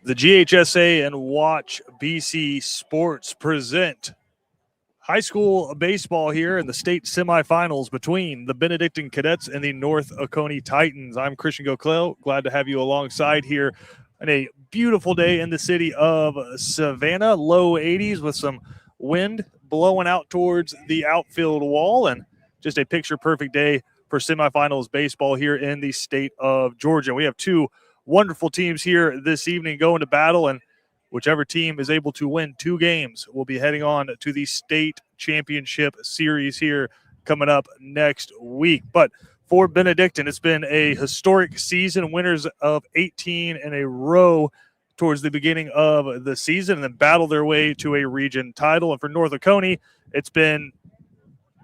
The GHSA and Watch BC Sports present high school baseball here in the state semifinals between the Benedictine Cadets and the North Oconee Titans. I'm Christian Goclel. Glad to have you alongside here on a beautiful day in the city of Savannah. Low 80s with some wind blowing out towards the outfield wall, and just a picture-perfect day for semifinals baseball here in the state of Georgia. We have two wonderful teams here this evening going to battle, and whichever team is able to win two games will be heading on to the state championship series here coming up next week. But for Benedictine, it's been a historic season, winners of 18 in a row towards the beginning of the season, and then battle their way to a region title. And for North Oconee, it's been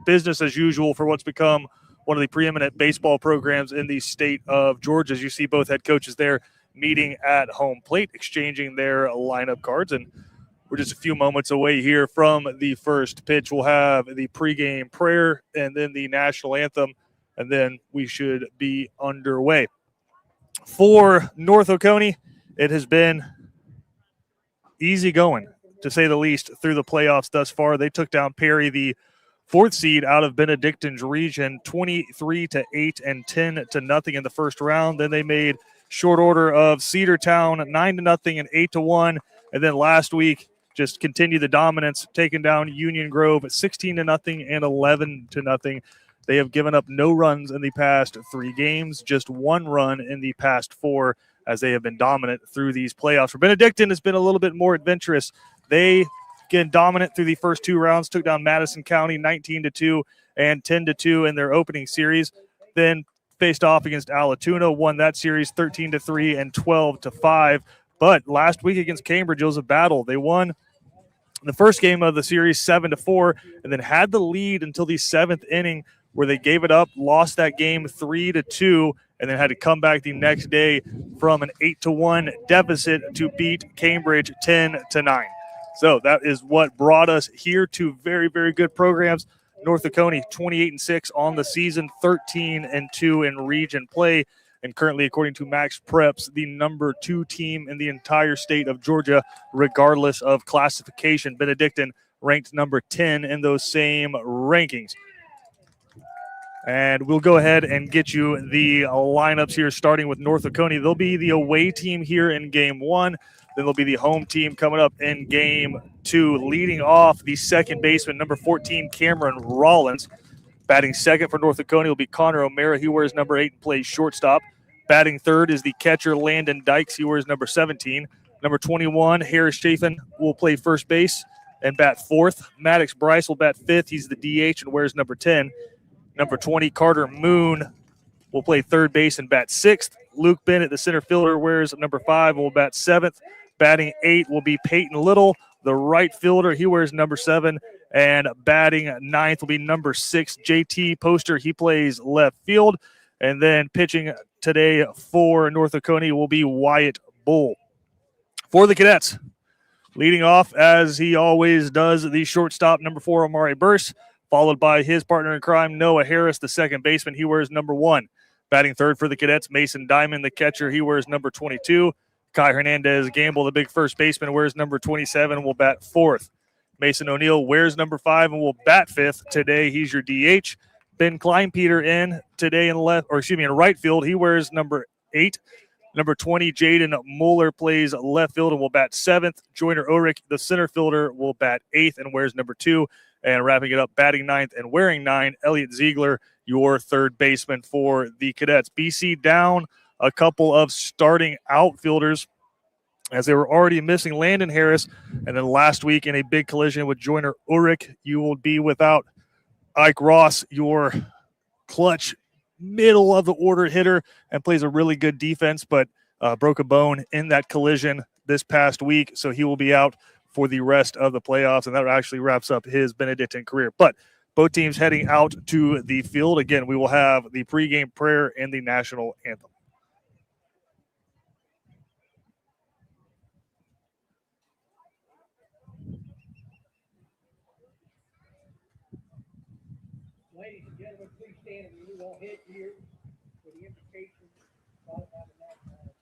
business as usual for what's become one of the preeminent baseball programs in the state of Georgia. As you see both head coaches there meeting at home plate, exchanging their lineup cards. And we're just a few moments away here from the first pitch. We'll have the pregame prayer and then the national anthem, and then we should be underway. For North Oconee, it has been easy going, to say the least, through the playoffs thus far. They took down Perry, the fourth seed out of Benedictine's region, 23-8 and 10-0 in the first round. Then they made short order of Cedartown 9-0 and 8-1. And then last week just continued the dominance, taking down Union Grove at 16-0 and 11-0. They have given up no runs in the past three games, just one run in the past four, as they have been dominant through these playoffs. For Benedictine, it's been a little bit more adventurous. They again, dominant through the first two rounds, took down Madison County 19-2 and 10-2 in their opening series. Then faced off against Allatoona, won that series 13-3 and 12-5. But last week against Cambridge, it was a battle. They won the first game of the series 7-4, and then had the lead until the seventh inning, where they gave it up, lost that game 3-2, and then had to come back the next day from an 8-1 deficit to beat Cambridge 10-9. So that is what brought us here. Two very, very good programs. North Oconee 28-6 on the season, 13-2 in region play, and currently, according to Max Preps, the number 2 team in the entire state of Georgia, regardless of classification. Benedictine ranked number 10 in those same rankings. And we'll go ahead and get you the lineups here, starting with North Oconee. They'll be the away team here in game one. Then there'll be the home team coming up in game two. Leading off, the second baseman, number 14, Cameron Rollins. Batting second for North Oconee will be Connor O'Mara. He wears number 8 and plays shortstop. Batting third is the catcher, Landon Dykes. He wears number 17. Number 21, Harris Chafin, will play first base and bat fourth. Maddox Bryce will bat fifth. He's the DH and wears number 10. Number 20, Carter Moon, will play third base and bat sixth. Luke Bennett, the center fielder, wears number 5 and will bat seventh. Batting 8 will be Peyton Little, the right fielder. He wears number 7. And batting ninth will be number 6, JT Poster. He plays left field. And then pitching today for North Oconee will be Wyatt Bull. For the Cadets, leading off, as he always does, the shortstop, number 4, Omari Burse, followed by his partner in crime, Noah Harris, the second baseman. He wears number 1. Batting third for the Cadets, Mason Diamond, the catcher. He wears number 22. Kai Hernandez Gamble, the big first baseman, wears number 27 and will bat fourth. Mason O'Neill wears number 5 and will bat fifth. Today, he's your DH. Ben Kleinpeter in today in right field. He wears number 8. Number 20, Jaden Mueller, plays left field and will bat seventh. Joyner Ulrich, the center fielder, will bat 8th and wears number 2. And wrapping it up, batting 9th and wearing 9, Elliot Ziegler, your third baseman for the Cadets. BC down a couple of starting outfielders, as they were already missing Landon Harris. And then last week in a big collision with Joyner Ulrich, you will be without Ike Ross, your clutch middle of the order hitter, and plays a really good defense, but broke a bone in that collision this past week. So he will be out for the rest of the playoffs, and that actually wraps up his Benedictine career. But both teams heading out to the field. Again, we will have the pregame prayer and the national anthem. Ladies and gentlemen, please stand and move on head here for the invitation followed by the national anthem.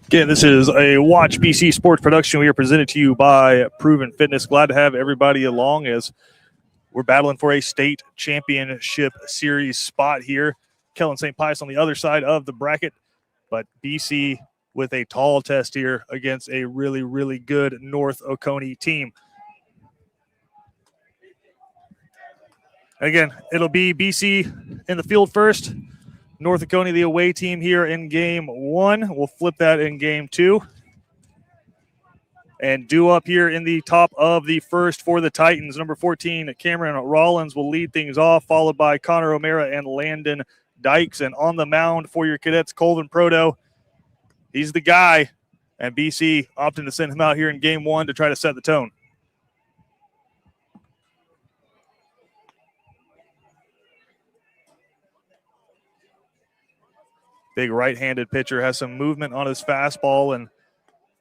Again, this is a Watch BC Sports production. We are presented to you by Proven Fitness. Glad to have everybody along as we're battling for a state championship series spot here. Kellen St. Pius on the other side of the bracket, but BC with a tall test here against a really, really good North Oconee team. Again, it'll be BC in the field first. North Oconee, the away team here in game one. We'll flip that in game two. And due up here in the top of the first for the Titans, number 14, Cameron Rollins will lead things off, followed by Connor O'Mara and Landon Dykes. And on the mound for your cadets, Colvin Proto. He's the guy, and BC opting to send him out here in game one to try to set the tone. Big right-handed pitcher, has some movement on his fastball and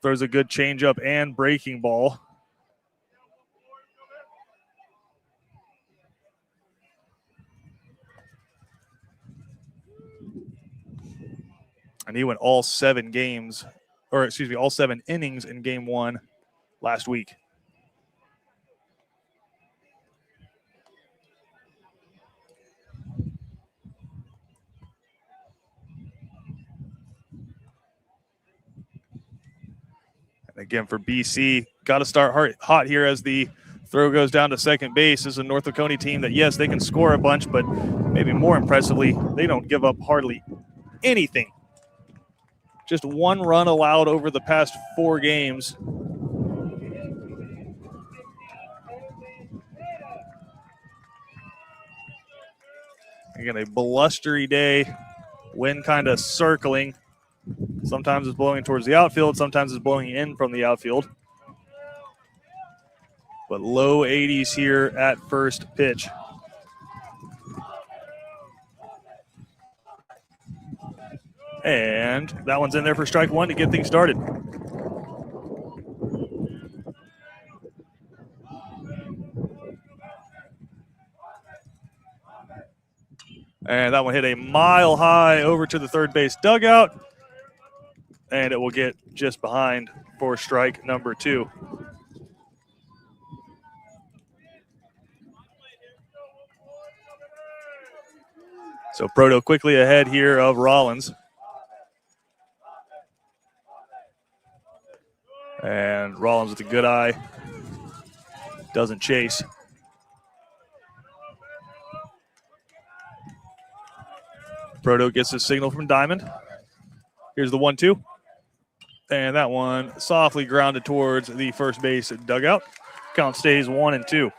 throws a good changeup and breaking ball. And he went all 7 innings in game one last week. And again, for BC, got to start hot here as the throw goes down to second base. This is a North Oconee team that, yes, they can score a bunch, but maybe more impressively, they don't give up hardly anything. Just 1 run allowed over the past 4 games. Again, a blustery day, wind kind of circling. Sometimes it's blowing towards the outfield, sometimes it's blowing in from the outfield. But low 80s here at first pitch. And that one's in there for strike one to get things started. And that one hit a mile high over to the third base dugout. And it will get just behind for strike number 2. So Proto quickly ahead here of Rollins. And Rollins with a good eye. Doesn't chase. Proto gets his signal from Diamond. Here's the 1-2. And that one softly grounded towards the first base dugout. Count stays 1-2.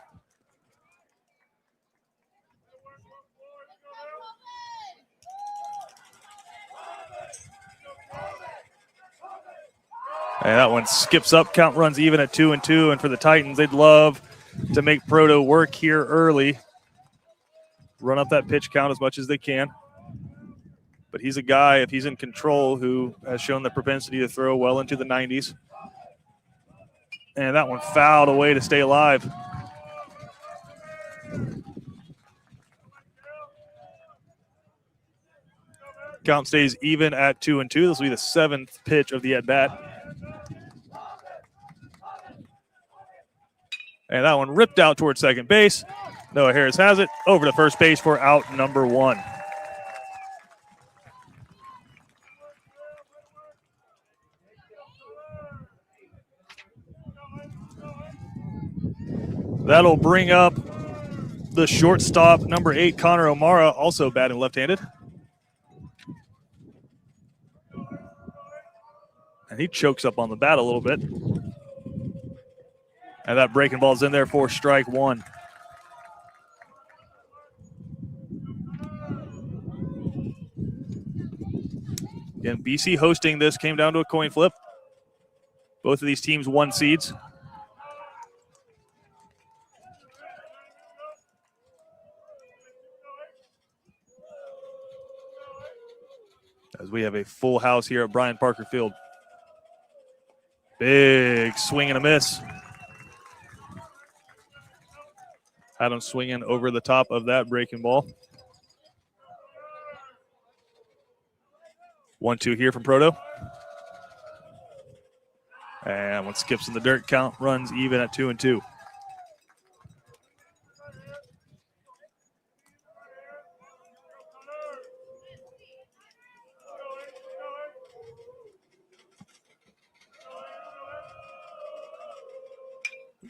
And that one skips up. Count runs even at 2-2. And for the Titans, they'd love to make Proto work here early. Run up that pitch count as much as they can. But he's a guy, if he's in control, who has shown the propensity to throw well into the 90s. And that one fouled away to stay alive. Count stays even at 2-2. This will be the 7th pitch of the at-bat. And that one ripped out towards second base. Noah Harris has it over to first base for out number 1. That'll bring up the shortstop, number 8, Connor O'Mara, also batting left-handed. And he chokes up on the bat a little bit. And that breaking ball's in there for strike 1. Again, BC hosting this came down to a coin flip. Both of these teams 1 seeds. As we have a full house here at Bryant Parker Field. Big swing and a miss. Had him swinging over the top of that breaking ball. 1-2 here from Proto. And one skips in the dirt. Count runs even at 2-2.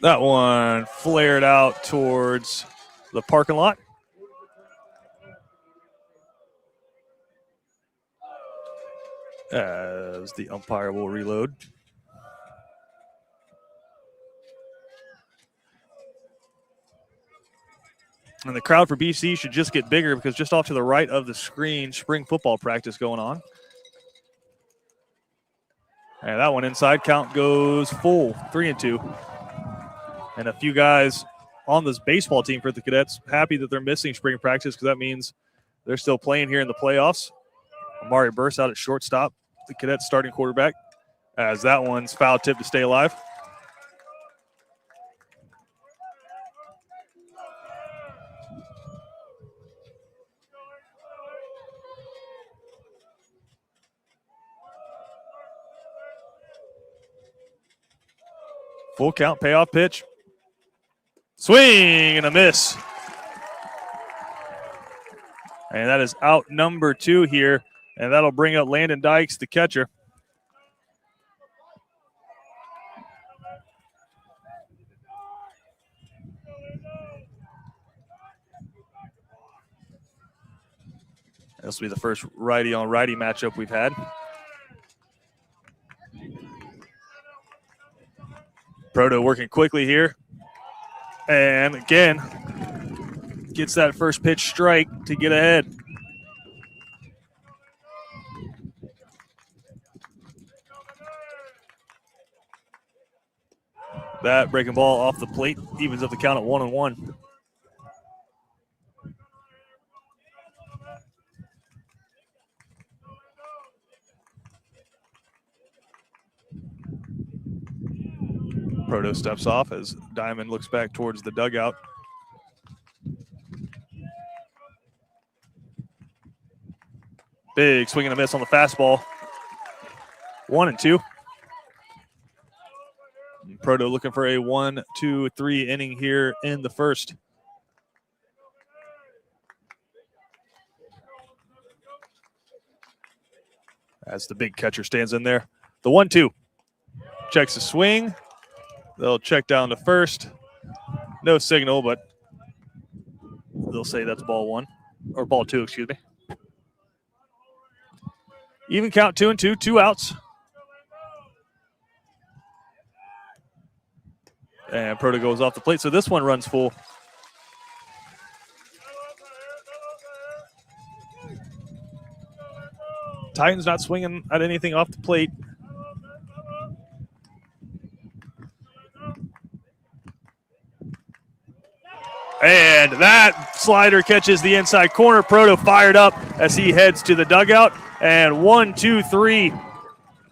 That one flared out towards the parking lot. As the umpire will reload. And the crowd for BC should just get bigger because just off to the right of the screen, spring football practice going on. And that one inside, count goes full, 3-2. And a few guys on this baseball team for the Cadets happy that they're missing spring practice because that means they're still playing here in the playoffs. Amari Burst out at shortstop, the Cadets starting quarterback, as that one's foul tip to stay alive. Full count, payoff pitch. Swing and a miss. And that is out number 2 here. And that'll bring up Landon Dykes, the catcher. This will be the first righty-on-righty matchup we've had. Proto working quickly here. And again, gets that first pitch strike to get ahead. That breaking ball off the plate evens up the count at 1-1. Proto steps off as Diamond looks back towards the dugout. Big swing and a miss on the fastball. 1-2. Proto looking for a 1-2-3 inning here in the first. As the big catcher stands in there. The 1-2. Checks the swing. They'll check down to first. No signal, but they'll say that's ball 1. Or ball 2, excuse me. Even count, 2-2, 2 outs. And Proto goes off the plate, so this one runs full. Titans not swinging at anything off the plate. And that slider catches the inside corner. Proto fired up as he heads to the dugout. And 1, 2, 3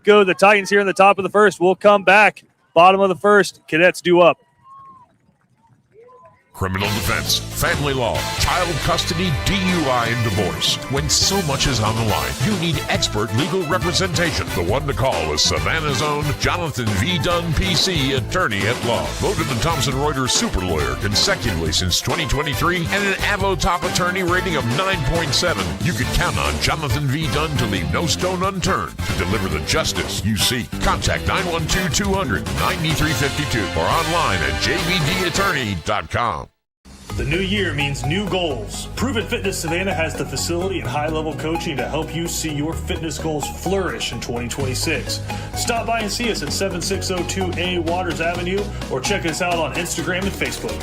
go the Titans here in the top of the first. We'll come back. Bottom of the first, Cadets due up. Criminal defense, family law, child custody, DUI, and divorce. When so much is on the line, you need expert legal representation. The one to call is Savannah's own Jonathan V. Dunn, PC, attorney at law. Voted the Thomson Reuters super lawyer consecutively since 2023 and an Avo top attorney rating of 9.7. You can count on Jonathan V. Dunn to leave no stone unturned to deliver the justice you seek. Contact 912-200-9352 or online at jvdattorney.com. The new year means new goals. Proven Fitness Savannah has the facility and high-level coaching to help you see your fitness goals flourish in 2026. Stop by and see us at 7602A Waters Avenue or check us out on Instagram and Facebook.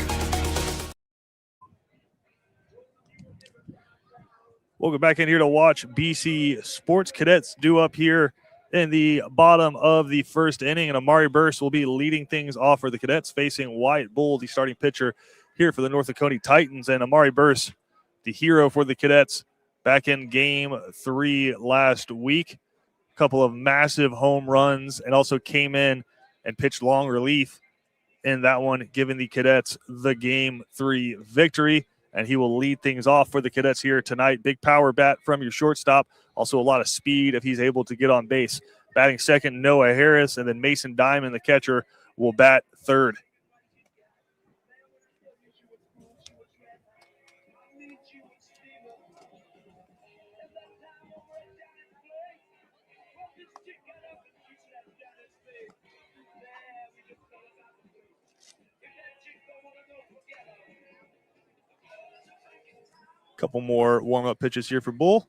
Welcome back in here to watch BC Sports. Cadets due up here in the bottom of the first inning, and Amari Burst will be leading things off for the Cadets, facing Wyatt Bull, the starting pitcher here for the North Oconee Titans. And Amari Burst, the hero for the Cadets, back in Game 3 last week. A couple of massive home runs, and also came in and pitched long relief in that one, giving the Cadets the Game 3 victory. And he will lead things off for the Cadets here tonight. Big power bat from your shortstop. Also a lot of speed if he's able to get on base. Batting second, Noah Harris, and then Mason Diamond, the catcher, will bat third. Couple more warm-up pitches here for Bull.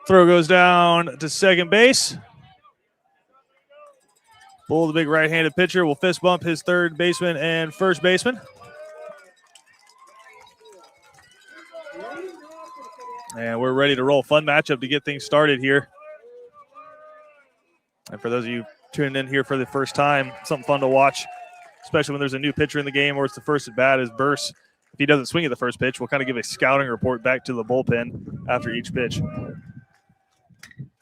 Throw goes down to second base. Bull, the big right-handed pitcher, will fist bump his third baseman and first baseman. And we're ready to roll. Fun matchup to get things started here. And for those of you tuning in here for the first time, something fun to watch, especially when there's a new pitcher in the game or it's the first at bat, is Burse. If he doesn't swing at the first pitch, we'll kind of give a scouting report back to the bullpen after each pitch.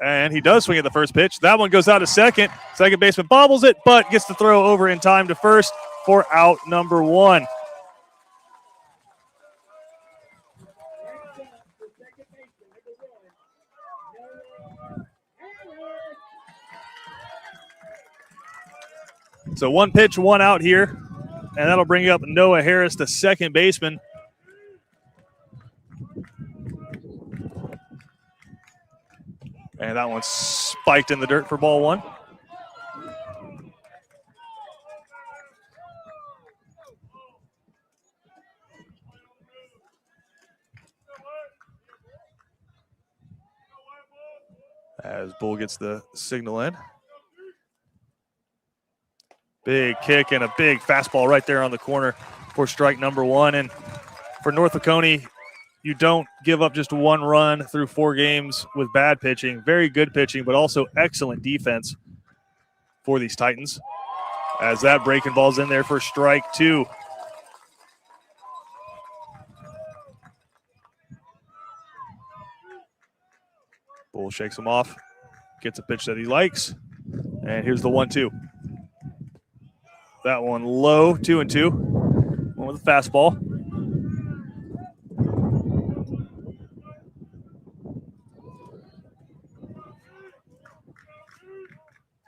And he does swing at the first pitch. That one goes out to second. Second baseman bobbles it, but gets the throw over in time to first for out number one. So one pitch, one out here, and that'll bring up Noah Harris, the second baseman. And that one's spiked in the dirt for ball one. As Bull gets the signal in. Big kick and a big fastball right there on the corner for strike number one. And for North Oconee, you don't give up just one run through 4 games with bad pitching. Very good pitching, but also excellent defense for these Titans. As that breaking ball's in there for strike 2. Bull shakes him off, gets a pitch that he likes, and here's the 1-2. That one low, 2-2. One with a fastball.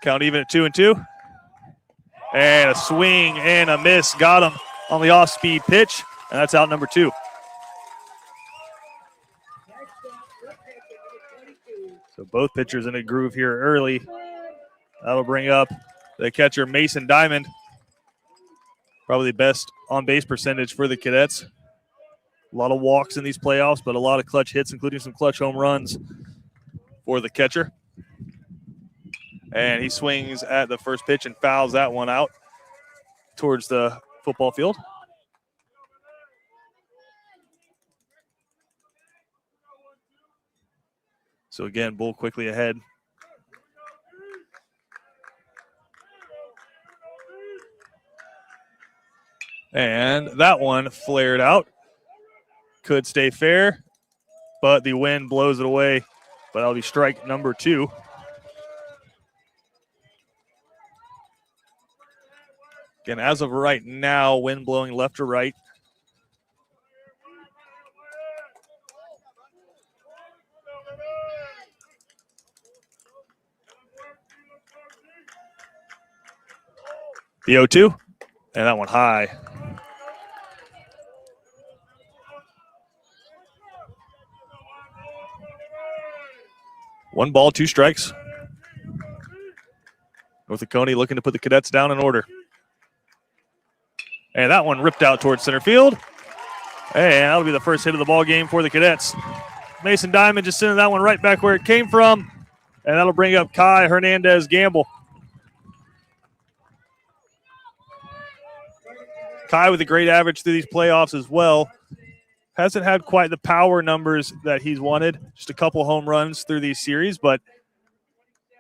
Count even at 2-2. And a swing and a miss. Got him on the off-speed pitch, and that's out number 2. So both pitchers in a groove here early. That'll bring up the catcher, Mason Diamond. Probably the best on-base percentage for the Cadets. A lot of walks in these playoffs, but a lot of clutch hits, including some clutch home runs for the catcher. And he swings at the first pitch and fouls that one out towards the football field. So again, Bull quickly ahead. And that one flared out. Could stay fair, but the wind blows it away. But that'll be strike number 2. Again, as of right now, wind blowing left or right. The 0-2, and that one high. One ball, 2 strikes. North Oconee looking to put the Cadets down in order. And that one ripped out towards center field. And that'll be the first hit of the ball game for the Cadets. Mason Diamond just sending that one right back where it came from. And that'll bring up Kai Hernandez-Gamble. Kai with a great average through these playoffs as well. Hasn't had quite the power numbers that he's wanted. Just a couple home runs through these series, but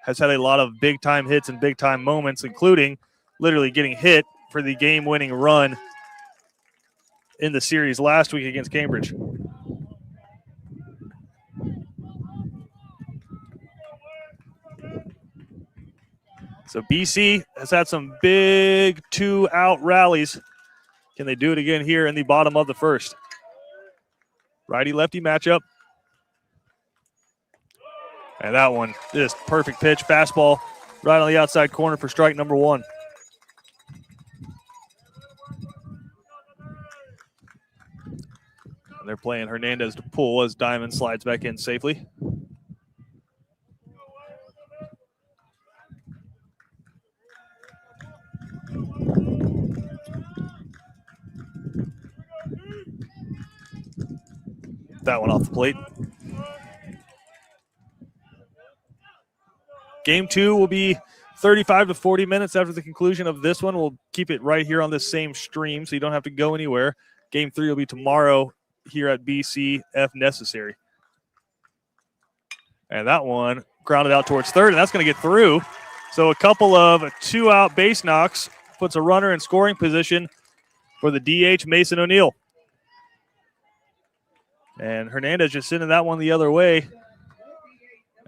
has had a lot of big-time hits and big-time moments, including literally getting hit for the game-winning run in the series last week against Cambridge. So BC has had some big 2-out rallies. Can they do it again here in the bottom of the first? Righty-lefty matchup. And that one, just perfect pitch, fastball right on the outside corner for strike number 1. And they're playing Hernandez to pull as Diamond slides back in safely. That one off the plate. Game 2 will be 35 to 40 minutes after the conclusion of this one. We'll keep it right here on this same stream so you don't have to go anywhere. Game 3 will be tomorrow here at BC if necessary. And that one grounded out towards third, and that's going to get through. So a couple of 2-out base knocks puts a runner in scoring position for the DH, Mason O'Neill. And Hernandez just sending that one the other way.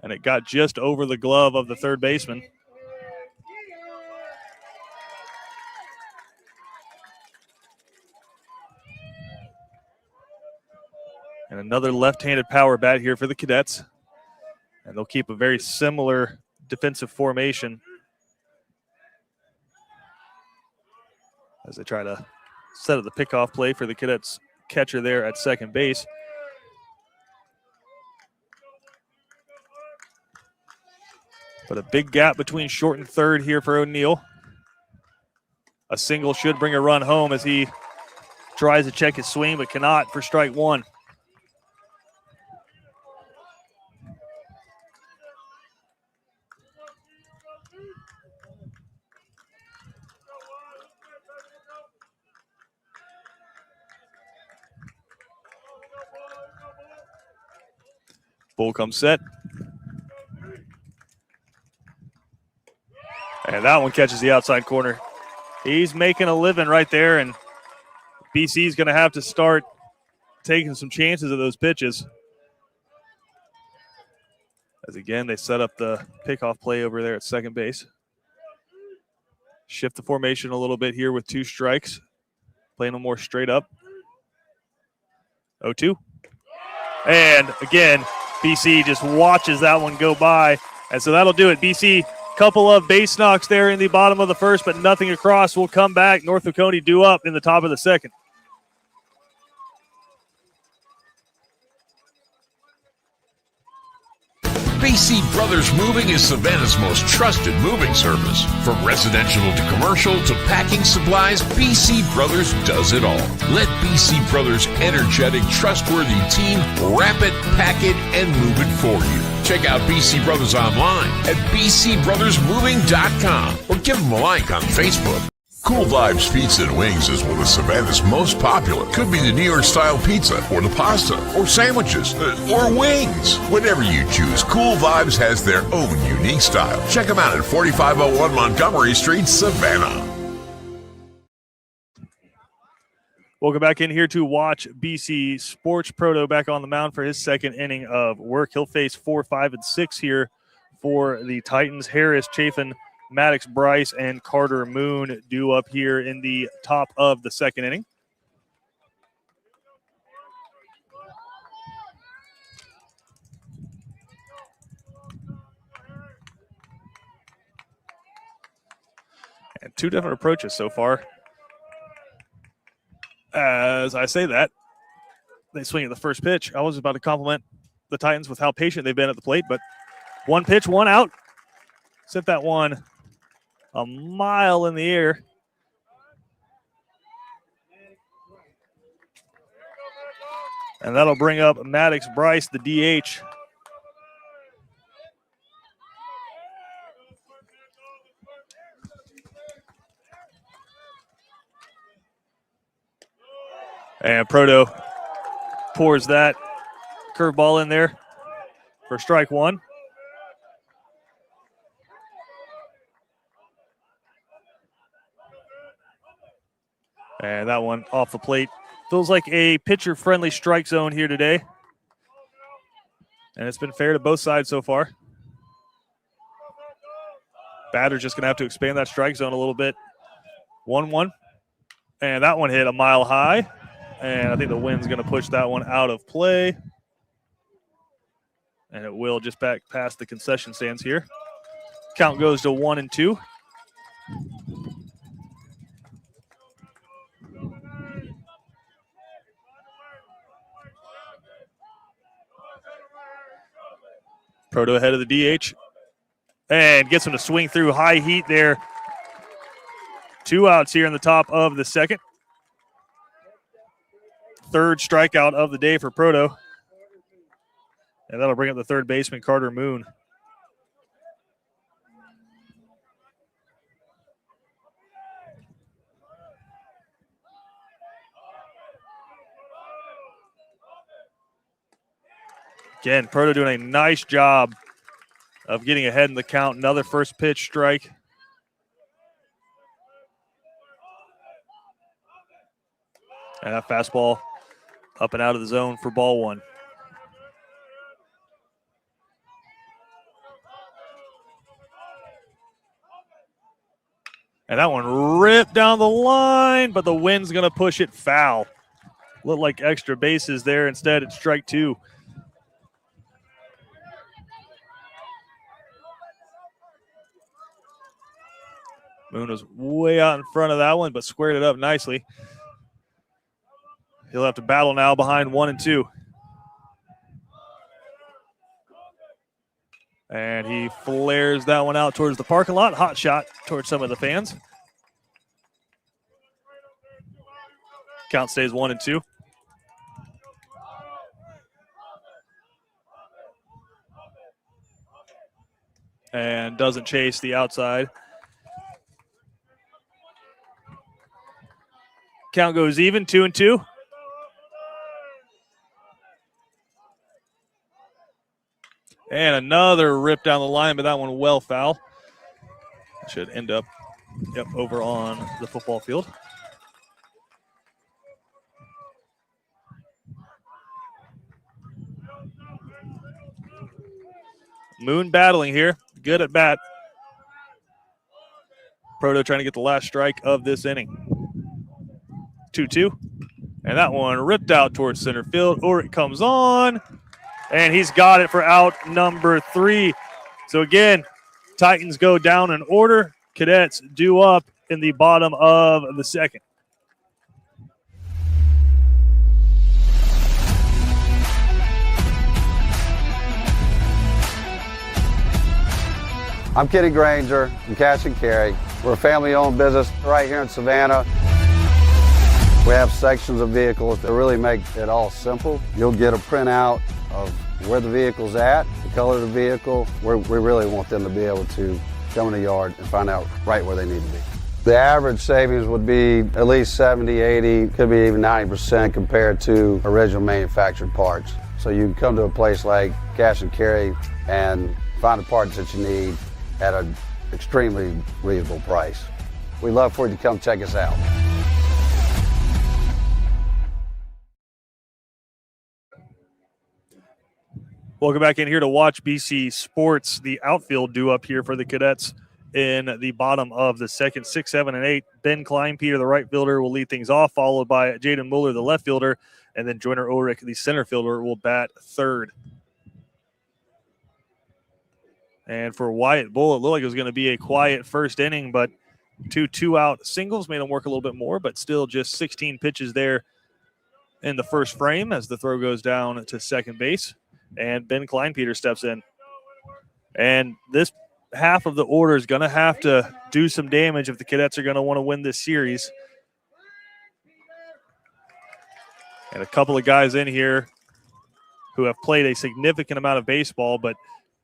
And it got just over the glove of the third baseman. And another left-handed power bat here for the Cadets. And they'll keep a very similar defensive formation as they try to set up the pickoff play for the Cadets catcher there at second base. But a big gap between short and third here for O'Neill. A single should bring a run home as he tries to check his swing but cannot for strike 1. Bull comes set. And that one catches the outside corner. He's making a living right there, and BC's going to have to start taking some chances of those pitches. As again, they set up the pickoff play over there at second base. Shift the formation a little bit here with 2 strikes. Playing them more straight up. 0-2. And again, BC just watches that one go by. And so that'll do it. BC, couple of base knocks there in the bottom of the first, but nothing across. We'll come back. North Oconee due up in the top of the second. BC Brothers Moving is Savannah's most trusted moving service. From residential to commercial to packing supplies, BC Brothers does it all. Let BC Brothers' energetic, trustworthy team wrap it, pack it, and move it for you. Check out BC Brothers online at bcbrothersmoving.com or give them a like on Facebook. Cool Vibes Pizza and Wings is one of Savannah's most popular. Could be the New York style pizza, or the pasta, or sandwiches, or wings. Whatever you choose, Cool Vibes has their own unique style. Check them out at 4501 Montgomery Street, Savannah. Welcome back in here to watch BC Sports Proto back on the mound for his second inning of work. He'll face 4, 5, and 6 here for the Titans. Harris, Chafin, Maddox, Bryce, and Carter Moon due up here in the top of the second inning. And 2 different approaches so far. As I say that, they swing at the first pitch. I was about to compliment the Titans with how patient they've been at the plate, but 1 pitch, 1 out. Sent that one a mile in the air. And that'll bring up Maddox Bryce, the DH. And Proto pours that curveball in there for strike 1. And that one off the plate. Feels like a pitcher-friendly strike zone here today. And it's been fair to both sides so far. Batter's just going to have to expand that strike zone a little bit. 1-1. And that one hit a mile high. And I think the wind's going to push that one out of play. And it will just back past the concession stands here. Count goes to 1-2. Proto ahead of the DH. And gets him to swing through high heat there. 2 outs here in the top of the second. Third strikeout of the day for Proto. And that'll bring up the third baseman, Carter Moon. Again, Proto doing a nice job of getting ahead in the count. Another first pitch strike. And that fastball up and out of the zone for ball 1. And that one ripped down the line, but the wind's going to push it foul. Looked like extra bases there. Instead, it's strike 2. Moon was way out in front of that one, but squared it up nicely. He'll have to battle now behind 1-2. And he flares that one out towards the parking lot. Hot shot towards some of the fans. Count stays 1-2. And doesn't chase the outside. Count goes even, 2-2. And another rip down the line, but that one well foul. Should end up over on the football field. Moon battling here. Good at bat. Proto trying to get the last strike of this inning. 2-2. And that one ripped out towards center field. Or it comes on. And he's got it for out number 3. So again, Titans go down in order. Cadets due up in the bottom of the second. I'm Kenny Granger from Cash and Carry. We're a family-owned business right here in Savannah. We have sections of vehicles that really make it all simple. You'll get a printout of where the vehicle's at, the color of the vehicle. We really want them to be able to come in the yard and find out right where they need to be. The average savings would be at least 70, 80, could be even 90% compared to original manufactured parts. So you can come to a place like Cash and Carry and find the parts that you need at an extremely reasonable price. We'd love for you to come check us out. Welcome back in here to watch BC Sports. The outfield due up here for the Cadets in the bottom of the second. 6, 7, and 8. Ben Kleinpeter, the right fielder, will lead things off, followed by Jaden Mueller, the left fielder, and then Joyner Ulrich, the center fielder, will bat third. And for Wyatt Bull, it looked like it was going to be a quiet first inning, but 2 2-out singles made him work a little bit more, but still just 16 pitches there in the first frame as the throw goes down to second base. And Ben Kleinpeter steps in. And this half of the order is going to have to do some damage if the Cadets are going to want to win this series. And a couple of guys in here who have played a significant amount of baseball, but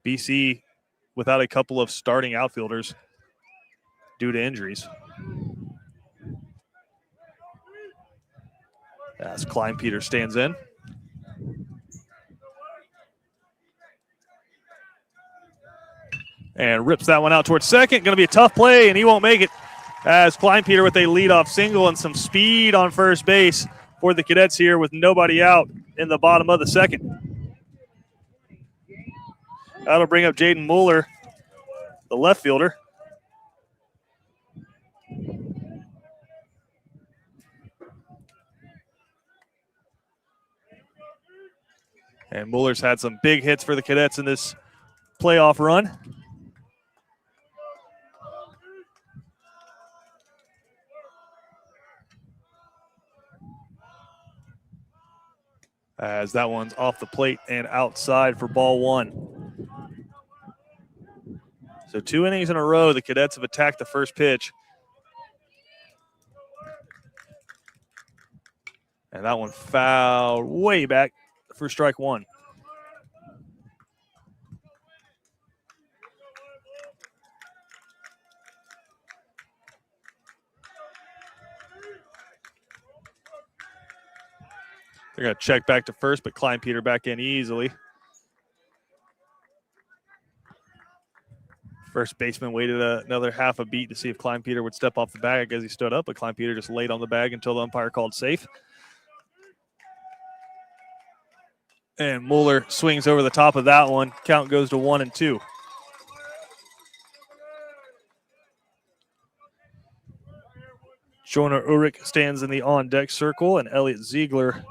BC without a couple of starting outfielders due to injuries. As Kleinpeter stands in. And rips that one out towards second. Going to be a tough play, and he won't make it. As Kleinpeter with a leadoff single and some speed on first base for the Cadets here with nobody out in the bottom of the second. That'll bring up Jaden Mueller, the left fielder. And Muller's had some big hits for the Cadets in this playoff run. As that one's off the plate and outside for ball one. So 2 innings in a row, the Cadets have attacked the first pitch. And that one fouled way back for strike one. They're going to check back to first, but Kleinpeter back in easily. First baseman waited another half a beat to see if Kleinpeter would step off the bag as he stood up, but Kleinpeter just laid on the bag until the umpire called safe. And Mueller swings over the top of that one. Count goes to 1-2. Joyner Ulrich stands in the on-deck circle, and Elliot Ziegler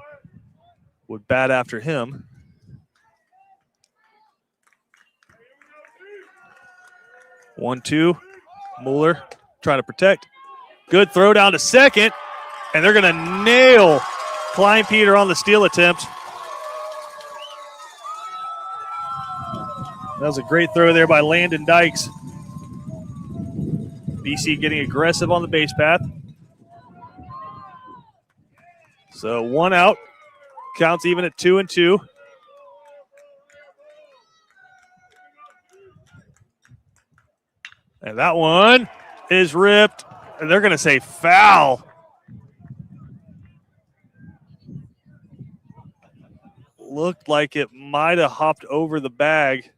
would bat after him. 1-2. Mueller trying to protect. Good throw down to second, and they're going to nail Kleinpeter on the steal attempt. That was a great throw there by Landon Dykes. BC getting aggressive on the base path. So 1 out. Counts even at 2-2. And that one is ripped. And they're going to say foul. Looked like it might have hopped over the bag.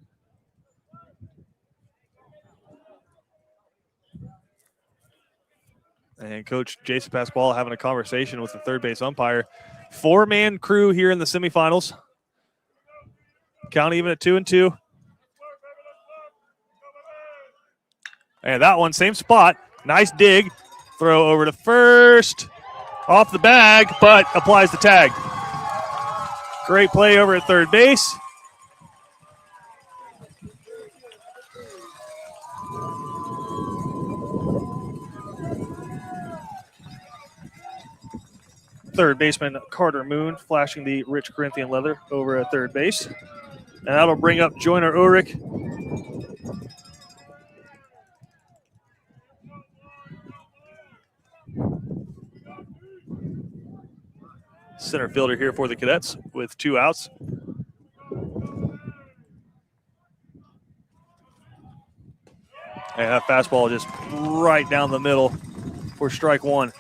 And Coach Jason Pasquale having a conversation with the third base umpire. 4-man crew here in the semifinals. Count even at 2-2. And that one, same spot. Nice dig. Throw over to first. Off the bag, but applies the tag. Great play over at third base. Third baseman Carter Moon flashing the rich Corinthian leather over at third base. And that'll bring up Joyner Ulrich. Center fielder here for the Cadets with 2 outs. And that fastball just right down the middle for strike one.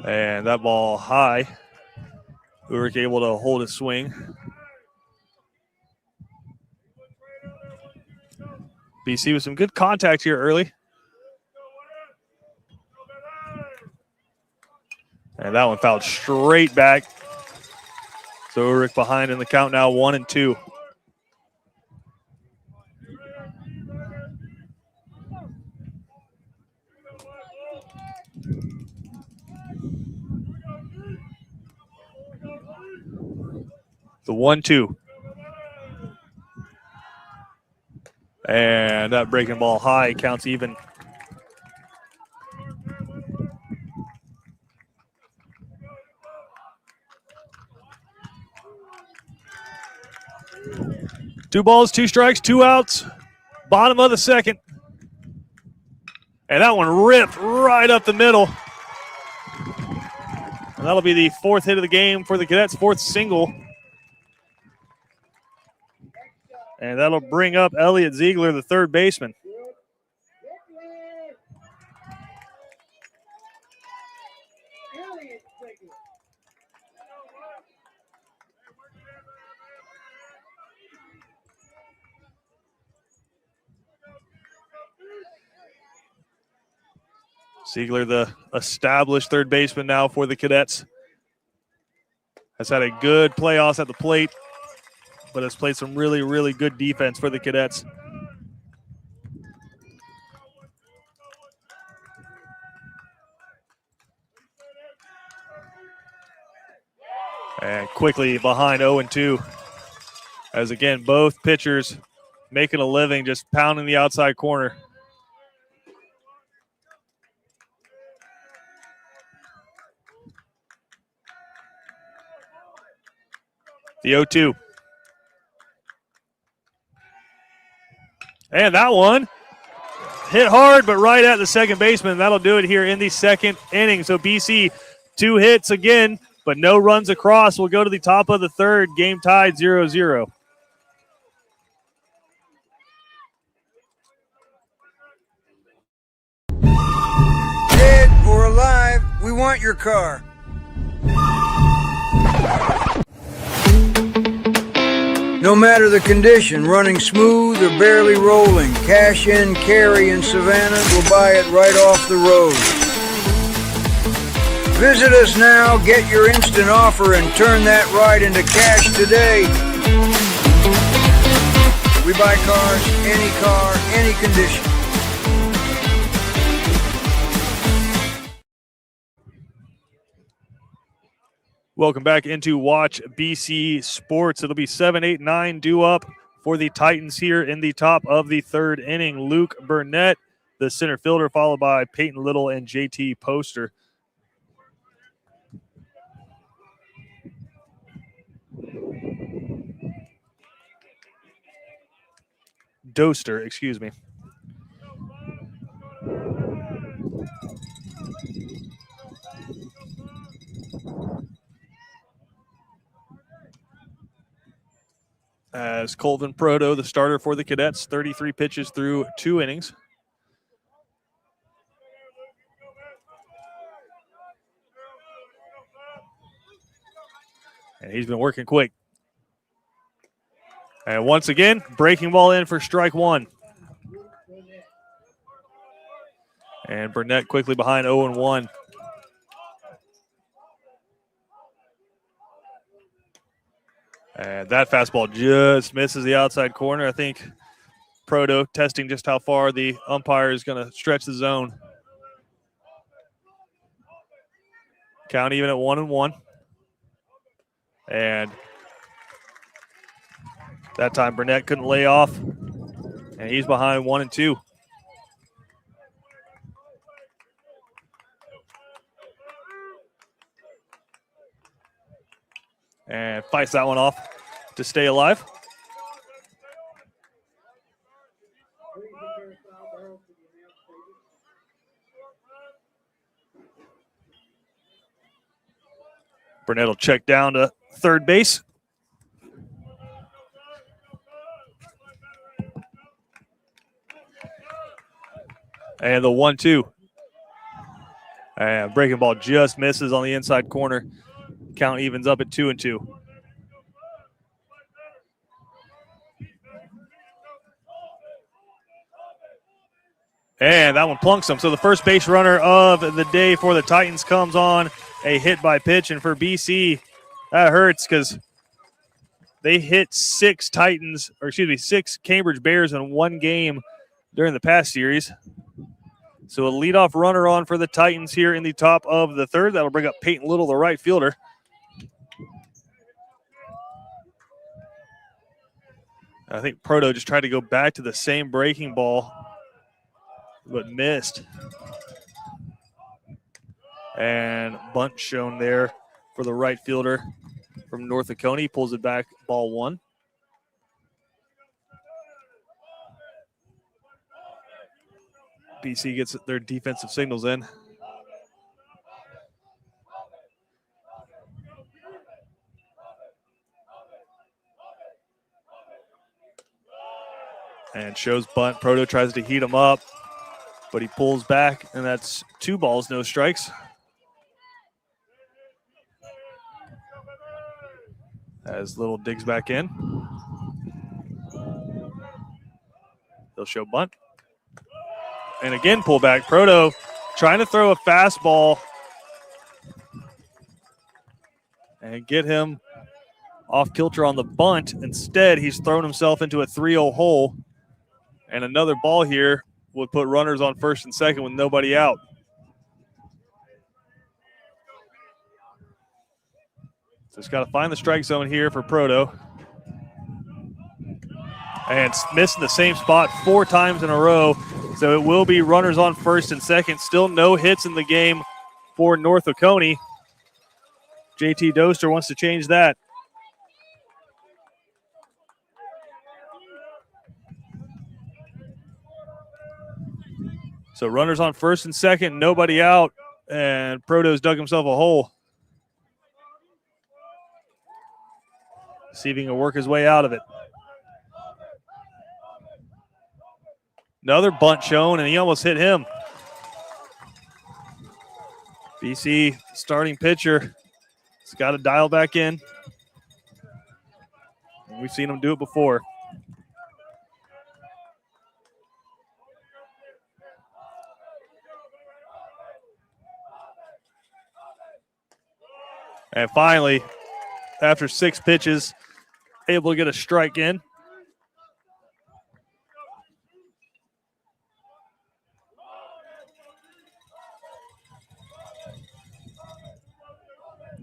And that ball high. Ulrich able to hold his swing. BC with some good contact here early. And that one fouled straight back. So Ulrich behind in the count now, 1-2. The 1-2. And that breaking ball high counts even. Two balls, 2 strikes, 2 outs. Bottom of the second. And that one ripped right up the middle. And that'll be the 4th hit of the game for the Cadets, 4th single. And that'll bring up Elliot Ziegler, the third baseman. Ziegler, the established third baseman now for the Cadets, has had a good playoffs at the plate, but has played some really, really good defense for the Cadets. And quickly behind 0-2. As again, both pitchers making a living just pounding the outside corner. The 0-2. And that one hit hard, but right at the second baseman. That'll do it here in the second inning. So BC 2 hits again, but no runs across. We'll go to the top of the third. Game tied 0-0. Dead or alive, we want your car. No matter the condition, running smooth or barely rolling, Cash In Carry in Savannah will buy it right off the road. Visit us now, get your instant offer, and turn that ride into cash today. We buy cars, any condition. Welcome back into Watch BC Sports. It'll be 7, 8, 9 due up for the Titans here in the top of the third inning. Luke Burnett, the center fielder, followed by Peyton Little and JT Poster. Doster, excuse me. As Colvin Proto, the starter for the Cadets, 33 pitches through 2 innings. And he's been working quick. And once again, breaking ball in for strike 1. And Burnett quickly behind 0-1. And that fastball just misses the outside corner. I think Proto testing just how far the umpire is going to stretch the zone. Count even at 1-1. And that time Burnett couldn't lay off. And he's behind 1-2. And fights that one off to stay alive. Burnett will check down to third base. And the 1-2. And breaking ball just misses on the inside corner. Count evens up at 2-2. And that one plunks him. So the first base runner of the day for the Titans comes on a hit by pitch. And for BC, that hurts because they hit 6 Cambridge Bears in one game during the past series. So a leadoff runner on for the Titans here in the top of the third. That'll bring up Peyton Little, the right fielder. I think Proto just tried to go back to the same breaking ball, but missed. And bunt shown there for the right fielder from North Oconee. Pulls it back, ball 1. BC gets their defensive signals in. And shows bunt. Proto tries to heat him up, but he pulls back, and that's 2 balls, no strikes. As Little digs back in. They'll show bunt. And again, pull back. Proto trying to throw a fastball and get him off kilter on the bunt. Instead, he's thrown himself into a 3-0 hole. And another ball here would put runners on first and second with nobody out. Just got to find the strike zone here for Proto. And missed in the same spot 4 times in a row. So it will be runners on first and second. Still no hits in the game for North Oconee. JT Doster wants to change that. So runners on first and second, nobody out, and Proto's dug himself a hole. See if he can work his way out of it. Another bunt shown, and he almost hit him. BC starting pitcher has got to dial back in. We've seen him do it before. And finally, after 6 pitches, able to get a strike in.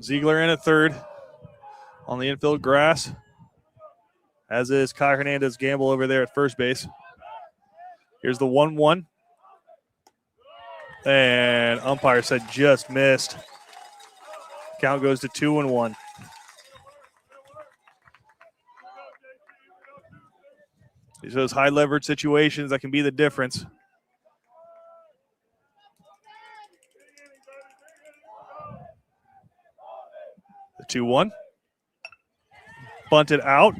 Ziegler in at third on the infield grass, as is Kai Hernandez Gamble over there at first base. Here's the 1-1. And umpire said just missed. Count goes to 2-1. These are those high leverage situations that can be the difference. The 2-1. Bunted out,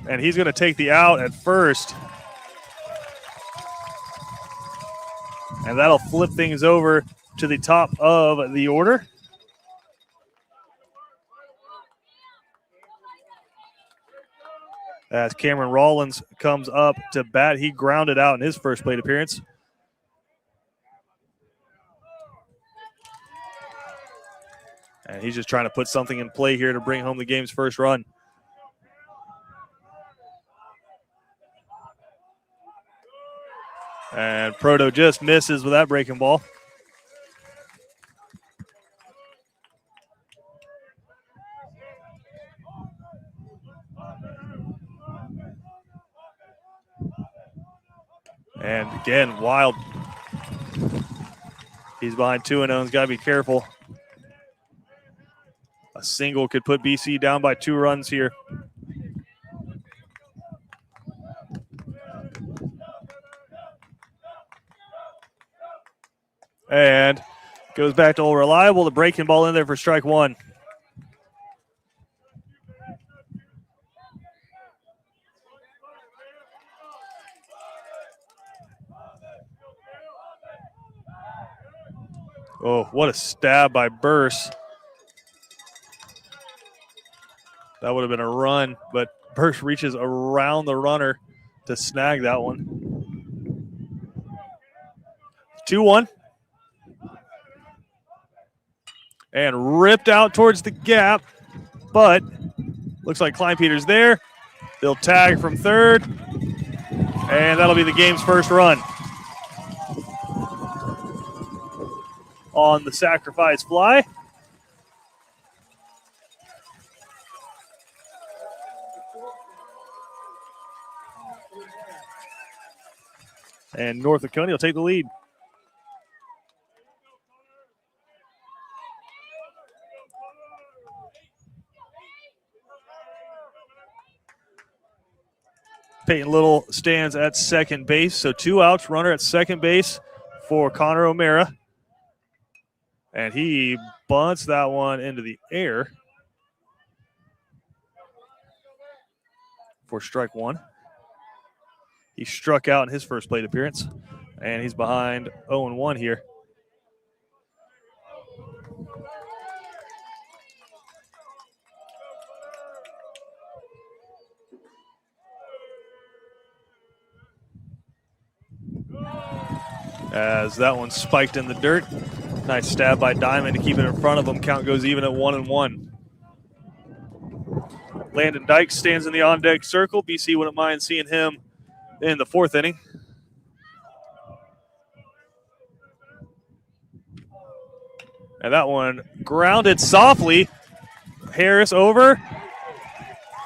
and he's going to take the out at first. And that'll flip things over to the top of the order. As Cameron Rollins comes up to bat, he grounded out in his first plate appearance. And he's just trying to put something in play here to bring home the game's first run. And Proto just misses with that breaking ball. And again, Wild. He's behind 2-0. He's got to be careful. A single could put BC down by 2 runs here. And goes back to Old Reliable. The breaking ball in there for strike 1. Oh, what a stab by Burse. That would have been a run, but Burse reaches around the runner to snag that one. 2-1. And ripped out towards the gap, but looks like Kleinpeter's there. They'll tag from third, and that'll be the game's first run. On the sacrifice fly. And North Oconee will take the lead. Peyton Little stands at second base, so 2 outs, runner at second base for Connor O'Mara. And he bunts that one into the air for strike 1. He struck out in his first plate appearance, and he's behind 0-1 here. As that one spiked in the dirt. Nice stab by Diamond to keep it in front of him. Count goes even at 1-1. Landon Dykes stands in the on-deck circle. BC wouldn't mind seeing him in the 4th inning. And that one grounded softly. Harris over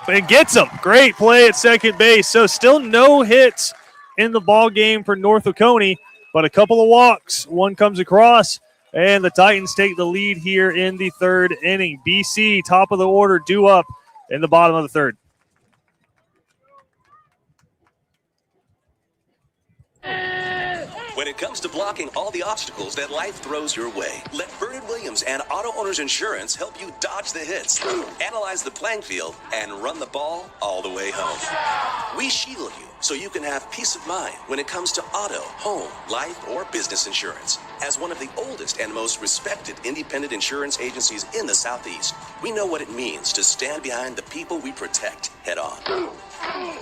and gets him. Great play at second base. So still no hits in the ball game for North Oconee, but a couple of walks. One comes across, and the Titans take the lead here in the third inning. BC, top of the order, due up in the bottom of the third. When it comes to blocking all the obstacles that life throws your way, let Bernard Williams and Auto Owners Insurance help you dodge the hits, analyze the playing field, and run the ball all the way home. We shield you so you can have peace of mind when it comes to auto, home, life, or business insurance. As one of the oldest and most respected independent insurance agencies in the Southeast, we know what it means to stand behind the people we protect head on.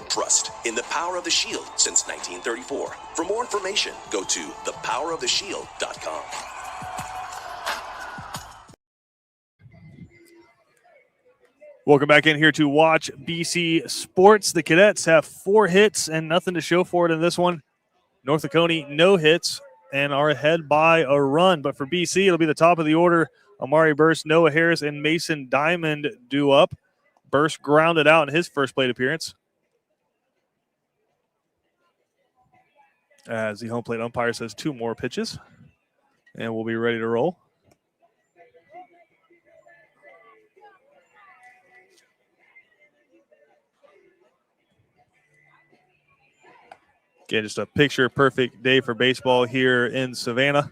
Trust in the power of the Shield since 1934. For more information, go to thepoweroftheshield.com. Welcome back in here to watch BC Sports. The Cadets have 4 hits and nothing to show for it in this one. North Oconee, no hits and are ahead by a run. But for BC, it'll be the top of the order. Amari Burst, Noah Harris, and Mason Diamond due up. Burst grounded out in his first plate appearance, as the home plate umpire says 2 more pitches, and we'll be ready to roll. Again, just a picture-perfect day for baseball here in Savannah.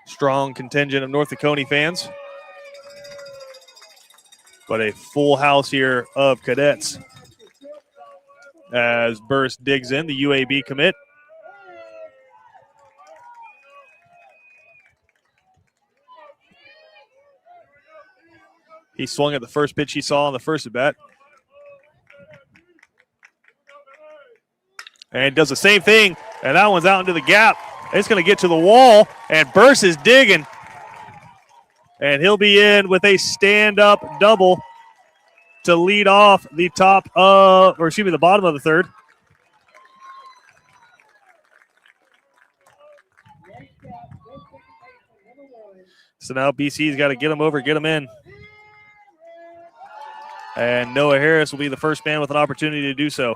Strong contingent of North Oconee fans, but a full house here of Cadets. As Burst digs in, the UAB commit. He swung at the first pitch he saw on the first at bat. And does the same thing, and that one's out into the gap. It's going to get to the wall, and Burst is digging. And he'll be in with a stand-up double to lead off the the bottom of the third. So now BC's got to get him over, get him in. And Noah Harris will be the first man with an opportunity to do so.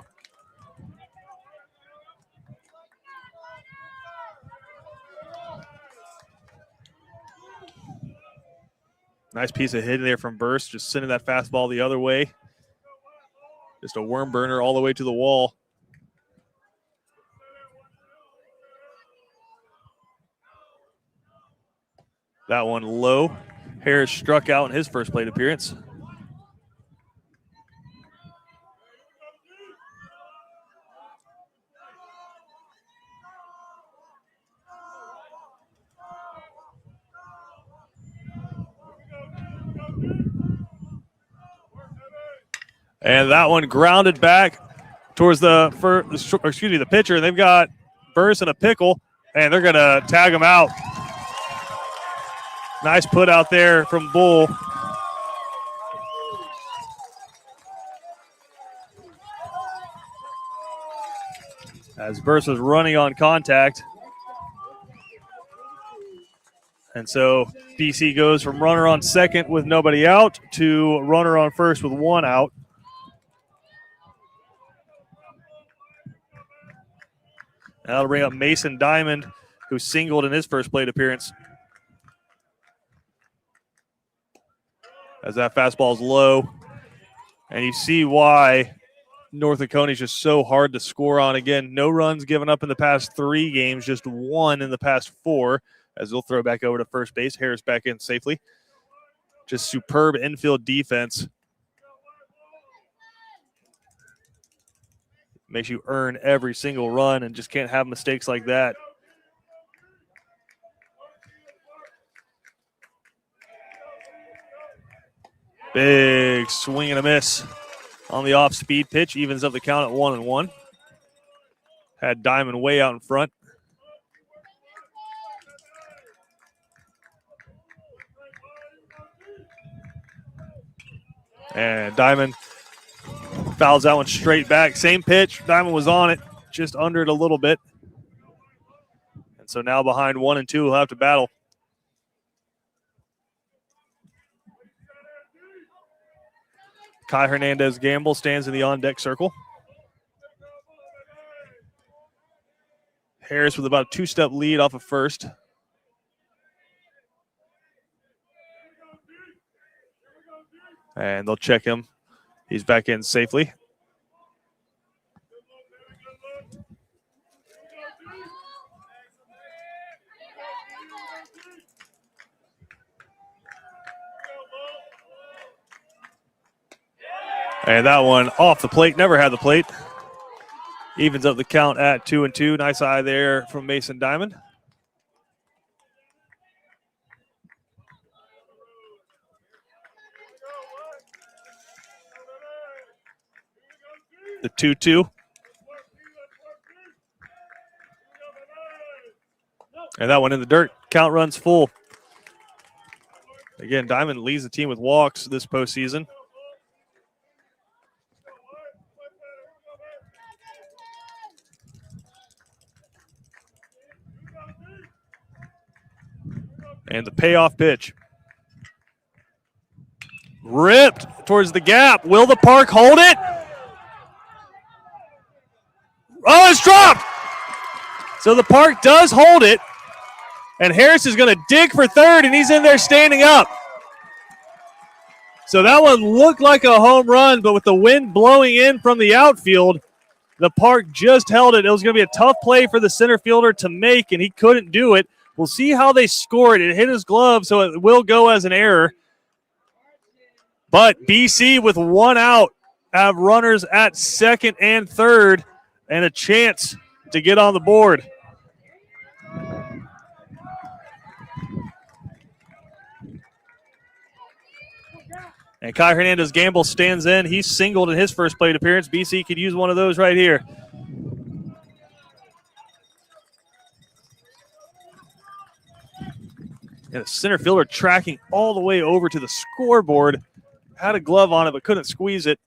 Nice piece of hit there from Burst, just sending that fastball the other way. Just a worm burner all the way to the wall. That one low. Harris struck out in his first plate appearance. And that one grounded back towards the pitcher. They've got Burst in a pickle, and they're going to tag him out. Nice put out there from Bull. As Burst was running on contact. And so BC goes from runner on second with nobody out to runner on first with 1 out. That'll bring up Mason Diamond, who singled in his first plate appearance. As that fastball's low. And you see why North Oconee is just so hard to score on. Again, no runs given up in the past 3 games, just 1 in the past 4. As they'll throw back over to first base. Harris back in safely. Just superb infield defense. Makes you earn every single run and just can't have mistakes like that. Big swing and a miss on the off-speed pitch. Evens up the count at 1-1. Had Diamond way out in front. And Diamond fouls that one straight back. Same pitch. Diamond was on it, just under it a little bit. And so now behind 1-2, we'll have to battle. Kai Hernandez Gamble stands in the on-deck circle. Harris with about a 2-step lead off of first. And they'll check him. He's back in safely. And that one off the plate, never had the plate. Evens up the count at 2-2. Nice eye there from Mason Diamond. The 2-2. And that one in the dirt. Count runs full. Again, Diamond leads the team with walks this postseason. And the payoff pitch. Ripped towards the gap. Will the Park hold it? Oh, it's dropped. So the Park does hold it. And Harris is going to dig for third, and he's in there standing up. So that one looked like a home run, but with the wind blowing in from the outfield, the Park just held it. It was going to be a tough play for the center fielder to make, and he couldn't do it. We'll see how they score it. It hit his glove, so it will go as an error. But BC with one out have runners at second and third and a chance to get on the board. And Kai Hernandez Gamble stands in. He's singled in his first plate appearance. BC could use one of those right here. And the center fielder tracking all the way over to the scoreboard. Had a glove on it, but couldn't squeeze it.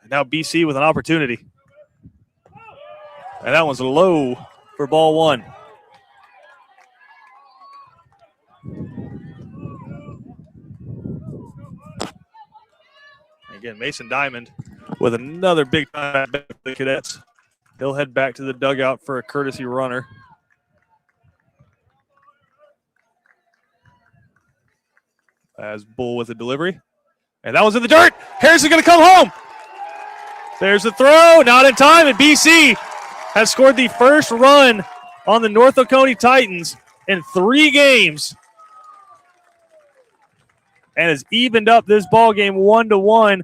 And now BC with an opportunity. And that one's low for ball one. Again, Mason Diamond with another big time back for the Cadets. He'll head back to the dugout for a courtesy runner. As Bull with a delivery. And that was in the dirt. Harris is going to come home. There's the throw. Not in time. And BC has scored the first run on the North Oconee Titans in 3 games. And has evened up this ball game 1-1.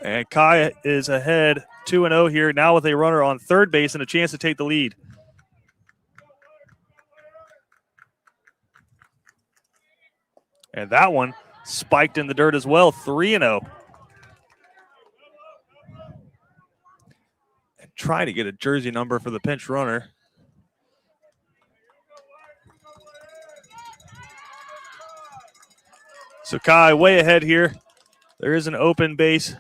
And Kai is ahead 2-0 here, now with a runner on third base and a chance to take the lead. And that one spiked in the dirt as well, 3-0. And trying to get a jersey number for the pinch runner. So Kai way ahead here. There is an open base.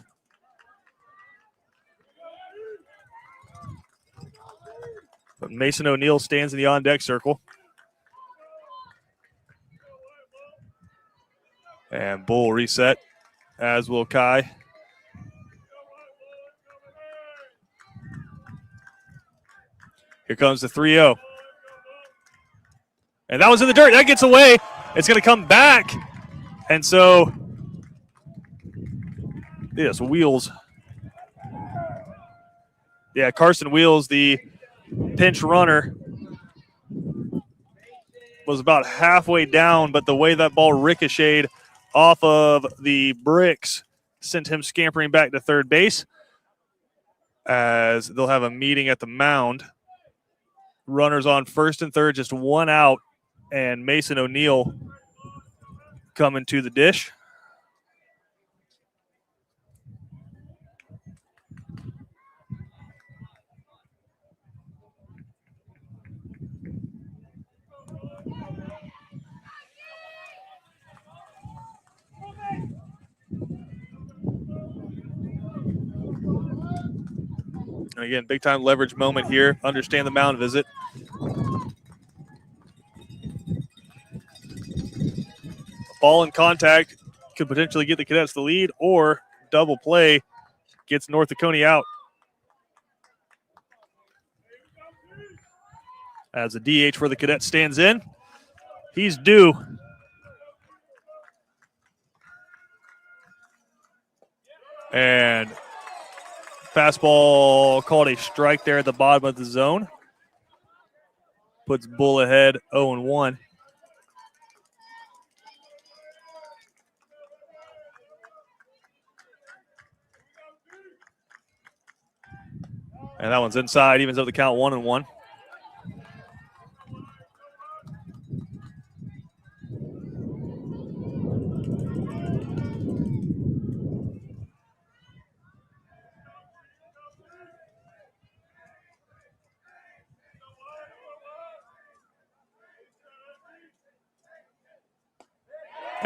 But Mason O'Neill stands in the on-deck circle. And Bull reset, as will Kai. Here comes the 3-0. And that was in the dirt. That gets away. It's going to come back. And so, yes, Wheels. Yeah, Carson Wheels, the pinch runner, was about halfway down, but the way that ball ricocheted off of the bricks sent him scampering back to third base, as they'll have a meeting at the mound. Runners on first and third, just one out, and Mason O'Neill coming to the dish. And again, big-time leverage moment here. Understand the mound visit. ball in contact could potentially get the Cadets the lead, or double play gets North Oconee out. As the DH for the Cadets stands in, he's due. And fastball called a strike there at the bottom of the zone. Puts Bull ahead 0-1. And that one's inside, evens up the count 1-1.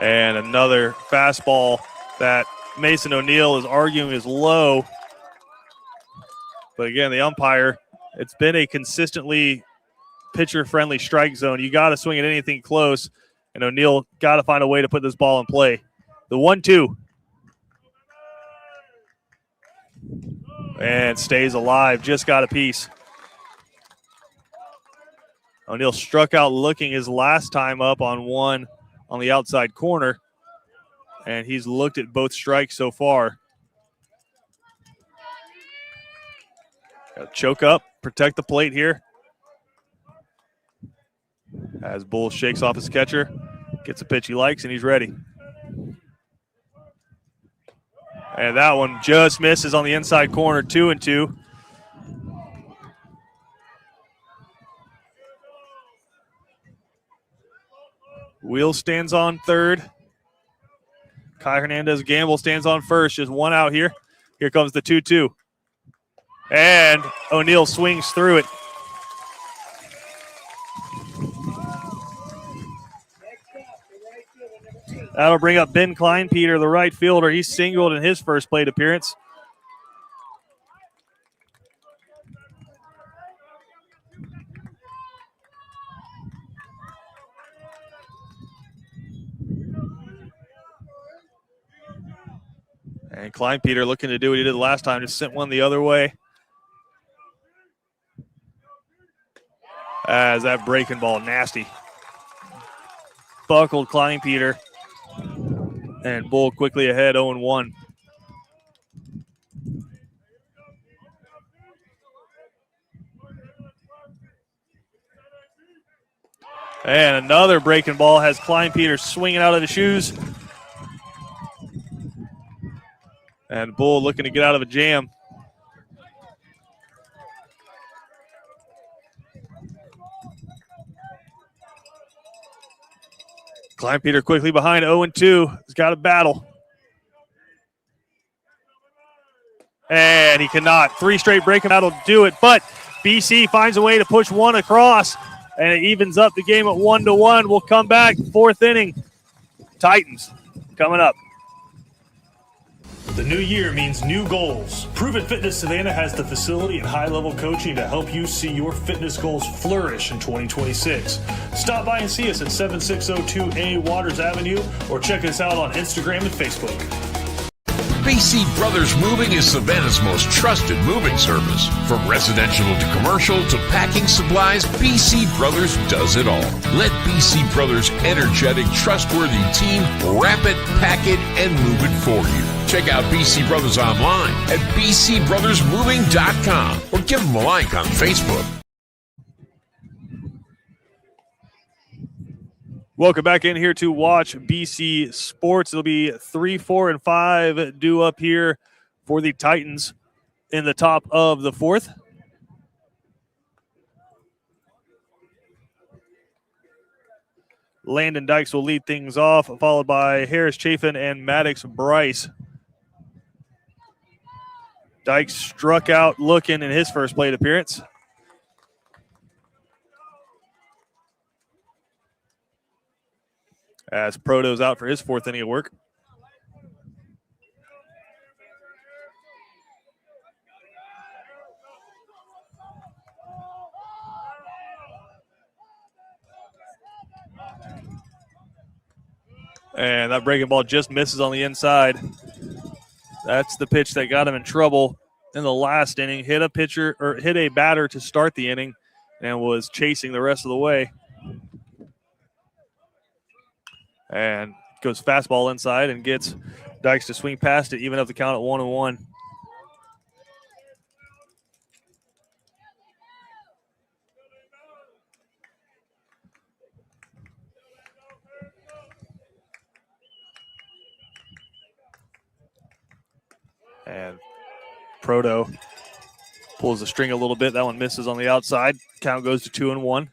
And another fastball that Mason O'Neill is arguing is low. But again, the umpire, it's been a consistently pitcher-friendly strike zone. You got to swing at anything close, and O'Neill got to find a way to put this ball in play. The 1-2. And stays alive, just got a piece. O'Neill struck out looking his last time up on one on the outside corner, and he's looked at both strikes so far. Got to choke up, protect the plate here. As Bull shakes off his catcher, gets a pitch he likes, and he's ready. And that one just misses on the inside corner, 2-2. Wheel stands on third. Kai Hernandez-Gamble stands on first. Just one out here. Here comes the 2-2. And O'Neill swings through it. That'll bring up Ben Kleinpeter, the right fielder. He singled in his first plate appearance. And Kleinpeter looking to do what he did last time, just sent one the other way. As that breaking ball, nasty. Buckled Kleinpeter. And Bull quickly ahead, 0-1. And another breaking ball has Kleinpeter swinging out of the shoes. And Bull looking to get out of a jam. Kleinpeter quickly behind, 0-2. He's got a battle. And he cannot. 3 straight breaking battle to do it. But BC finds a way to push one across. And it evens up the game at 1-1. We'll come back. 4th inning. Titans coming up. The new year means new goals. Proven Fitness Savannah has the facility and high-level coaching to help you see your fitness goals flourish in 2026. Stop by and see us at 7602A Waters Avenue or check us out on Instagram and Facebook. BC Brothers Moving is Savannah's most trusted moving service. From residential to commercial to packing supplies, BC Brothers does it all. Let BC Brothers' energetic, trustworthy team wrap it, pack it, and move it for you. Check out BC Brothers online at bcbrothersmoving.com or give them a like on Facebook. Welcome back in here to watch BC Sports. It'll be 3, 4, and 5 due up here for the Titans in the top of the 4th. Landon Dykes will lead things off, followed by Harris Chafin and Maddox Bryce. Dykes struck out looking in his first plate appearance. As Proto's out for his 4th inning of work. And that breaking ball just misses on the inside. That's the pitch that got him in trouble in the last inning. Hit a batter to start the inning and was chasing the rest of the way. And goes fastball inside and gets Dykes to swing past it, even up the count at 1-1. And Proto pulls the string a little bit. That one misses on the outside. Count goes to 2-1.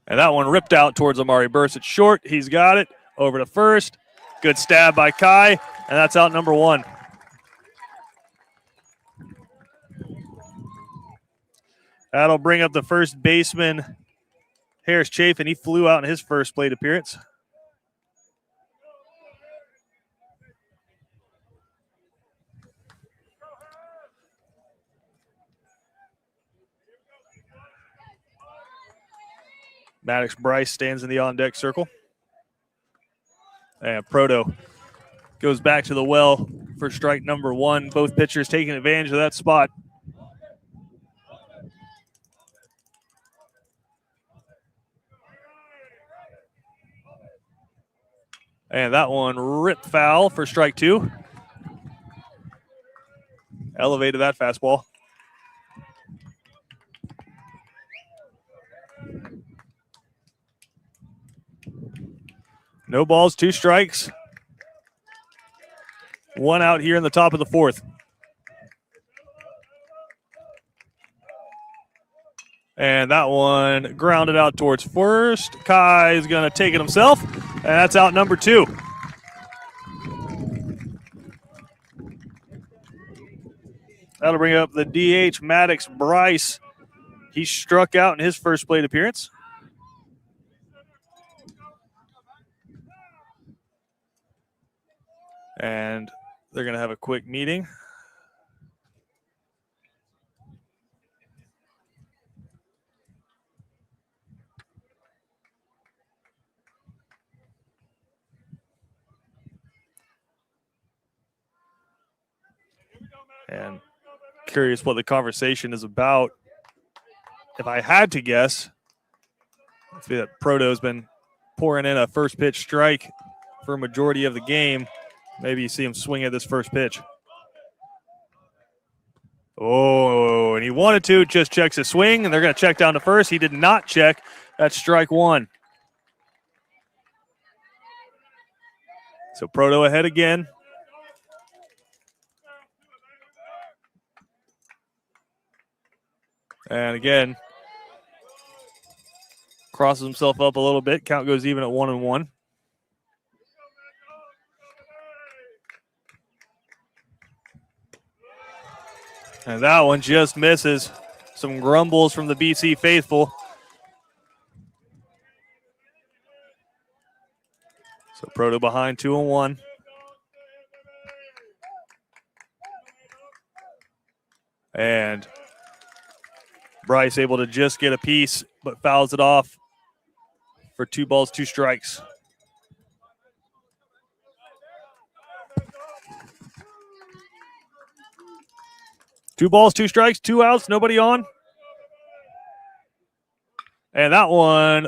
And that one ripped out towards Amari Burst. It's short. He's got it. Over to first. Good stab by Kai. And that's out number 1. That'll bring up the first baseman, Harris Chafin. He flew out in his first plate appearance. Maddox Bryce stands in the on-deck circle. And Proto goes back to the well for strike number 1. Both pitchers taking advantage of that spot. And that one ripped foul for strike 2. Elevated that fastball. No balls, 2 strikes. 1 out here in the top of the 4th. And that one grounded out towards first. Kai is going to take it himself, and that's out number 2. That'll bring up the DH, Maddox Bryce. He struck out in his first plate appearance. And they're going to have a quick meeting. And curious what the conversation is about. If I had to guess, I see that Proto's been pouring in a first pitch strike for a majority of the game. Maybe you see him swing at this first pitch. Oh, and he wanted to, just checks his swing, and they're going to check down to first. He did not check. That's strike 1. So Proto ahead again. And again, crosses himself up a little bit. Count goes even at 1-1. And that one just misses. Some grumbles from the BC faithful. So Proto behind 2-1. And Bryce able to just get a piece, but fouls it off for 2 balls, 2 strikes. Two balls, 2 strikes, 2 outs, nobody on. And that one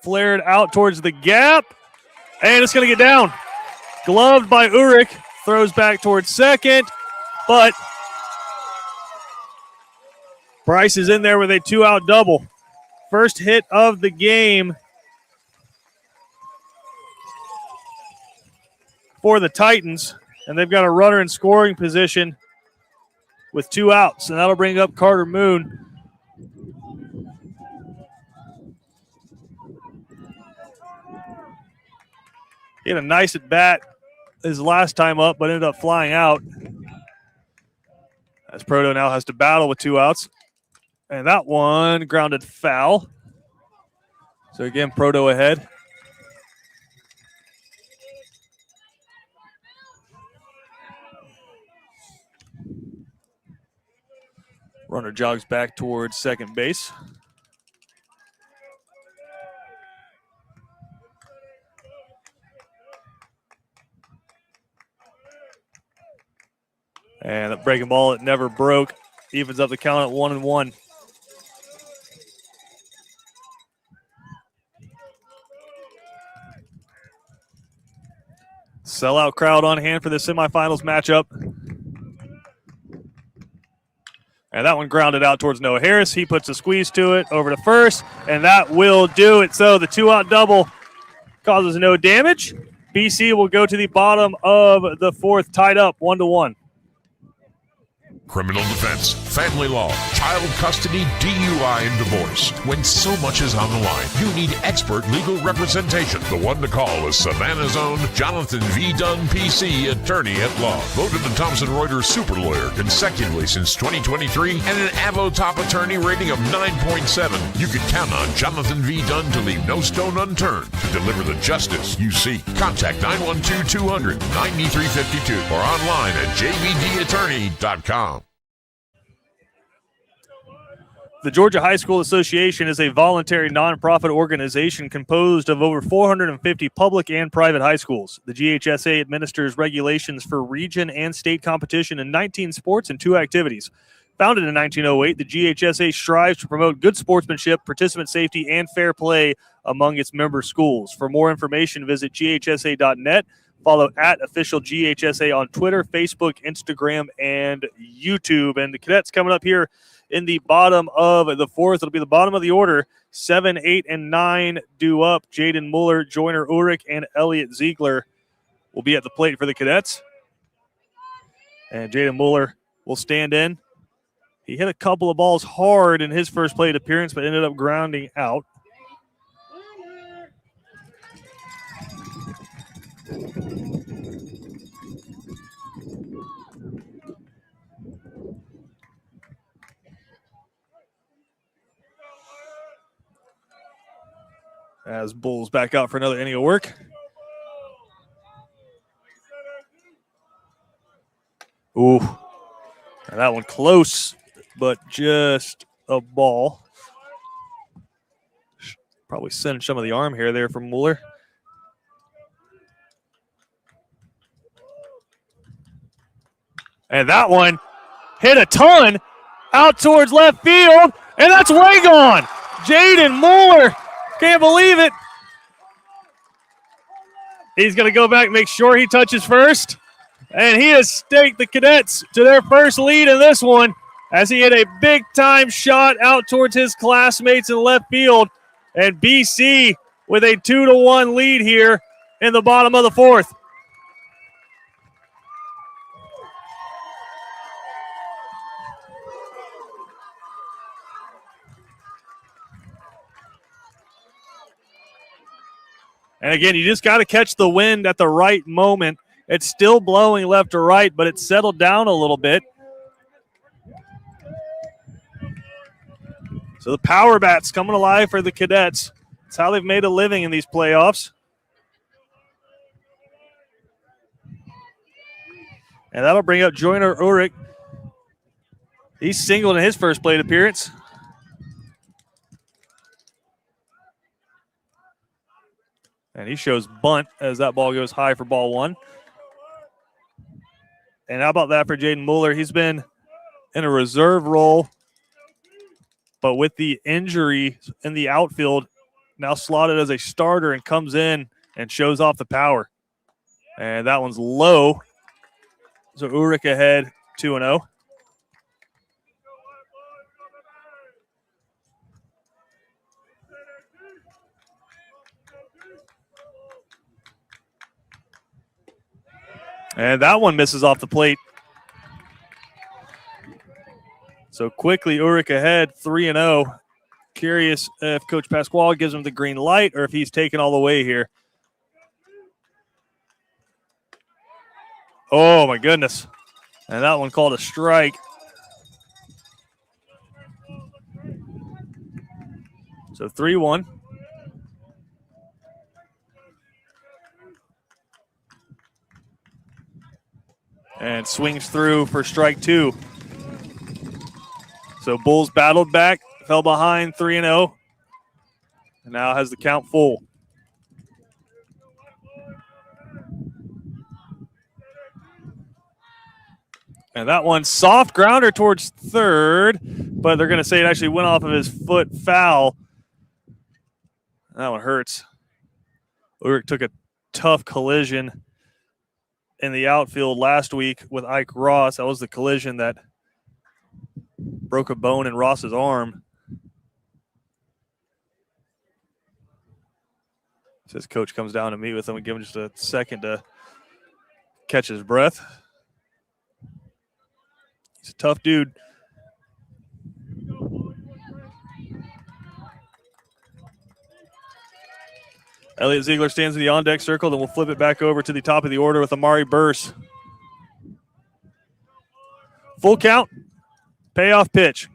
flared out towards the gap. And it's going to get down. Gloved by Urich. Throws back towards second. But Bryce is in there with a 2-out double. First hit of the game for the Titans. And they've got a runner in scoring position with 2 outs. And that'll bring up Carter Moon. He had a nice at bat his last time up, but ended up flying out. As Proto now has to battle with 2 outs. And that one grounded foul. So again, Proto ahead. Runner Runner jogs back towards second base. And the breaking ball, it never broke. Evens up the count at 1-1. Sellout crowd on hand for the semifinals matchup. And that one grounded out towards Noah Harris. He puts a squeeze to it over to first, and that will do it. So the 2-out double causes no damage. BC will go to the bottom of the fourth, tied up 1-1. Criminal defense, family law, child custody, DUI, and divorce. When so much is on the line, you need expert legal representation. The one to call is Savannah's own Jonathan V. Dunn, PC, attorney at law. Voted the Thomson Reuters super lawyer consecutively since 2023 and an Avo top attorney rating of 9.7. You can count on Jonathan V. Dunn to leave no stone unturned to deliver the justice you seek. Contact 912-200-9352 or online at jvdattorney.com. The Georgia High School Association is a voluntary nonprofit organization composed of over 450 public and private high schools. The GHSA administers regulations for region and state competition in 19 sports and 2 activities. Founded in 1908, the GHSA strives to promote good sportsmanship, participant safety, and fair play among its member schools. For more information, visit ghsa.net. Follow at official GHSA on Twitter, Facebook, Instagram, and YouTube. And the Cadets coming up here in the bottom of the fourth. It'll be the bottom of the order. 7, 8, and 9 due up. Jaden Mueller, Joyner Ulrich, and Elliott Ziegler will be at the plate for the Cadets. And Jaden Mueller will stand in. He hit a couple of balls hard in his first plate appearance, but ended up grounding out. As Bulls back out for another inning of work. Ooh. And that one close, but just a ball. Probably send some of the arm hair there from Mueller. And that one hit a ton out towards left field, and that's way gone. Jaden Mueller. Can't believe it. He's going to go back and make sure he touches first. And he has staked the Cadets to their first lead in this one as he hit a big-time shot out towards his classmates in left field. And BC with a 2-1 lead here in the bottom of the fourth. And again, you just got to catch the wind at the right moment. It's still blowing left to right, but it's settled down a little bit. So the power bats coming alive for the Cadets. It's how they've made a living in these playoffs. And that'll bring up Joyner Ulrich. He's singled in his first plate appearance. And he shows bunt as that ball goes high for ball one. And how about that for Jaden Mueller? He's been in a reserve role, but with the injury in the outfield, now slotted as a starter and comes in and shows off the power. And that one's low. So Ulrich ahead 2-0. And that one misses off the plate. So quickly, Ulrich ahead, 3-0. Curious if Coach Pasquale gives him the green light or if he's taken all the way here. Oh, my goodness. And that one called a strike. So 3-1. And swings through for strike two. So Bulls battled back, fell behind 3-0, and now has the count full. And that one, soft grounder towards third, but they're going to say it actually went off of his foot, foul. That one hurts. Ulrich took a tough collision in the outfield last week with Ike Ross. That was the collision that broke a bone in Ross's arm. Says coach comes down to meet with him and give him just a second to catch his breath. He's a tough dude. Elliot Ziegler stands in the on-deck circle, then we'll flip it back over to the top of the order with Amari Burse. Full count, payoff pitch.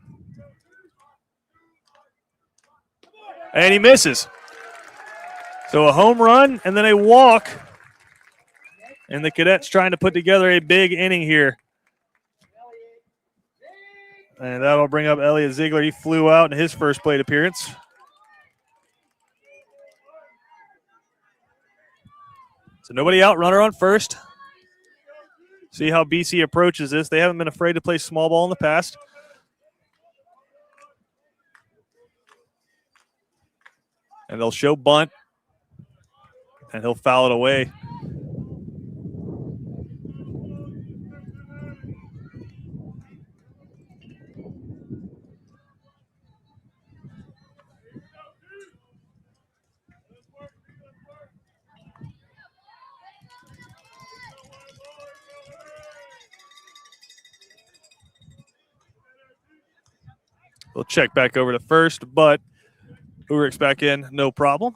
And he misses. So a home run and then a walk. And the Cadets trying to put together a big inning here. And that'll bring up Elliot Ziegler. He flew out in his first plate appearance. So nobody out, runner on first. See how BC approaches this. They haven't been afraid to play small ball in the past. And they'll show bunt. And he'll foul it away. We'll check back over to first, but Ulrich's back in, no problem.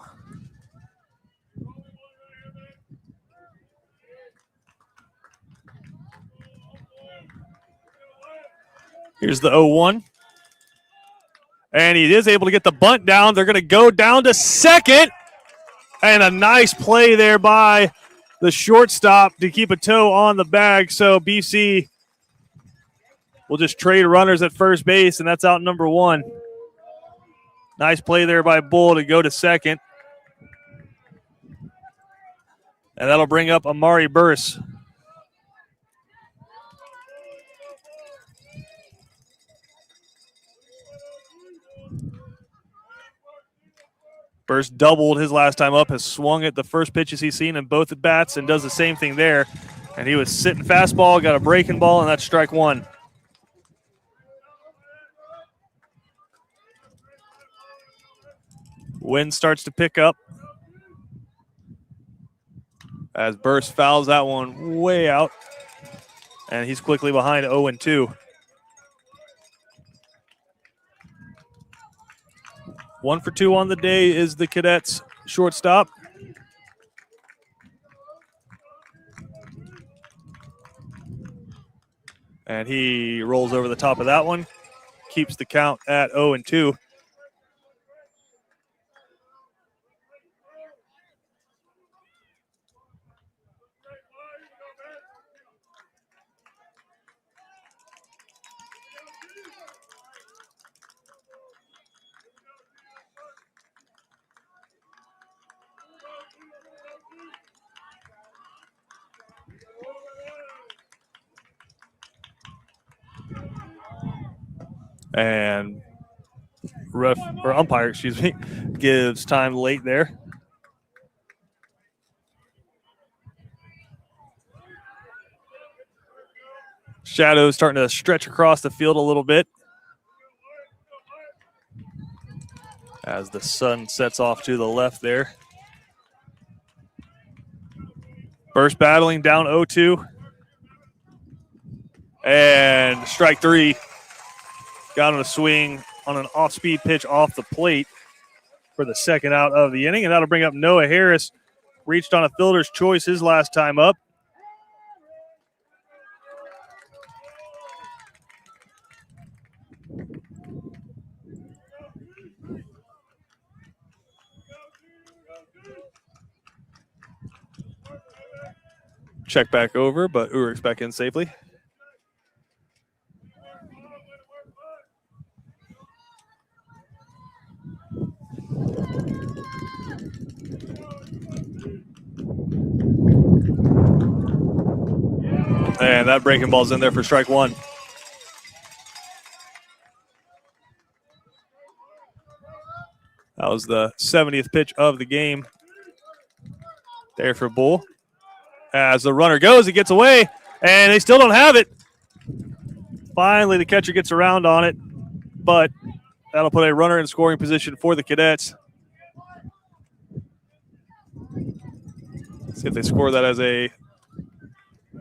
Here's the 0-1. And he is able to get the bunt down. They're going to go down to second. And a nice play there by the shortstop to keep a toe on the bag. So BC will just trade runners at first base, and that's out number one. Nice play there by Bull to go to second. And that'll bring up Amari Burse. Burse doubled his last time up, has swung at the first pitches he's seen in both at bats and does the same thing there. And he was sitting fastball, got a breaking ball, and that's strike one. Wind starts to pick up as Burse fouls that one way out. And he's quickly behind 0-2. 1 for 2 on the day is the Cadets shortstop. And he rolls over the top of that one. Keeps the count at 0-2. And umpire, gives time late there. Shadows starting to stretch across the field a little bit as the sun sets off to the left there. Burse battling down 0-2. And strike three. Got on a swing on an off-speed pitch off the plate for the second out of the inning. And that'll bring up Noah Harris. Reached on a fielder's choice his last time up. Check back over, but Ulrich's back in safely. And that breaking ball's in there for strike one. That was the 70th pitch of the game. There for Bull. As the runner goes, he gets away, and they still don't have it. Finally, the catcher gets around on it, but that'll put a runner in scoring position for the Cadets. See if they score that as a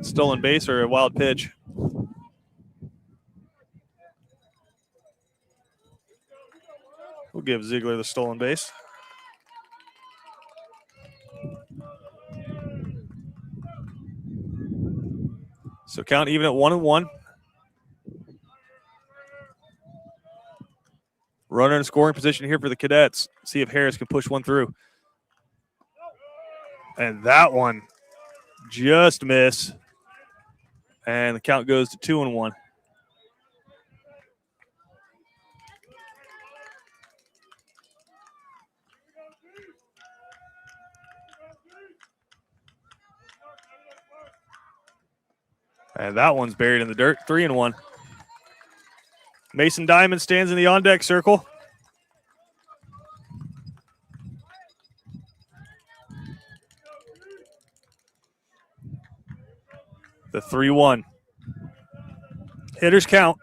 stolen base or a wild pitch. We'll give Ziegler the stolen base. So count even at 1-1. Runner in scoring position here for the Cadets. See if Harris can push one through. And that one just miss. And the count goes to 2-1. And that one's buried in the dirt, 3-1. Mason Diamond stands in the on-deck circle. The 3-1. Hitters count.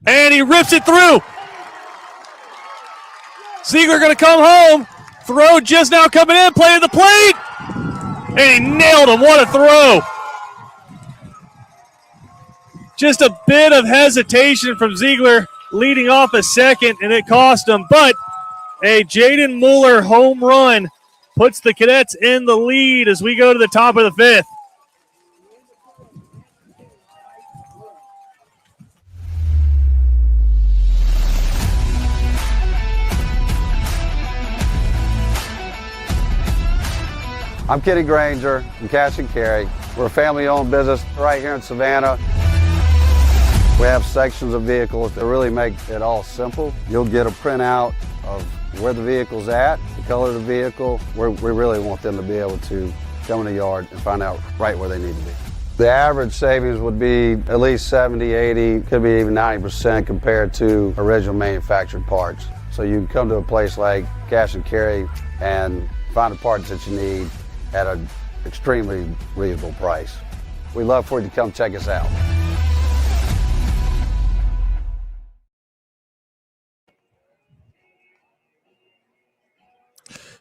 And he rips it through. Ziegler going to come home. Throw just now coming in, play at the plate. And he nailed him. What a throw. Just a bit of hesitation from Ziegler leading off a second, and it cost him. But a Jaden Mueller home run puts the Cadets in the lead as we go to the top of the fifth. I'm Kenny Granger from Cash and Carry. We're a family-owned business right here in Savannah. We have sections of vehicles that really make it all simple. You'll get a printout of where the vehicle's at, the color of the vehicle. We really want them to be able to come in the yard and find out right where they need to be. The average savings would be at least 70, 80, could be even 90% compared to original manufactured parts. So you can come to a place like Cash and Carry and find the parts that you need at an extremely reasonable price. We'd love for you to come check us out.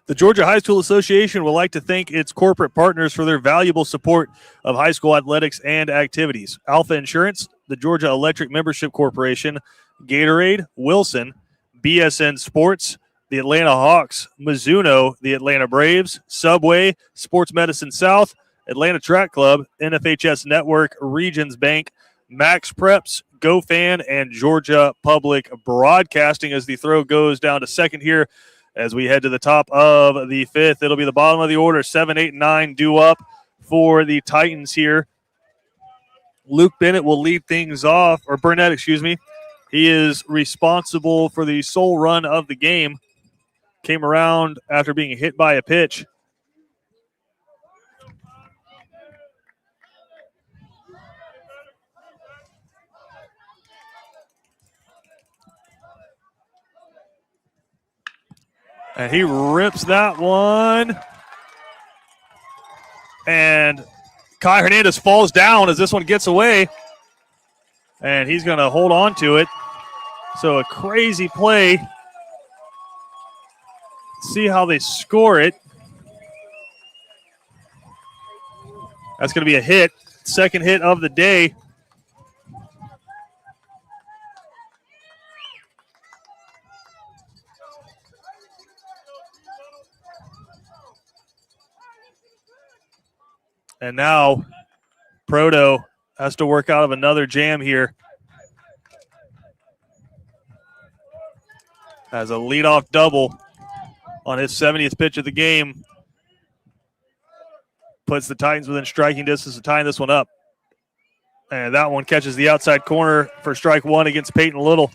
The Georgia High School Association would like to thank its corporate partners for their valuable support of high school athletics and activities. Alpha Insurance, the Georgia Electric Membership Corporation, Gatorade, Wilson, BSN Sports, the Atlanta Hawks, Mizuno, the Atlanta Braves, Subway, Sports Medicine South, Atlanta Track Club, NFHS Network, Regions Bank, Max Preps, GoFan, and Georgia Public Broadcasting as the throw goes down to second here as we head to the top of the fifth. It'll be the bottom of the order, 7, 8, and 9 due up for the Titans here. Luke Bennett will lead things off, or Burnett, excuse me. He is responsible for the sole run of the game. Came around after being hit by a pitch. And he rips that one. And Kai Hernandez falls down as this one gets away. And he's going to hold on to it. So a crazy play. See how they score it. That's going to be a hit. Second hit of the day. And now Proto has to work out of another jam here. Has a leadoff double on his 70th pitch of the game. Puts the Titans within striking distance of tying this one up. And that one catches the outside corner for strike one against Peyton Little.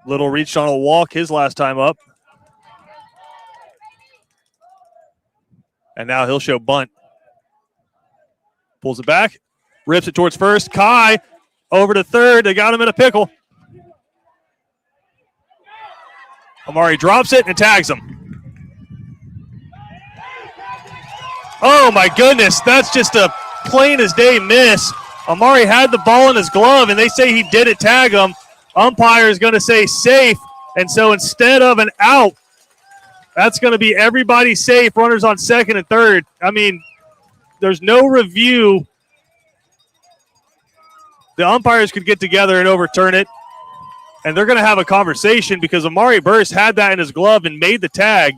Little reached on a walk his last time up. And now he'll show bunt. Pulls it back. Rips it towards first. Kai over to third. They got him in a pickle. Amari drops it and tags him. Oh, my goodness. That's just a plain as day miss. Amari had the ball in his glove, and they say he didn't tag him. Umpire is going to say safe, and so instead of an out, that's going to be everybody safe, runners on second and third. I mean, there's no review. The umpires could get together and overturn it, and they're going to have a conversation because Amari Burst had that in his glove and made the tag.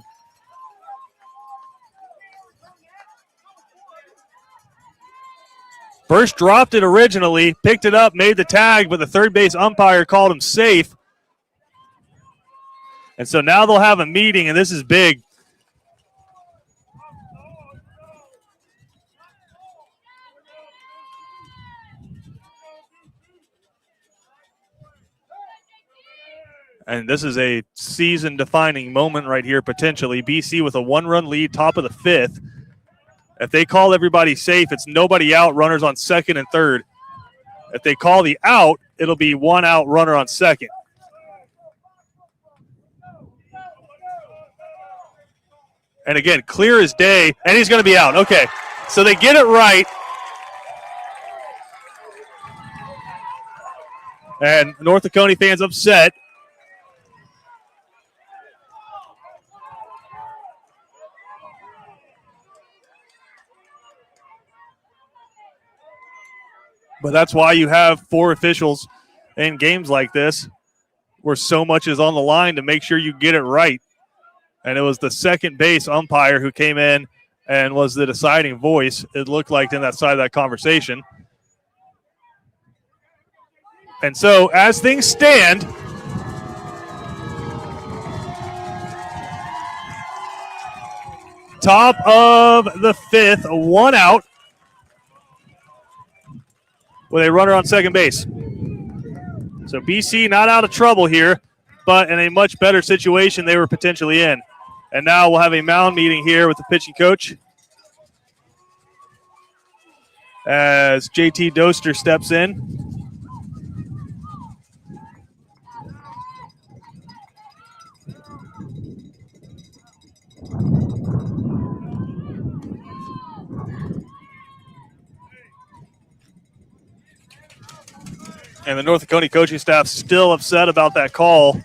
Burst dropped it originally, picked it up, made the tag, but the third base umpire called him safe. And so now they'll have a meeting, and this is big. And this is a season-defining moment right here, potentially. BC with a one-run lead, top of the fifth. If they call everybody safe, it's nobody out, runners on second and third. If they call the out, it'll be one out, runner on second. And again, clear as day, and he's going to be out. Okay, so they get it right. And North Oconee fans upset. But that's why you have four officials in games like this where so much is on the line to make sure you get it right. And it was the second base umpire who came in and was the deciding voice, it looked like, in that side of that conversation. And so as things stand, top of the fifth, one out, with a runner on second base. So BC not out of trouble here, but in a much better situation they were potentially in. And now we'll have a mound meeting here with the pitching coach as JT Doster steps in. And the North Oconee coaching staff still upset about that call.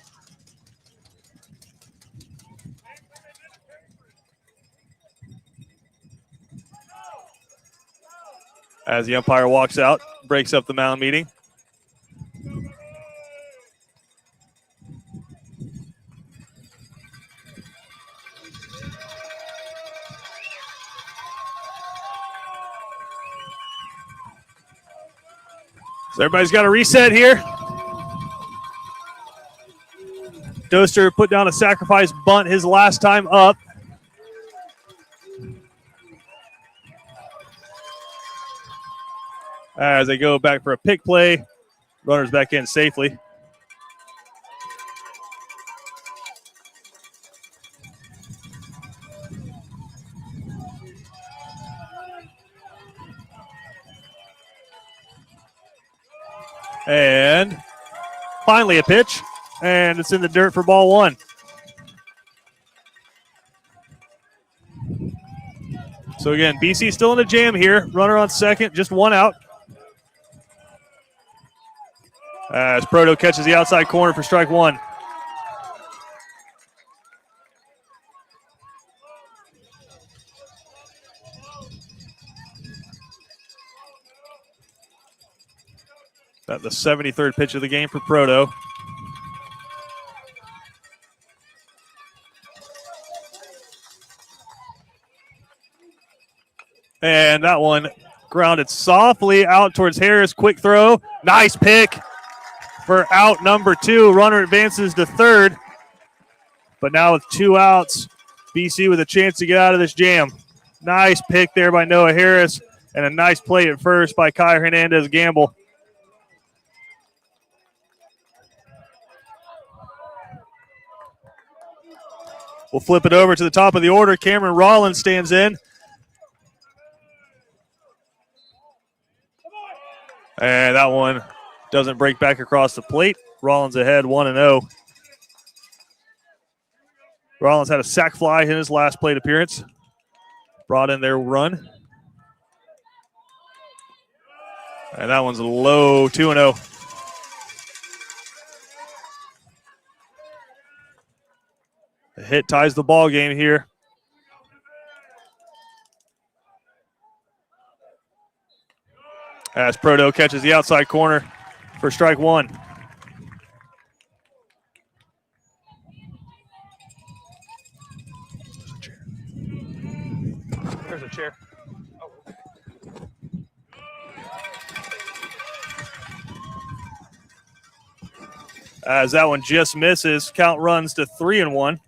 As the umpire walks out, breaks up the mound meeting. So everybody's got a reset here. Doster put down a sacrifice bunt his last time up. As they go back for a pick play, runners back in safely. And finally a pitch, and it's in the dirt for ball one. So again, BC still in a jam here. Runner on second, just one out. As Proto catches the outside corner for strike one. That's the 73rd pitch of the game for Proto. And that one grounded softly out towards Harris. Quick throw. Nice pick for out number two. Runner advances to third. But now with two outs, BC with a chance to get out of this jam. Nice pick there by Noah Harris. And a nice play at first by Kai Hernandez Gamble. We'll flip it over to the top of the order. Cameron Rollins stands in. And that one doesn't break back across the plate. Rollins ahead 1-0. Rollins had a sac fly in his last plate appearance. Brought in their run. And that one's low, 2-0. The hit ties the ball game here. As Proto catches the outside corner for strike one. There's a chair. As that one just misses, count runs to 3-1.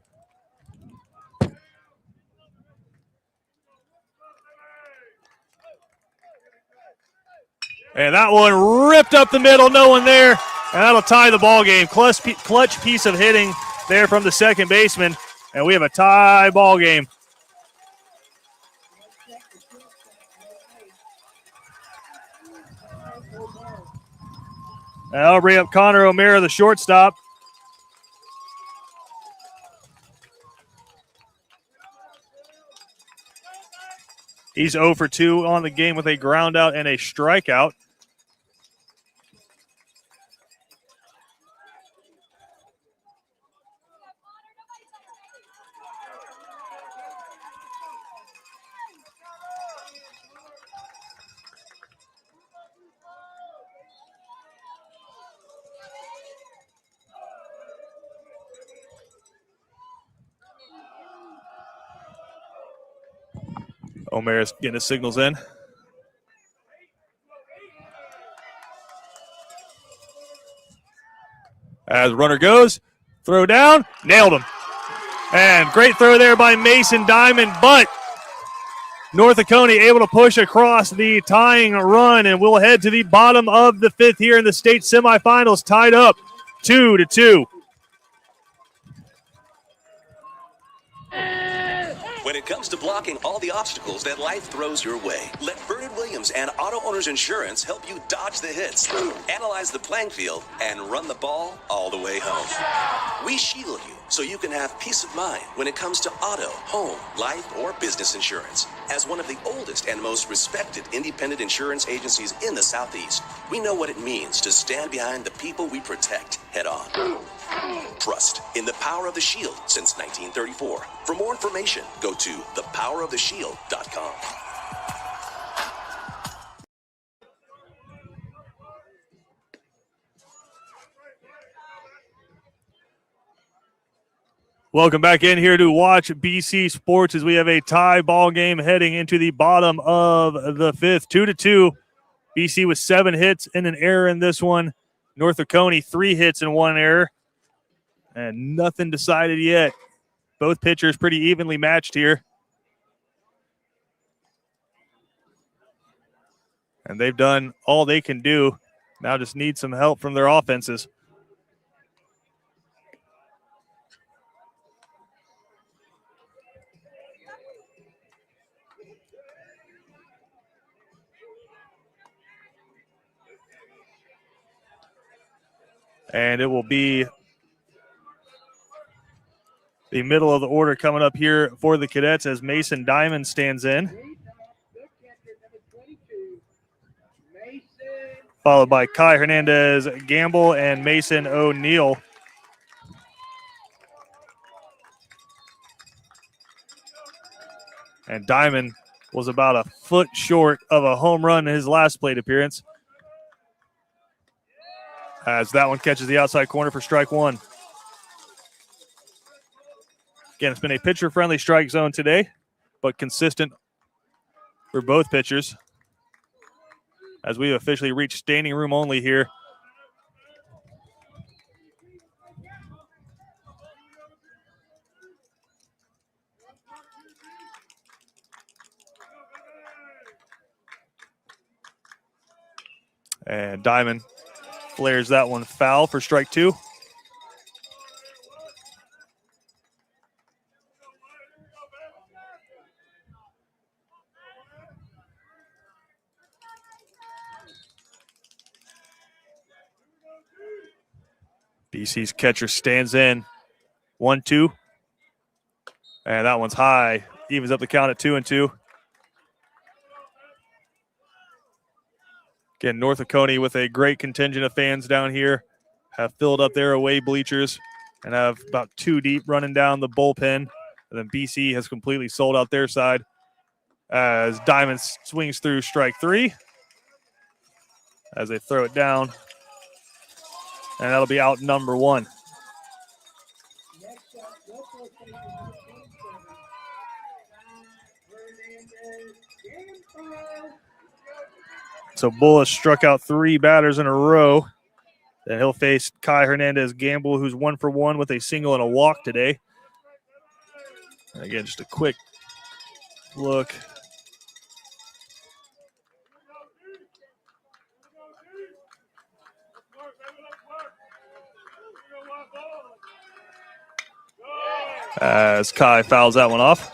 And that one ripped up the middle, no one there, and that'll tie the ball game. Clutch piece of hitting there from the second baseman, and we have a tie ball game. That'll bring up Connor O'Meara, the shortstop. He's 0 for 2 on the game with a ground out and a strikeout. O'Meara's getting his signals in. As runner goes, throw down, nailed him. And great throw there by Mason Diamond, but North Oconee able to push across the tying run, and we'll head to the bottom of the fifth here in the state semifinals, tied up 2-2. When it comes to blocking all the obstacles that life throws your way, let Bernard Williams and Auto Owners Insurance help you dodge the hits, analyze the playing field, and run the ball all the way home. We shield you so you can have peace of mind when it comes to auto, home, life, or business insurance. As one of the oldest and most respected independent insurance agencies in the Southeast, we know what it means to stand behind the people we protect head on. Trust in the power of the shield since 1934. For more information, go to thepoweroftheshield.com. Welcome back in here to watch BC Sports as we have a tie ball game heading into the bottom of the fifth. 2-2. BC with 7 hits and an error in this one. North Oconee 3 hits and 1 error. And nothing decided yet. Both pitchers pretty evenly matched here. And they've done all they can do. Now just need some help from their offenses. And it will be the middle of the order coming up here for the Cadets as Mason Diamond stands in. Followed by Kai Hernandez Gamble and Mason O'Neill. And Diamond was about a foot short of a home run in his last plate appearance. As that one catches the outside corner for strike one. Again, it's been a pitcher-friendly strike zone today, but consistent for both pitchers. As we officially reached standing room only here. And Diamond flares that one foul for strike two. BC's catcher stands in. 1-2. And that one's high. Evens up the count at 2-2. Again, North Oconee with a great contingent of fans down here have filled up their away bleachers and have about 2 deep running down the bullpen. And then BC has completely sold out their side as Diamond swings through strike 3 as they throw it down. And that'll be out number 1. So Bull has struck out 3 batters in a row. Then he'll face Kai Hernandez Gamble, who's 1 for 1 with a single and a walk today. And again, just a quick look. As Kai fouls that one off.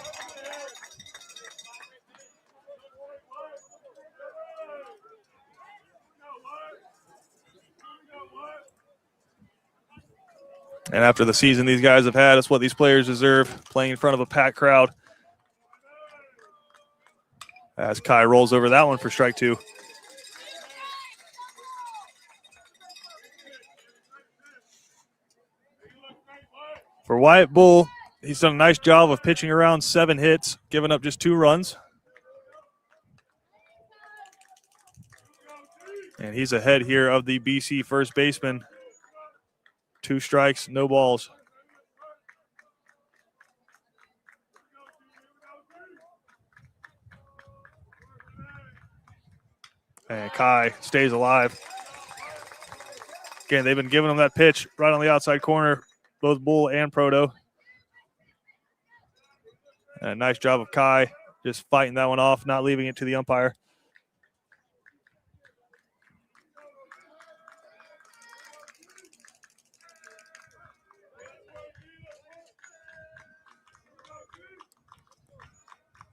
And after the season these guys have had, it's what these players deserve, playing in front of a packed crowd. As Kai rolls over that one for strike 2. For Wyatt Bull, he's done a nice job of pitching around 7 hits, giving up just 2 runs. And he's ahead here of the BC first baseman. 2 strikes, no balls. And Kai stays alive. Again, they've been giving him that pitch right on the outside corner, both Bull and Proto. And a nice job of Kai just fighting that one off, not leaving it to the umpire.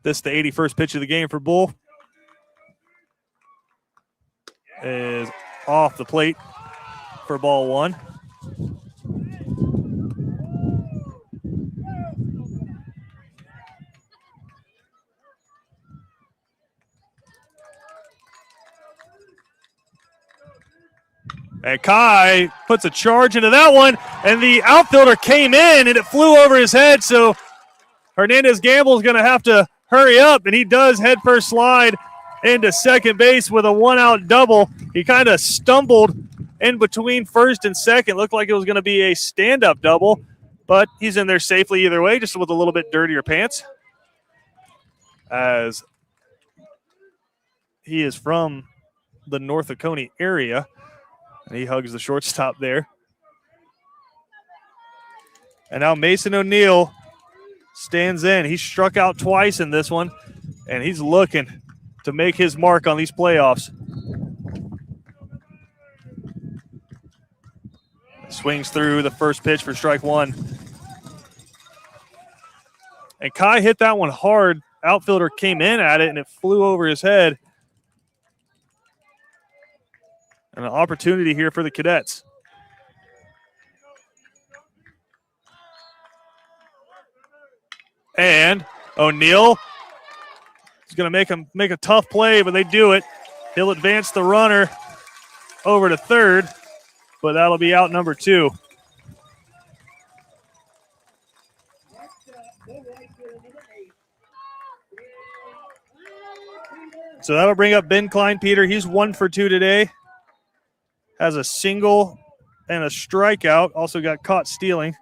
This is the 81st pitch of the game for Bull. Is off the plate for ball 1. And Kai puts a charge into that one, and the outfielder came in, and it flew over his head, so Hernandez Gamble is going to have to hurry up, and he does head first slide into second base with a 1-out double. He kind of stumbled in between first and second. Looked like it was going to be a stand-up double, but he's in there safely either way, just with a little bit dirtier pants. As he is from the North Oconee area, and he hugs the shortstop there. And now Mason O'Neill stands in. He struck out twice in this one, and he's looking to make his mark on these playoffs. Swings through the first pitch for strike 1. And Kai hit that one hard. Outfielder came in at it, and it flew over his head. And an opportunity here for the Cadets. And O'Neill is going to make a tough play, but they do it. He'll advance the runner over to third, but that'll be out number 2. So that'll bring up Ben Klein-Peter. He's 1 for 2 today. Has a single and a strikeout. Also got caught stealing.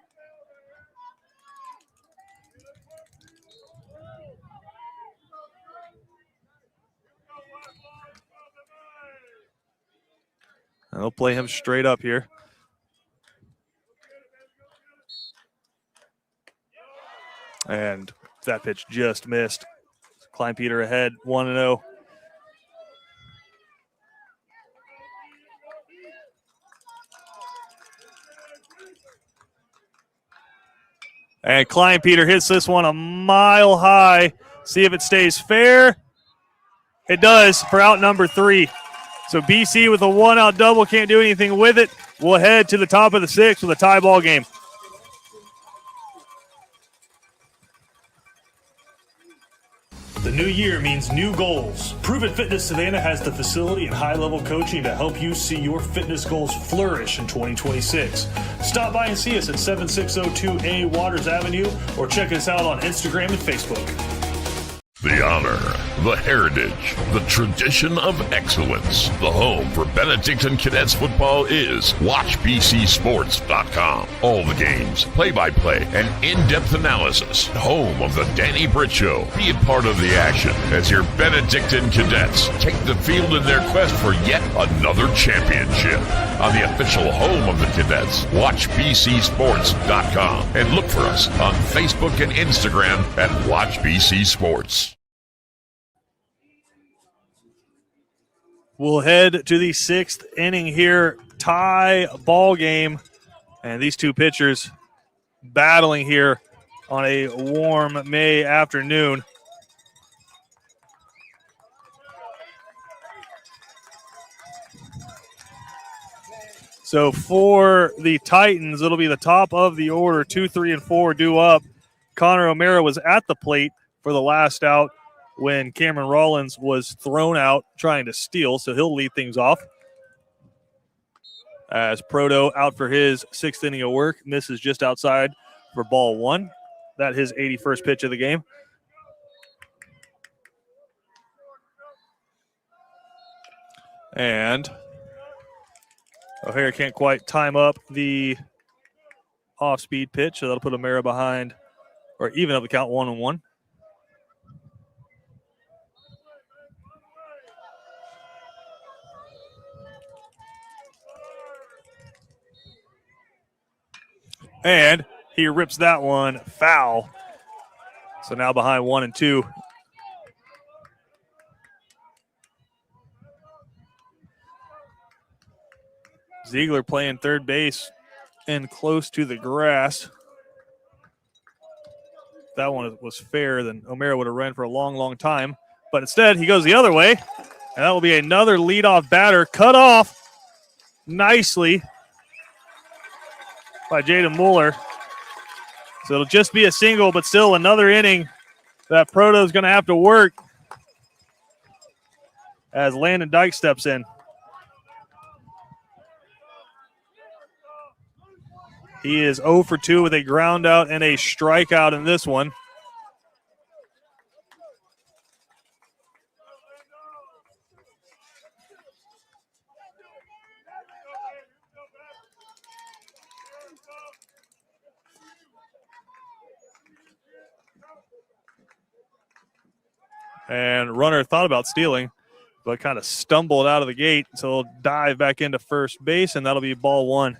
And they'll play him straight up here. And that pitch just missed. Klein-Peter ahead, 1-0. And Klein-Peter hits this one a mile high. See if it stays fair. It does for out number 3. So BC with a 1-out double can't do anything with it. We'll head to the top of the 6th with a tie ball game. The new year means new goals. Proven Fitness Savannah has the facility and high-level coaching to help you see your fitness goals flourish in 2026. Stop by and see us at 7602A Waters Avenue or check us out on Instagram and Facebook. The honor, the heritage, the tradition of excellence. The home for Benedictine Cadets football is WatchBCSports.com. All the games, play-by-play, and in-depth analysis. Home of the Danny Britt Show. Be a part of the action as your Benedictine Cadets take the field in their quest for yet another championship. On the official home of the Cadets, WatchBCSports.com. And look for us on Facebook and Instagram at WatchBCSports. We'll head to the 6th inning here, tie ball game, and these two pitchers battling here on a warm May afternoon. So for the Titans, it'll be the top of the order, 2, 3, and 4 due up. Connor O'Mara was at the plate for the last out when Cameron Rollins was thrown out trying to steal, so he'll lead things off. As Proto out for his 6th inning of work, misses just outside for ball 1. That his 81st pitch of the game. And O'Hara can't quite time up the off-speed pitch, so that'll put O'Mara behind, or even up the count 1-1. And he rips that one foul. So now behind 1-2. Ziegler playing third base and close to the grass. If that one was fair, then O'Mara would have run for a long, long time. But instead, he goes the other way. And that will be another leadoff batter cut off nicely by Jaden Mueller. So it'll just be a single, but still another inning that Proto is going to have to work as Landon Dyke steps in. He is 0 for 2 with a ground out and a strikeout in this one. And runner thought about stealing, but kind of stumbled out of the gate. So he'll dive back into first base, and that'll be ball 1.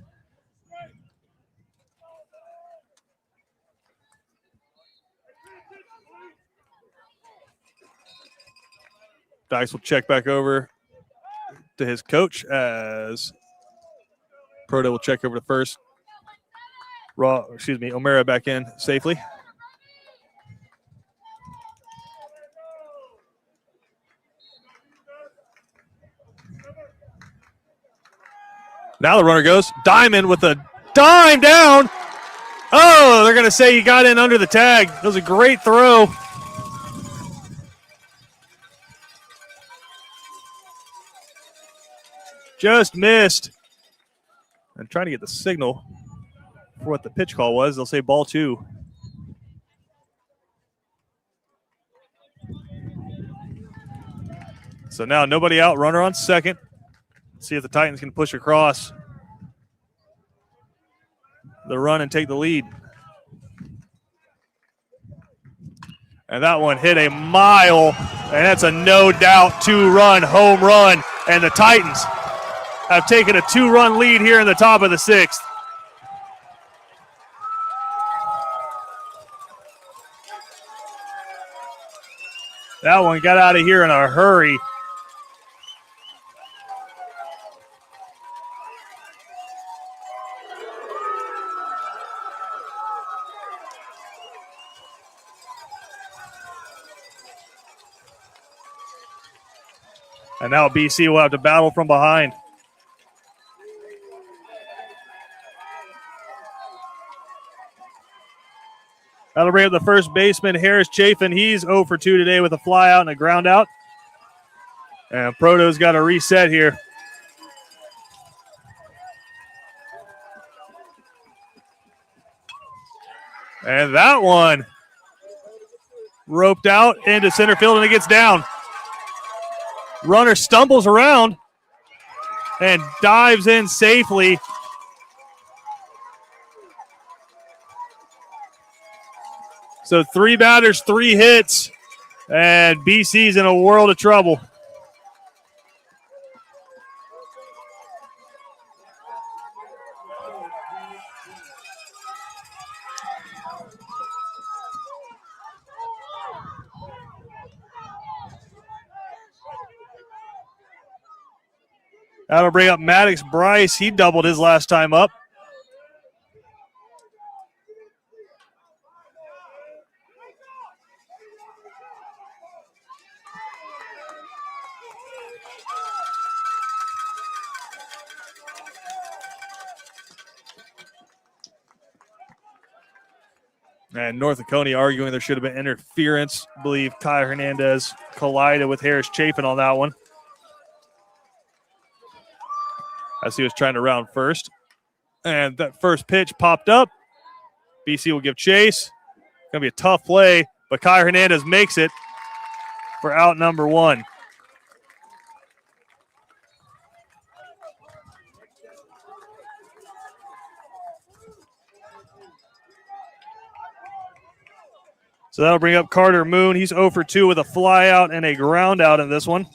Dice will check back over to his coach as Proto will check over to first. O'Mara back in safely. Now the runner goes. Diamond with a dime down. Oh, they're going to say he got in under the tag. That was a great throw. Just missed. I'm trying to get the signal for what the pitch call was. They'll say ball 2. So now nobody out, runner on second. See if the Titans can push across the run and take the lead. And that one hit a mile, and that's a no-doubt 2-run home run. And the Titans have taken a 2-run lead here in the top of the 6th. That one got out of here in a hurry. And now BC will have to battle from behind. That'll bring up the first baseman, Harris Chafin. He's 0 for 2 today with a fly out and a ground out. And Proto's got to reset here. And that one roped out into center field, and it gets down. Runner stumbles around and dives in safely. So 3 batters, 3 hits, and BC's in a world of trouble. That'll bring up Maddox Bryce. He doubled his last time up. And North Oconee arguing there should have been interference. I believe Kai Hernandez collided with Harris Chafin on that one, as he was trying to round first. And that first pitch popped up. BC will give chase. Going to be a tough play, but Kai Hernandez makes it for out number 1. So that'll bring up Carter Moon. He's 0 for 2 with a fly out and a ground out in this one.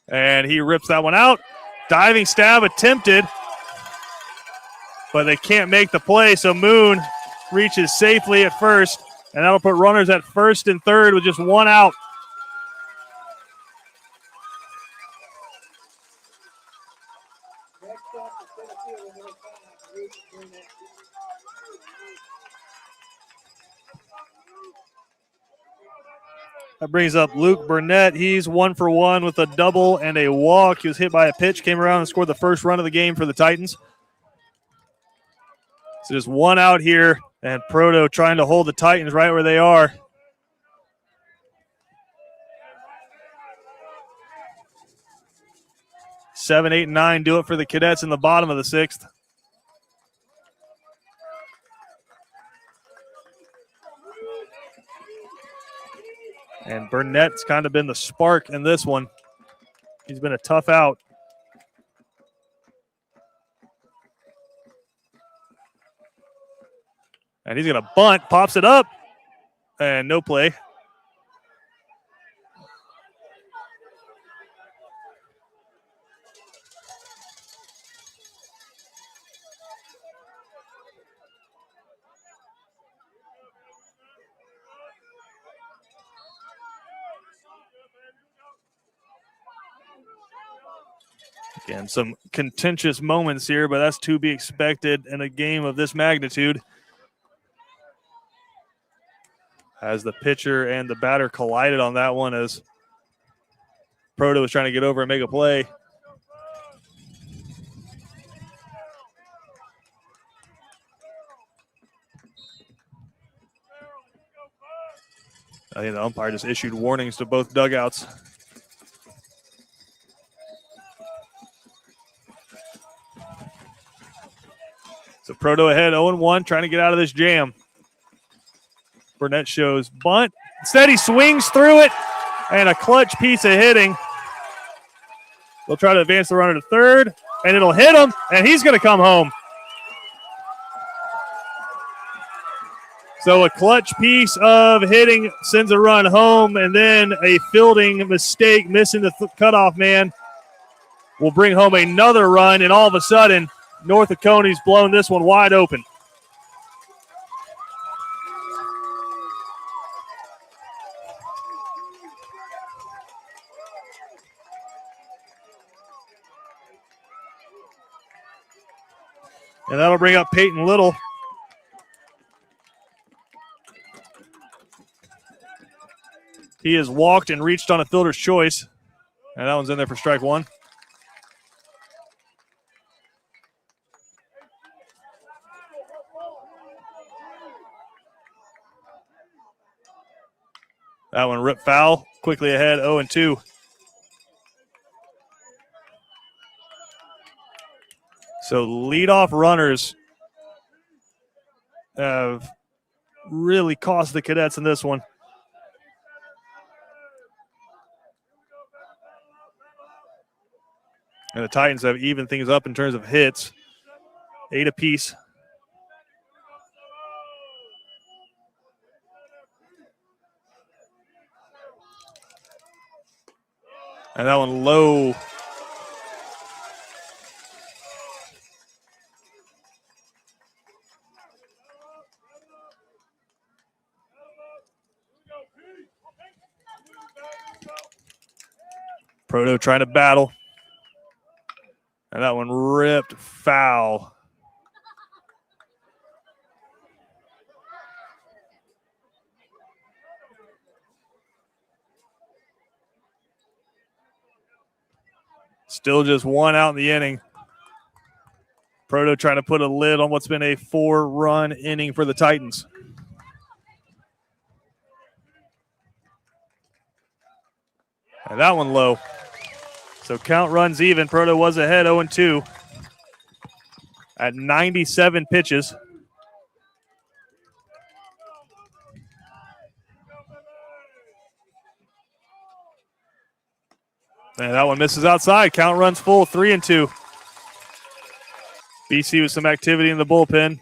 And he rips that one out. Diving stab attempted, but they can't make the play, so Moon reaches safely at first, and that'll put runners at first and third with just 1 out. That brings up Luke Burnett. He's 1 for 1 with a double and a walk. He was hit by a pitch, came around and scored the first run of the game for the Titans. So just 1 out here, and Proto trying to hold the Titans right where they are. Seven, 8, and 9 do it for the Cadets in the bottom of the 6th. And Burnett's kind of been the spark in this one. He's been a tough out. And he's going to bunt, pops it up, and no play. Again, some contentious moments here, but that's to be expected in a game of this magnitude. As the pitcher and the batter collided on that one, as Proto was trying to get over and make a play. I think the umpire just issued warnings to both dugouts. So Proto ahead 0-1, trying to get out of this jam. Burnett shows bunt. Instead, he swings through it, and a clutch piece of hitting. They'll try to advance the runner to third, and it'll hit him, and he's going to come home. So a clutch piece of hitting sends a run home, and then a fielding mistake, missing the cutoff man, will bring home another run, and all of a sudden, North Oconee's blown this one wide open. And that'll bring up Peyton Little. He has walked and reached on a fielder's choice. And that one's in there for strike one. That one ripped foul. Quickly ahead, 0-2. So leadoff runners have really cost the Cadets in this one. And the Titans have evened things up in terms of hits. 8 apiece. And that one low. Proto trying to battle. And that one ripped foul. Still just one out in the inning. Proto trying to put a lid on what's been a 4-run inning for the Titans. And that one low. So count runs even. Proto was ahead 0-2 at 97 pitches. And that one misses outside. Count runs full, 3-2. BC with some activity in the bullpen.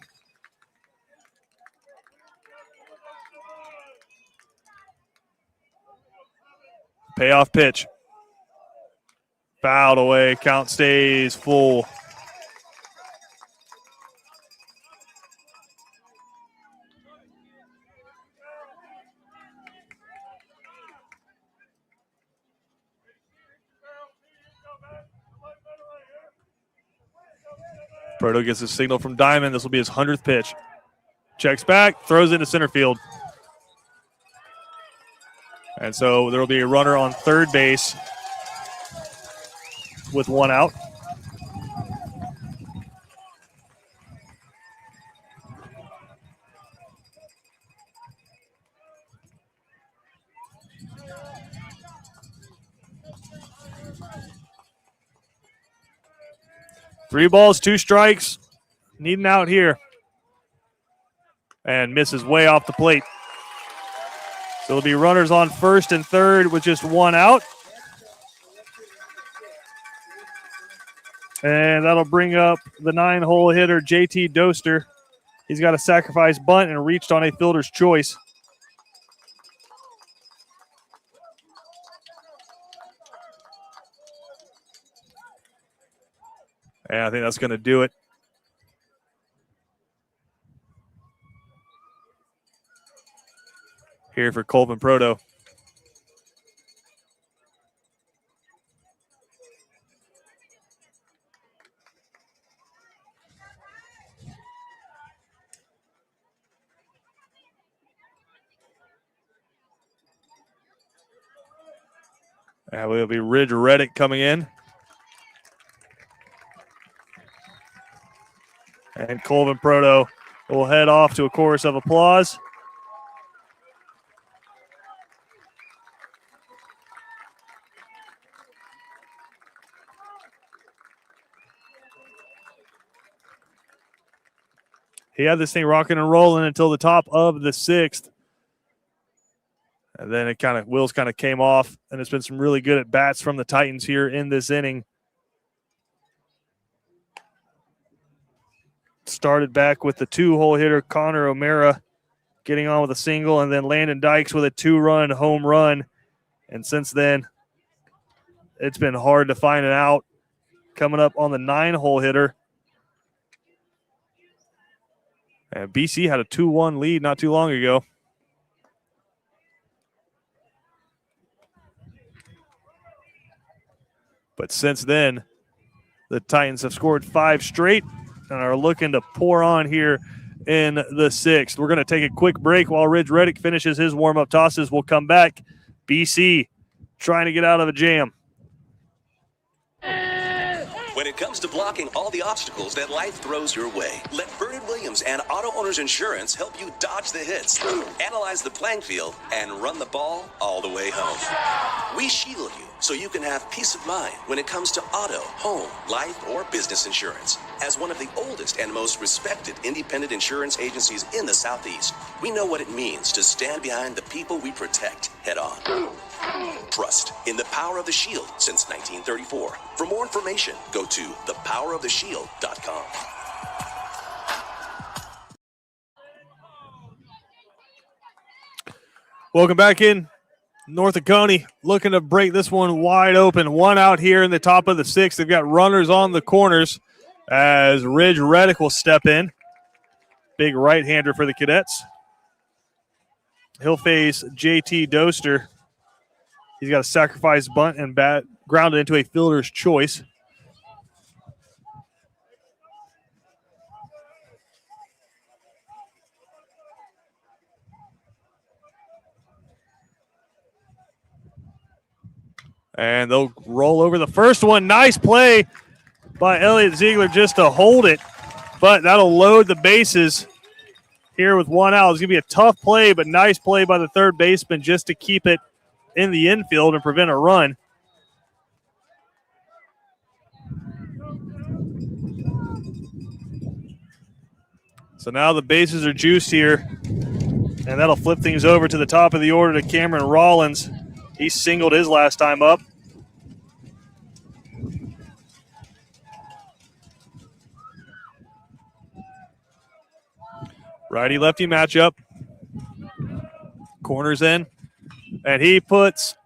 Payoff pitch. Fouled away. Count stays full. Proto gets his signal from Diamond. This will be his 100th pitch. Checks back, throws into center field. And so there will be a runner on third base with one out. Three balls, 2 strikes. Need an out here. And misses way off the plate. So it'll be runners on first and third with just one out. And that'll bring up the 9-hole hitter, JT Doster. He's got a sacrifice bunt and reached on a fielder's choice. And I think that's going to do it. Here for Colvin Proto. And we'll be Ridge Reddick coming in. And Colvin Proto will head off to a chorus of applause. He had this thing rocking and rolling until the top of the 6th. And then wheels kind of came off, and it's been some really good at bats from the Titans here in this inning. Started back with the 2-hole hitter, Connor O'Mara, getting on with a single, and then Landon Dykes with a 2-run home run. And since then, it's been hard to find an out. Coming up on the 9-hole hitter. And BC had a 2-1 lead not too long ago. But since then, the Titans have scored 5 straight. and are looking to pour on here in the sixth. We're going to take a quick break while Ridge Reddick finishes his warm-up tosses. We'll come back. BC trying to get out of a jam. When it comes to blocking all the obstacles that life throws your way, let Vernon Williams and Auto Owners Insurance help you dodge the hits, analyze the playing field, and run the ball all the way home. We shield you so you can have peace of mind when it comes to auto, home, life, or business insurance. As one of the oldest and most respected independent insurance agencies in the Southeast, we know what it means to stand behind the people we protect head on. Trust in the power of the Shield since 1934. For more information, go to thepoweroftheshield.com. Welcome back in. North Oconee looking to break this one wide open. One out here in the top of the sixth. They've got runners on the corners as Ridge Reddick will step in. Big right-hander for the Cadets. He'll face JT Doster. He's got a sacrifice bunt and bat grounded into a fielder's choice. And they'll roll over the first one. Nice play by Elliott Ziegler just to hold it. But that'll load the bases here with one out. It's going to be a tough play, but nice play by the third baseman just to keep it in the infield and prevent a run. So now the bases are juiced here, and that'll flip things over to the top of the order to Cameron Rollins. He singled his last time up. Righty-lefty matchup. Corners in. And he puts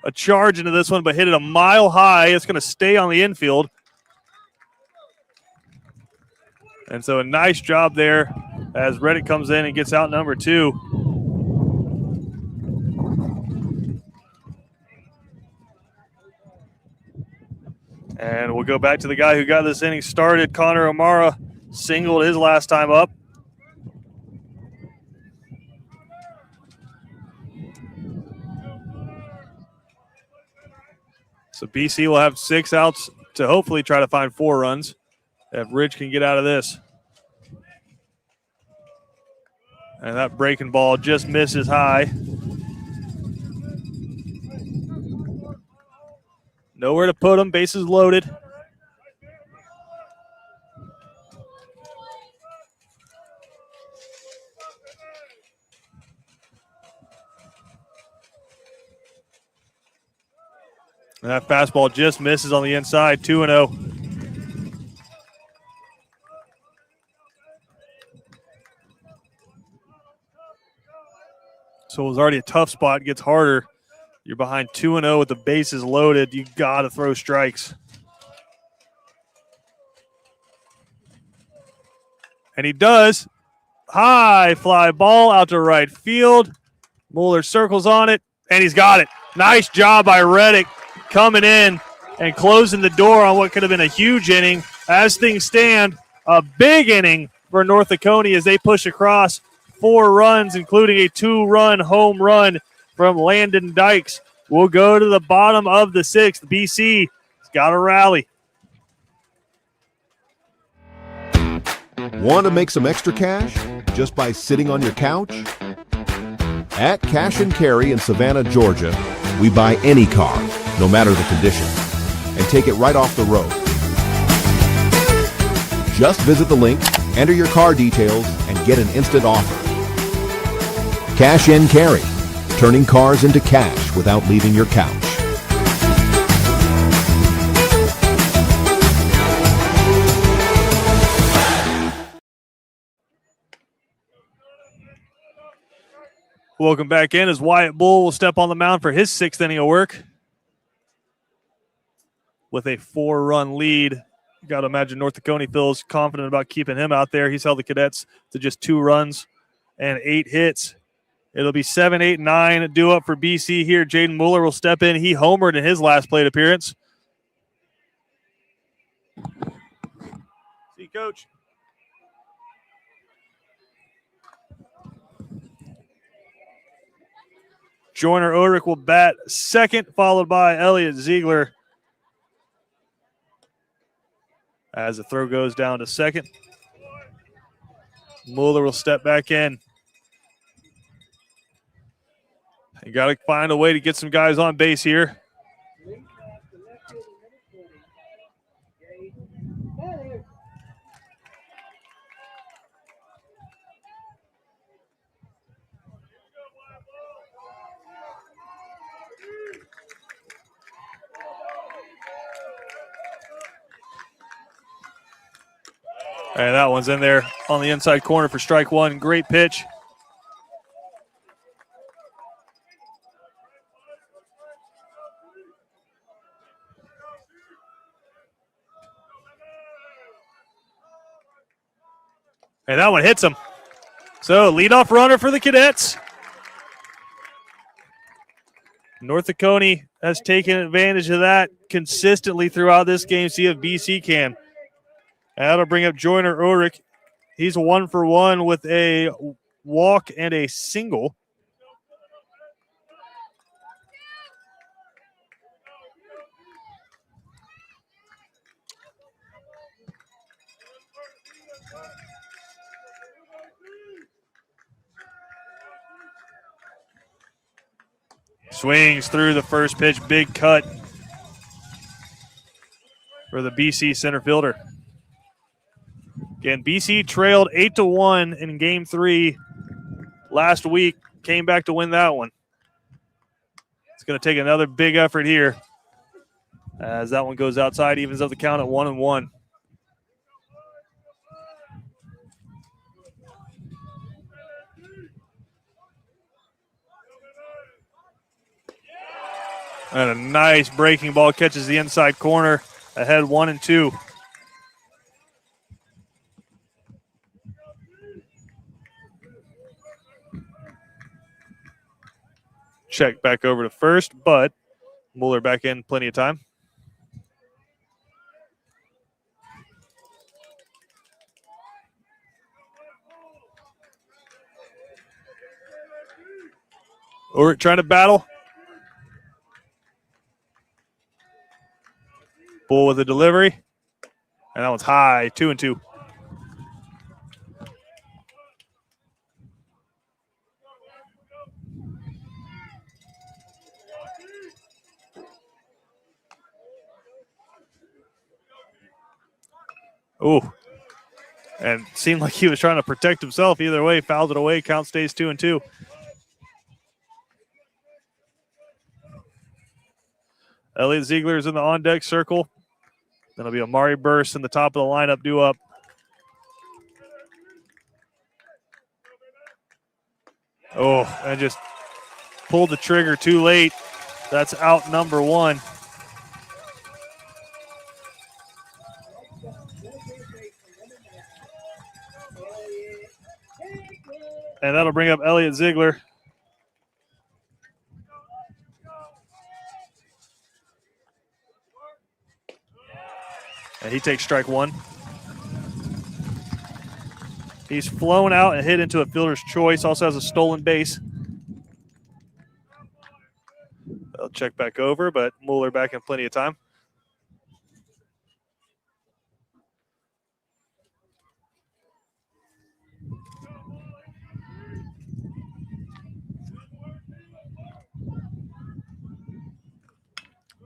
a charge into this one, but hit it a mile high. It's going to stay on the infield. And so a nice job there as Reddick comes in and gets out number two. And we'll go back to the guy who got this inning started. Connor O'Mara singled his last time up. So BC will have 6 outs to hopefully try to find 4 runs if Ridge can get out of this. And that breaking ball just misses high. Nowhere to put him, bases loaded. And that fastball just misses on the inside, 2-0. So it was already a tough spot, gets harder. You're behind 2-0 with the bases loaded. You got to throw strikes. And he does. High fly ball out to right field. Mueller circles on it, and he's got it. Nice job by Reddick coming in and closing the door on what could have been a huge inning. As things stand, a big inning for North Oconee as they push across 4 runs, including a 2-run home run from Landon Dykes. We'll go to the bottom of the 6th. BC's got to rally. Want to make some extra cash just by sitting on your couch? At Cash and Carry in Savannah, Georgia, we buy any car, no matter the condition, and take it right off the road. Just visit the link, enter your car details, and get an instant offer. Cash and Carry, turning cars into cash without leaving your couch. Welcome back in as Wyatt Bull will step on the mound for his 6th inning of work. With a 4-run lead. You got to imagine North Oconee feels confident about keeping him out there. He's held the Cadets to just 2 runs and 8 hits. It'll be 7, 8, 9 due up for BC here. Jaden Mueller will step in. He homered in his last plate appearance. See you, Coach. Joyner Ulrich will bat second, followed by Elliott Ziegler. As the throw goes down to second, Mueller will step back in. You got to find a way to get some guys on base here. And that one's in there on the inside corner for strike one. Great pitch. And that one hits him. So leadoff runner for the Cadets. North Oconee has taken advantage of that consistently throughout this game. See if BC can. And that'll bring up Joyner Ulrich. He's 1 for 1 with a walk and a single. Swings through the first pitch, big cut for the BC center fielder. Again, BC trailed 8-1 in Game 3 last week, came back to win that one. It's going to take another big effort here as that one goes outside, evens up the count at 1-1. And a nice breaking ball catches the inside corner, ahead 1-2. Check back over to first, but Mueller back in, plenty of time. Ulrich trying to battle. Bull with a delivery. And that one's high, 2-2. Oh, and seemed like he was trying to protect himself. Either way, fouled it away. Count stays 2-2. Elliott Ziegler is in the on-deck circle. That'll be Amari Burst in the top of the lineup due up. Oh, and just pulled the trigger too late. That's out number one. And that'll bring up Elliott Ziegler. And he takes strike one. He's flown out and hit into a fielder's choice. Also has a stolen base. They'll check back over, but Mueller back in plenty of time.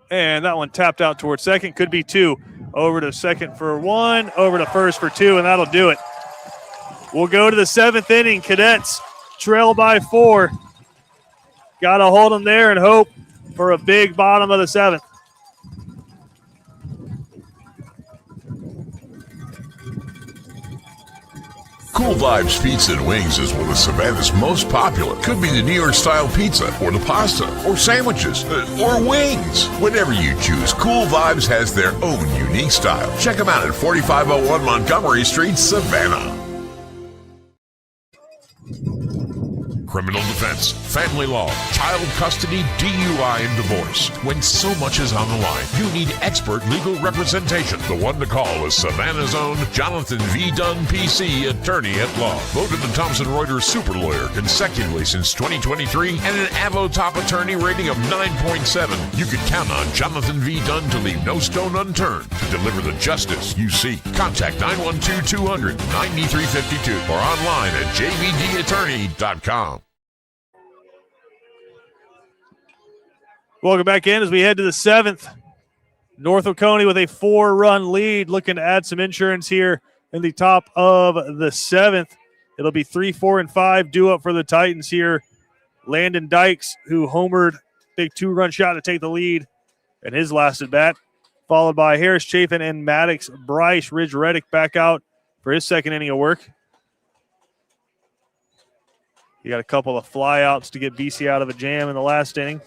And that one tapped out towards second. Could be two. Over to second for one. Over to first for two, and that'll do it. We'll go to the seventh inning. Cadets trail by 4. Got to hold them there and hope for a big bottom of the seventh. Cool Vibes Pizza and Wings is one of Savannah's most popular. Could be the New York style pizza, or the pasta, or sandwiches, or wings. Whatever you choose, Cool Vibes has their own unique style. Check them out at 4501 Montgomery Street, Savannah. criminal defense, family law, child custody, DUI, and divorce. When so much is on the line, you need expert legal representation. The one to call is Savannah's own Jonathan V. Dunn, PC, attorney at law. Voted the Thomson Reuters super lawyer consecutively since 2023 and an Avo top attorney rating of 9.7. You can count on Jonathan V. Dunn to leave no stone unturned to deliver the justice you seek. Contact 912-200-9352 or online at jvdattorney.com. Welcome back in as we head to the 7th. North Oconee with a 4-run lead, looking to add some insurance here in the top of the 7th. It'll be 3, 4, and 5 due up for the Titans here. Landon Dykes, who homered, big 2-run shot to take the lead in his last at bat, followed by Harris Chafin and Maddox Bryce. Ridge Reddick back out for his second inning of work. He got a couple of flyouts to get BC out of a jam in the last inning.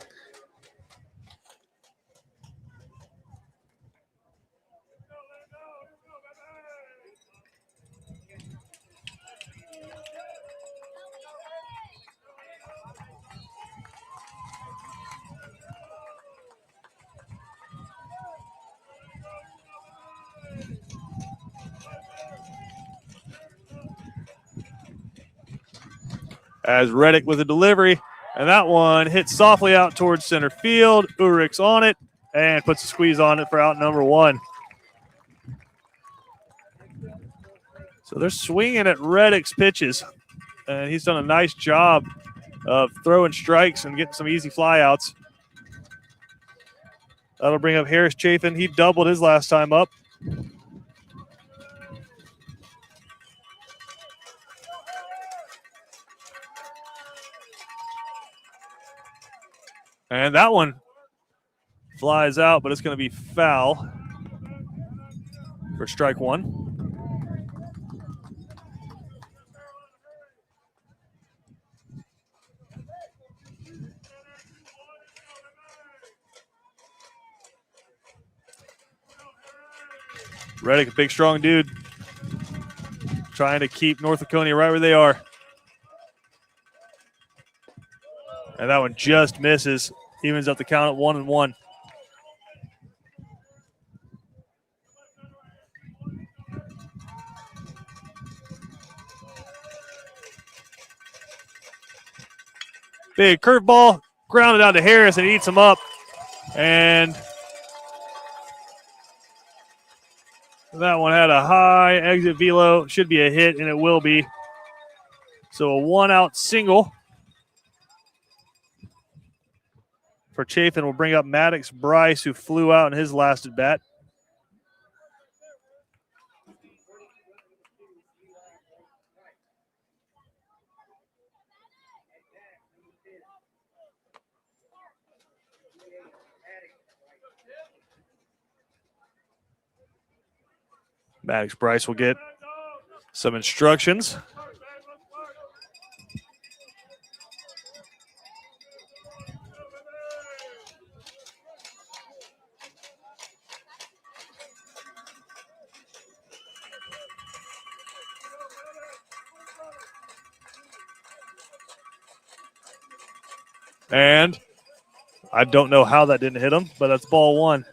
As Reddick with a delivery, and that one hit softly out towards center field. Ulrich's on it and puts a squeeze on it for out number 1. So they're swinging at Reddick's pitches, and he's done a nice job of throwing strikes and getting some easy flyouts. That'll bring up Harris Chafin. He doubled his last time up. And that one flies out, but it's going to be foul for strike 1. Reddick, a big, strong dude, trying to keep North Oconee right where they are. And that one just misses. Evens up the count at 1-1. Big curveball, grounded out to Harris, and he eats him up. And that one had a high exit velo. Should be a hit, and it will be. So a 1-out single for Chafin will bring up Maddox Bryce, who flew out in his last at bat. Maddox Bryce will get some instructions. And I don't know how that didn't hit him, but that's ball 1.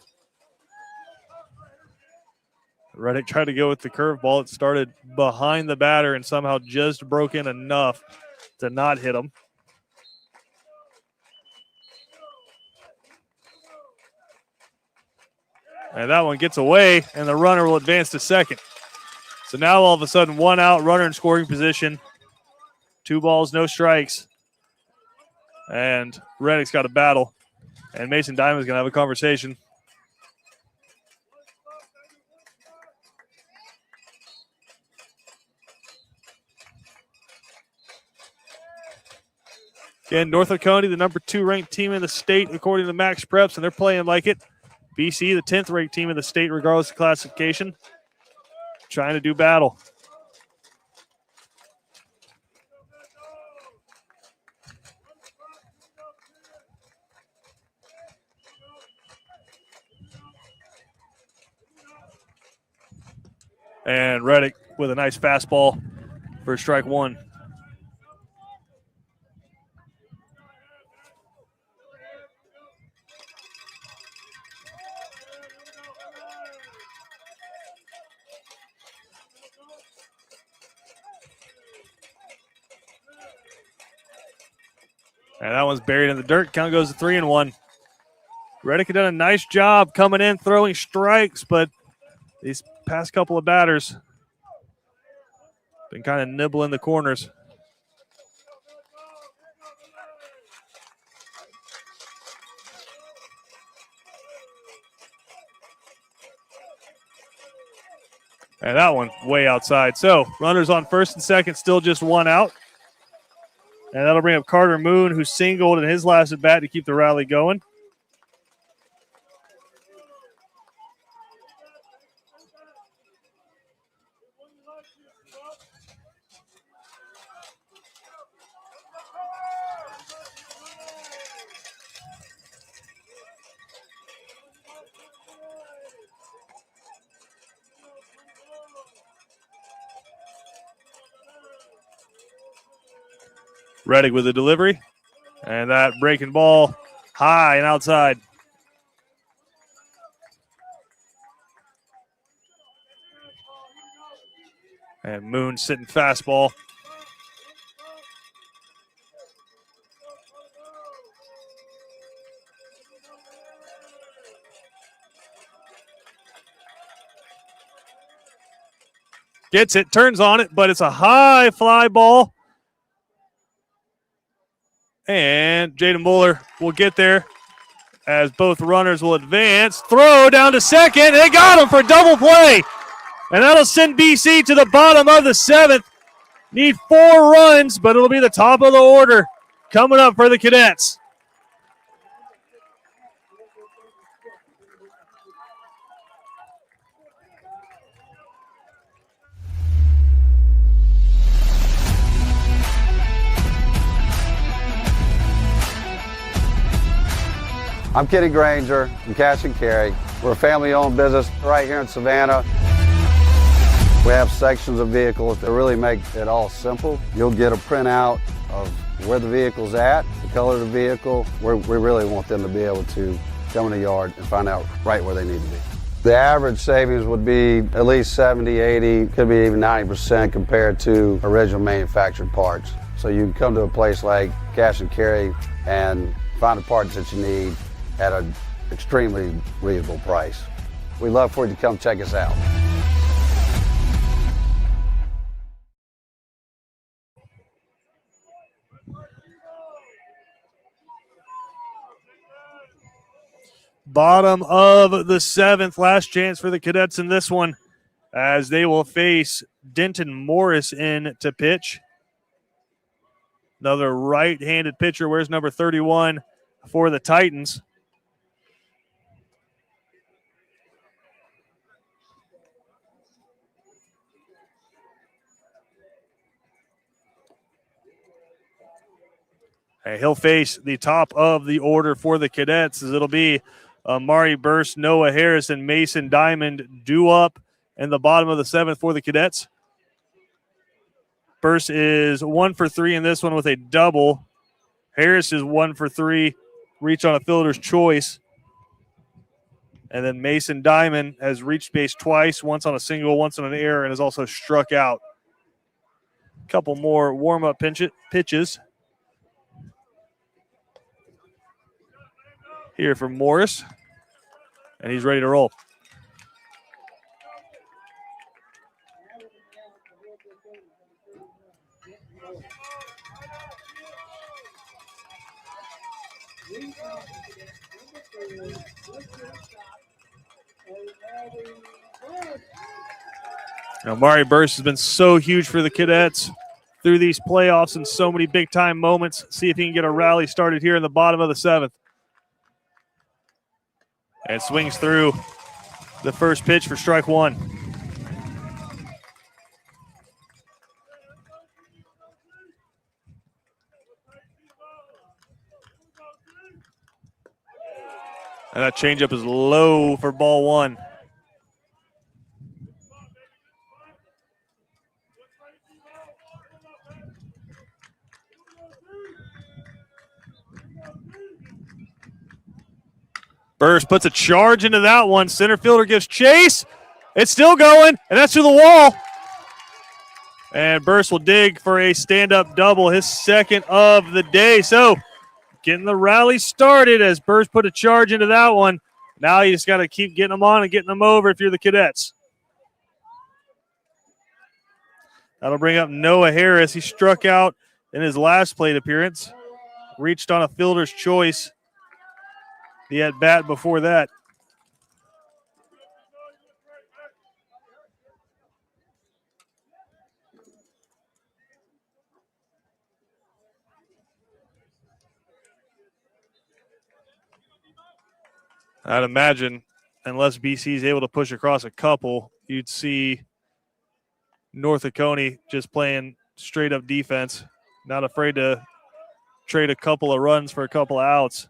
Reddick tried to go with the curveball. It started behind the batter and somehow just broke in enough to not hit him. And that one gets away, and the runner will advance to second. So now all of a sudden, 1 out, runner in scoring position. 2 balls, no strikes. And Reddick's got a battle. And Mason Diamond's going to have a conversation. Again, North Oconee, the number 2 ranked team in the state, according to Max Preps, and they're playing like it. BC, the 10th ranked team in the state, regardless of classification, trying to do battle. And Reddick with a nice fastball for strike 1. And that one's buried in the dirt. Count goes to 3-1. Reddick had done a nice job coming in, throwing strikes, but these past couple of batters been kind of nibbling the corners. And that one way outside. So runners on first and second, still just one out. And that'll bring up Carter Moon, who singled in his last at bat to keep the rally going. Reddick with the delivery. And that breaking ball high and outside. And Moon sitting fastball. Gets it, turns on it, but it's a high fly ball. And Jaden Mueller will get there as both runners will advance. Throw down to second. They got him for a double play. And that'll send BC to the bottom of the seventh. Need 4 runs, but it'll be the top of the order coming up for the Cadets. I'm Kenny Granger from Cash and Carry. We're a family-owned business right here in Savannah. We have sections of vehicles that really make it all simple. You'll get a printout of where the vehicle's at, the color of the vehicle. We really want them to be able to come in the yard and find out right where they need to be. The average savings would be at least 70, 80, could be even 90% compared to original manufactured parts. So you can come to a place like Cash and Carry and find the parts that you need at an extremely reasonable price. We'd love for you to come check us out. Bottom of the seventh, last chance for the Cadets in this one as they will face Denton Morris in to pitch. Another right-handed pitcher. Where's number 31 for the Titans? And he'll face the top of the order for the Cadets as it'll be Amari Burst, Noah Harris, and Mason Diamond due up in the bottom of the seventh for the Cadets. Burst is 1 for 3 in this one with a double. Harris is 1 for 3, reach on a fielder's choice. And then Mason Diamond has reached base twice, once on a single, once on an error, and has also struck out. A couple more warm-up pitches. Here for Morris, and he's ready to roll. Now, Mari Burst has been so huge for the Cadets through these playoffs and so many big-time moments. See if he can get a rally started here in the bottom of the seventh. And swings through the first pitch for strike one. And that changeup is low for ball one. Burst puts a charge into that one. Center fielder gives chase. It's still going, and that's through the wall. And Burst will dig for a stand-up double, his second of the day. So getting the rally started as Burrs put a charge into that one. Now you just got to keep getting them on and getting them over if you're the Cadets. That'll bring up Noah Harris. He struck out in his last plate appearance. Reached on a fielder's choice. The at-bat before that. I'd imagine, unless BC is able to push across a couple, you'd see North Oconee just playing straight-up defense, not afraid to trade a couple of runs for a couple of outs.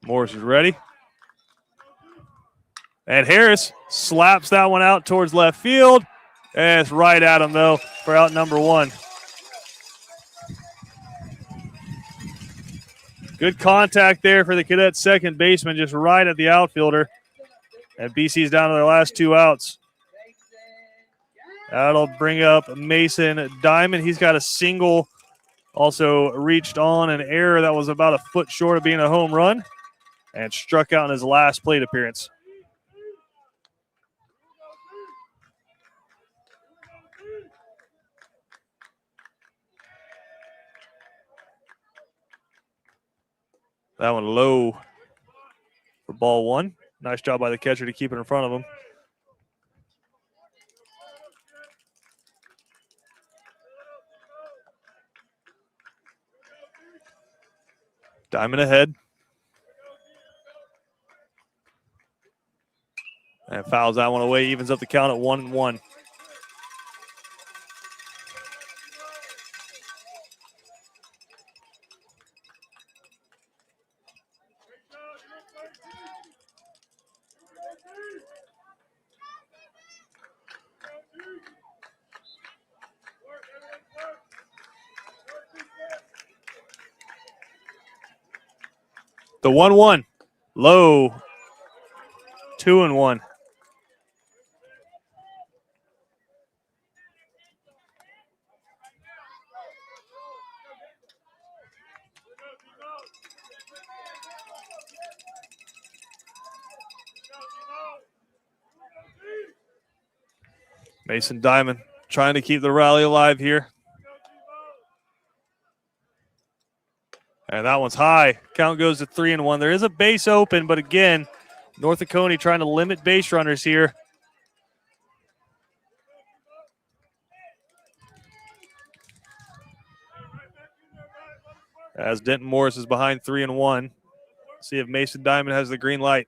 Morris is ready. And Harris slaps that one out towards left field. And it's right at him, though, for out number one. Good contact there for the Cadets' second baseman, just right at the outfielder. And BC's down to their last two outs. That'll bring up Mason Diamond. He's got a single, also reached on an error that was about a foot short of being a home run, and struck out in his last plate appearance. That one low for ball one. Nice job by the catcher to keep it in front of him. Diamond ahead. And fouls that one away, evens up the count at 1-1. The 1-1, low, 2-1. Mason Diamond trying to keep the rally alive here. And that one's high. Count goes to 3-1. There is a base open, but again, North Oconee trying to limit base runners here. As Denton Morris is behind 3-1. See if Mason Diamond has the green light.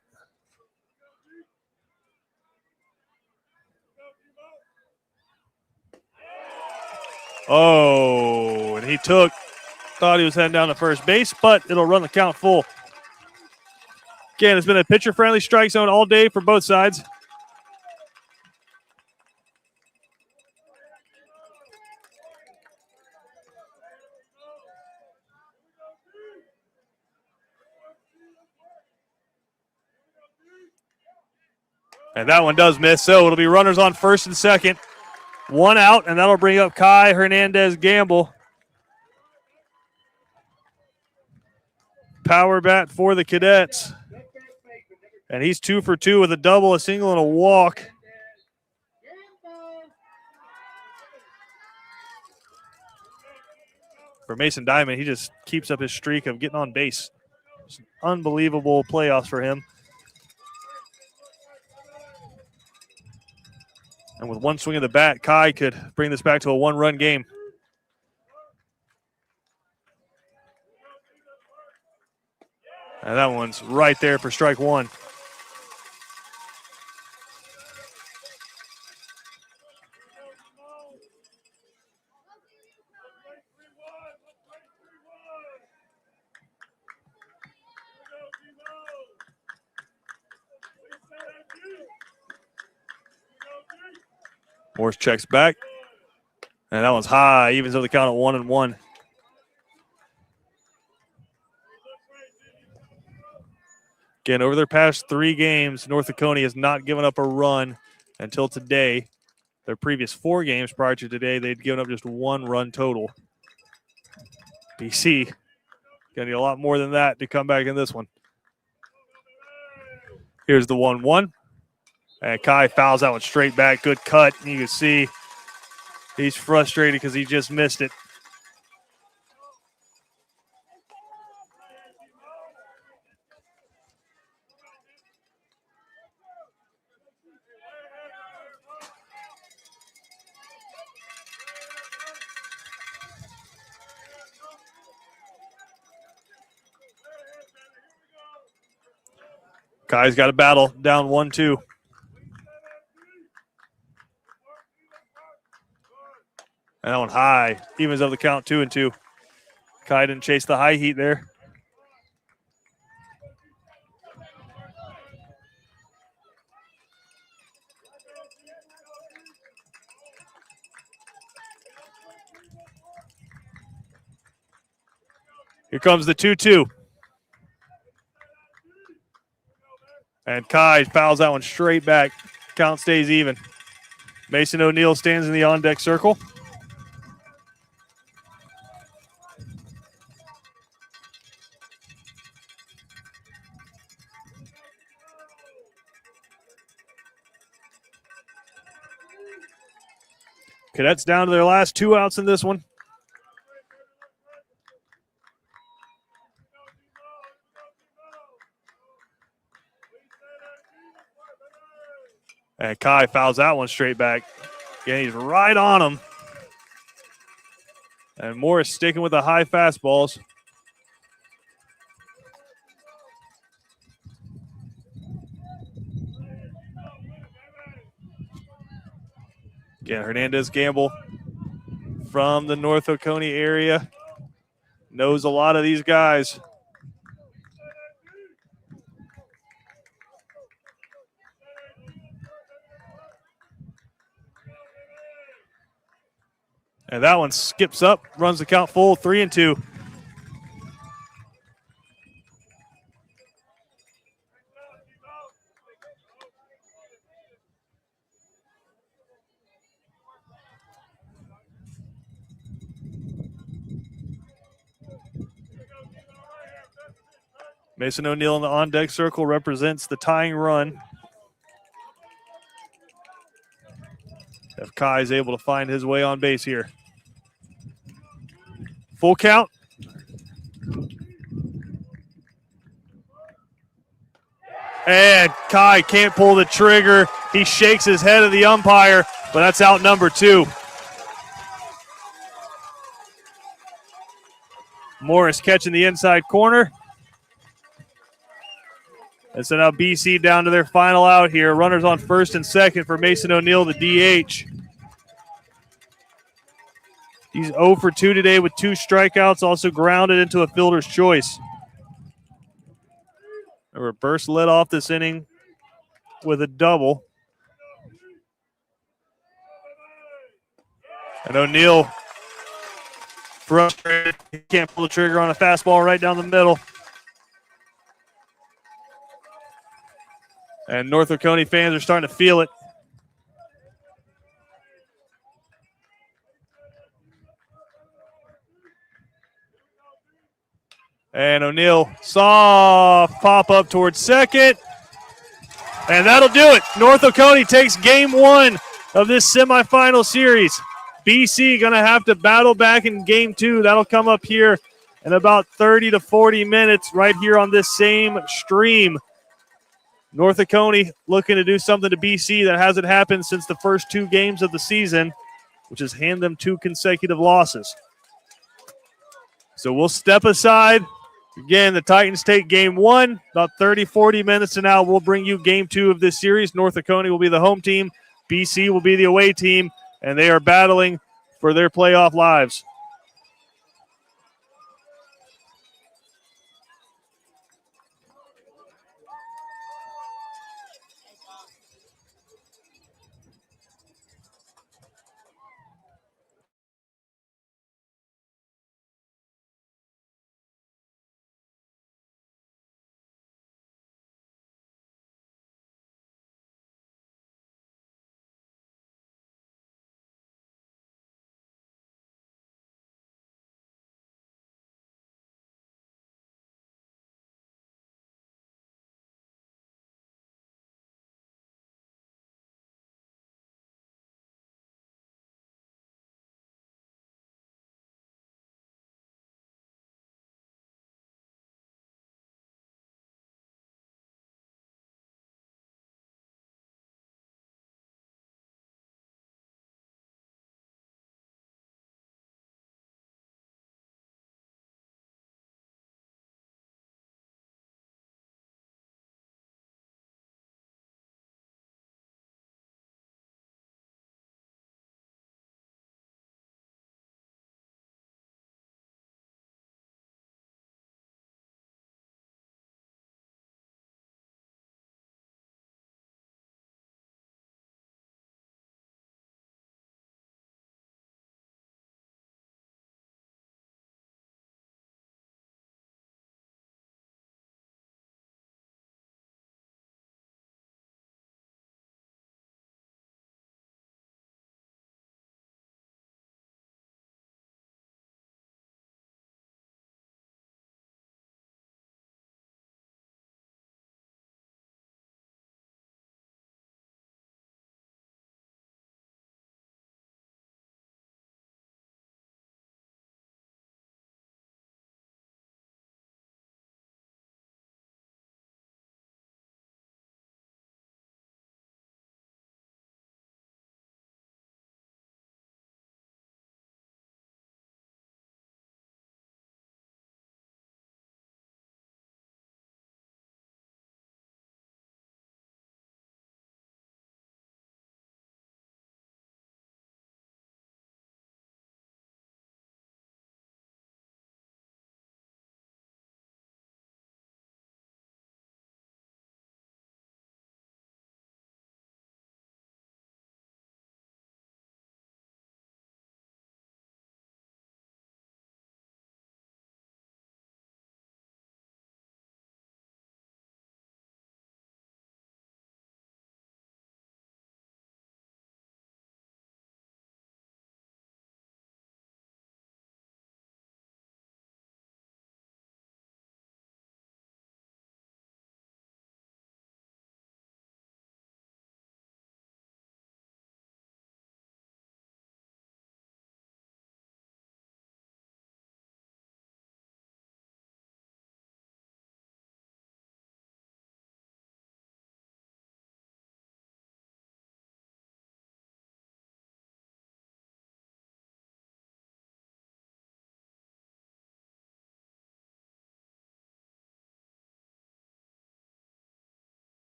Oh, and he thought he was heading down to first base, but it'll run the count full. Again, it's been a pitcher-friendly strike zone all day for both sides. And that one does miss, so it'll be runners on first and second. One out, and that'll bring up Kai Hernandez-Gamble. Power bat for the Cadets. And he's 2 for 2 with a double, a single, and a walk. For Mason Diamond, he just keeps up his streak of getting on base. It's an unbelievable playoffs for him. And with one swing of the bat, Kai could bring this back to a one-run game. And that one's right there for strike one. Morris checks back. And that one's high, evens up the count at 1-1. Again, over their past 3 games, North Oconee has not given up a run until today. Their previous 4 games prior to today, they'd given up just 1 run total. BC going to need a lot more than that to come back in this one. Here's the 1-1. And Kai fouls that one straight back. Good cut. You can see he's frustrated because he just missed it. Kai's got a battle down 1-2. And that one high. Evens up the count 2-2. Kai didn't chase the high heat there. Here comes the 2-2. And Kai fouls that one straight back. Count stays even. Mason O'Neill stands in the on-deck circle. Cadets down to their last 2 outs in this one. And Kai fouls that one straight back. Again, he's right on him. And Morris sticking with the high fastballs. Again, Hernandez Gamble from the North Oconee area. Knows a lot of these guys. And that one skips up, runs the count full, 3-2. Mason O'Neill in the on-deck circle represents the tying run. If Kai is able to find his way on base here. Full count. And Kai can't pull the trigger. He shakes his head at the umpire, but that's out number 2. Morris catching the inside corner. And so now BC down to their final out here. Runners on first and second for Mason O'Neill, the DH. He's 0 for 2 today with 2 strikeouts, also grounded into a fielder's choice. A reverse led off this inning with a double. And O'Neill frustrated. He can't pull the trigger on a fastball right down the middle. And North Oconee fans are starting to feel it. And O'Neill saw pop up towards second. And that'll do it. North Oconee takes game 1 of this semifinal series. BC going to have to battle back in game 2. That'll come up here in about 30 to 40 minutes right here on this same stream. North Oconee looking to do something to BC that hasn't happened since the first 2 games of the season, which is hand them 2 consecutive losses. So we'll step aside. Again, the Titans take game 1. About 30, 40 minutes from now, we'll bring you game 2 of this series. North Oconee will be the home team. BC will be the away team, and they are battling for their playoff lives.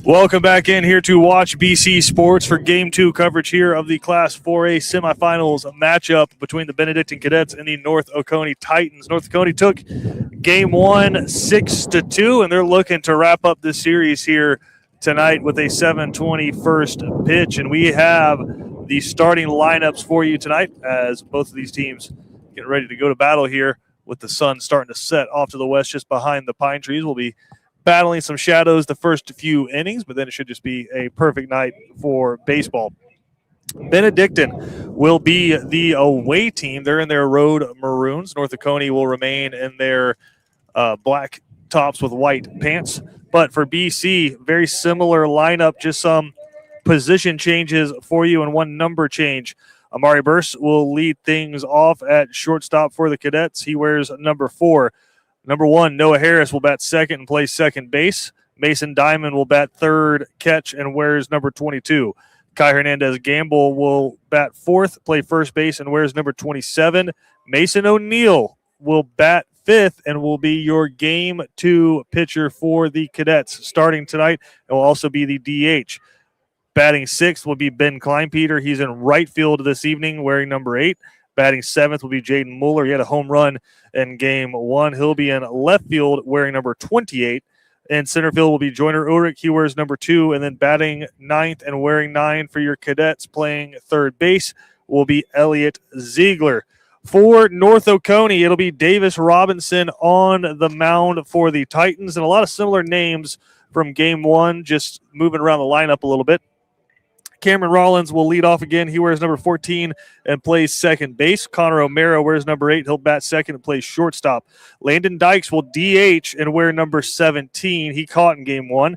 Welcome back in here to watch BC Sports for Game 2 coverage here of the Class 4A semifinals matchup between the Benedictine Cadets and the North Oconee Titans. North Oconee took Game 1 6-2, and they're looking to wrap up this series here tonight with a 7:20 first pitch. And we have the starting lineups for you tonight as both of these teams get ready to go to battle here with the sun starting to set off to the west just behind the pine trees. We'll be battling some shadows the first few innings, but then it should just be a perfect night for baseball. Benedictine will be the away team. They're in their road maroons. North Oconee will remain in their black tops with white pants. But for BC, very similar lineup, just some position changes for you and one number change. Amari Burst will lead things off at shortstop for the Cadets. He wears number 4. Number 1, Noah Harris will bat second and play second base. Mason Diamond will bat third catch and wears number 22. Kai Hernandez Gamble will bat fourth, play first base, and wears number 27. Mason O'Neill will bat fifth and will be your Game 2 pitcher for the Cadets starting tonight. It will also be the DH. Batting sixth will be Ben Kleinpeter. He's in right field this evening wearing number 8. Batting seventh will be Jaden Mueller. He had a home run in Game 1. He'll be in left field wearing number 28. In center field will be Joyner Ulrich. He wears number 2. And then batting ninth and wearing 9 for your Cadets playing third base will be Elliot Ziegler. For North Oconee, it'll be Davis Robinson on the mound for the Titans. And a lot of similar names from Game 1, just moving around the lineup a little bit. Cameron Rollins will lead off again. He wears number 14 and plays second base. Connor O'Mara wears number 8. He'll bat second and plays shortstop. Landon Dykes will DH and wear number 17. He caught in Game 1.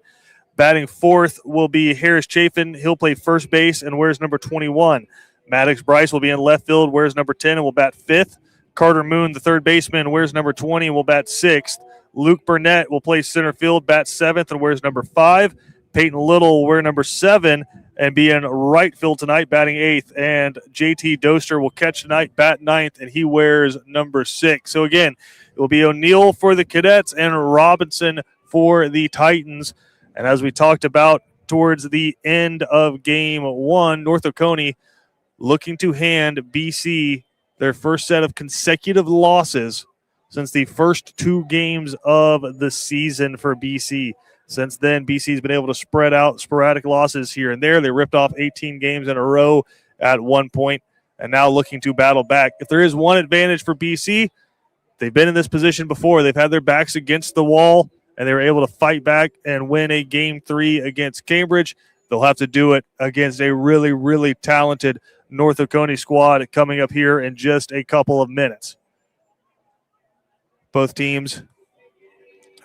Batting fourth will be Harris Chafin. He'll play first base and wears number 21. Maddox Bryce will be in left field, wears number 10 and will bat fifth. Carter Moon, the third baseman, wears number 20 and will bat sixth. Luke Burnett will play center field, bat seventh and wears number 5. Peyton Little will wear number 7 and be in right field tonight, batting 8th. And JT Doster will catch tonight, bat 9th, and he wears number 6. So, again, it will be O'Neill for the Cadets and Robinson for the Titans. And as we talked about towards the end of Game 1, North Oconee looking to hand BC their first set of consecutive losses since the first 2 games of the season for BC. Since then, BC's been able to spread out sporadic losses here and there. They ripped off 18 games in a row at one point and now looking to battle back. If there is one advantage for BC, they've been in this position before. They've had their backs against the wall, and they were able to fight back and win a Game 3 against Cambridge. They'll have to do it against a really, really talented North Oconee squad coming up here in just a couple of minutes. Both teams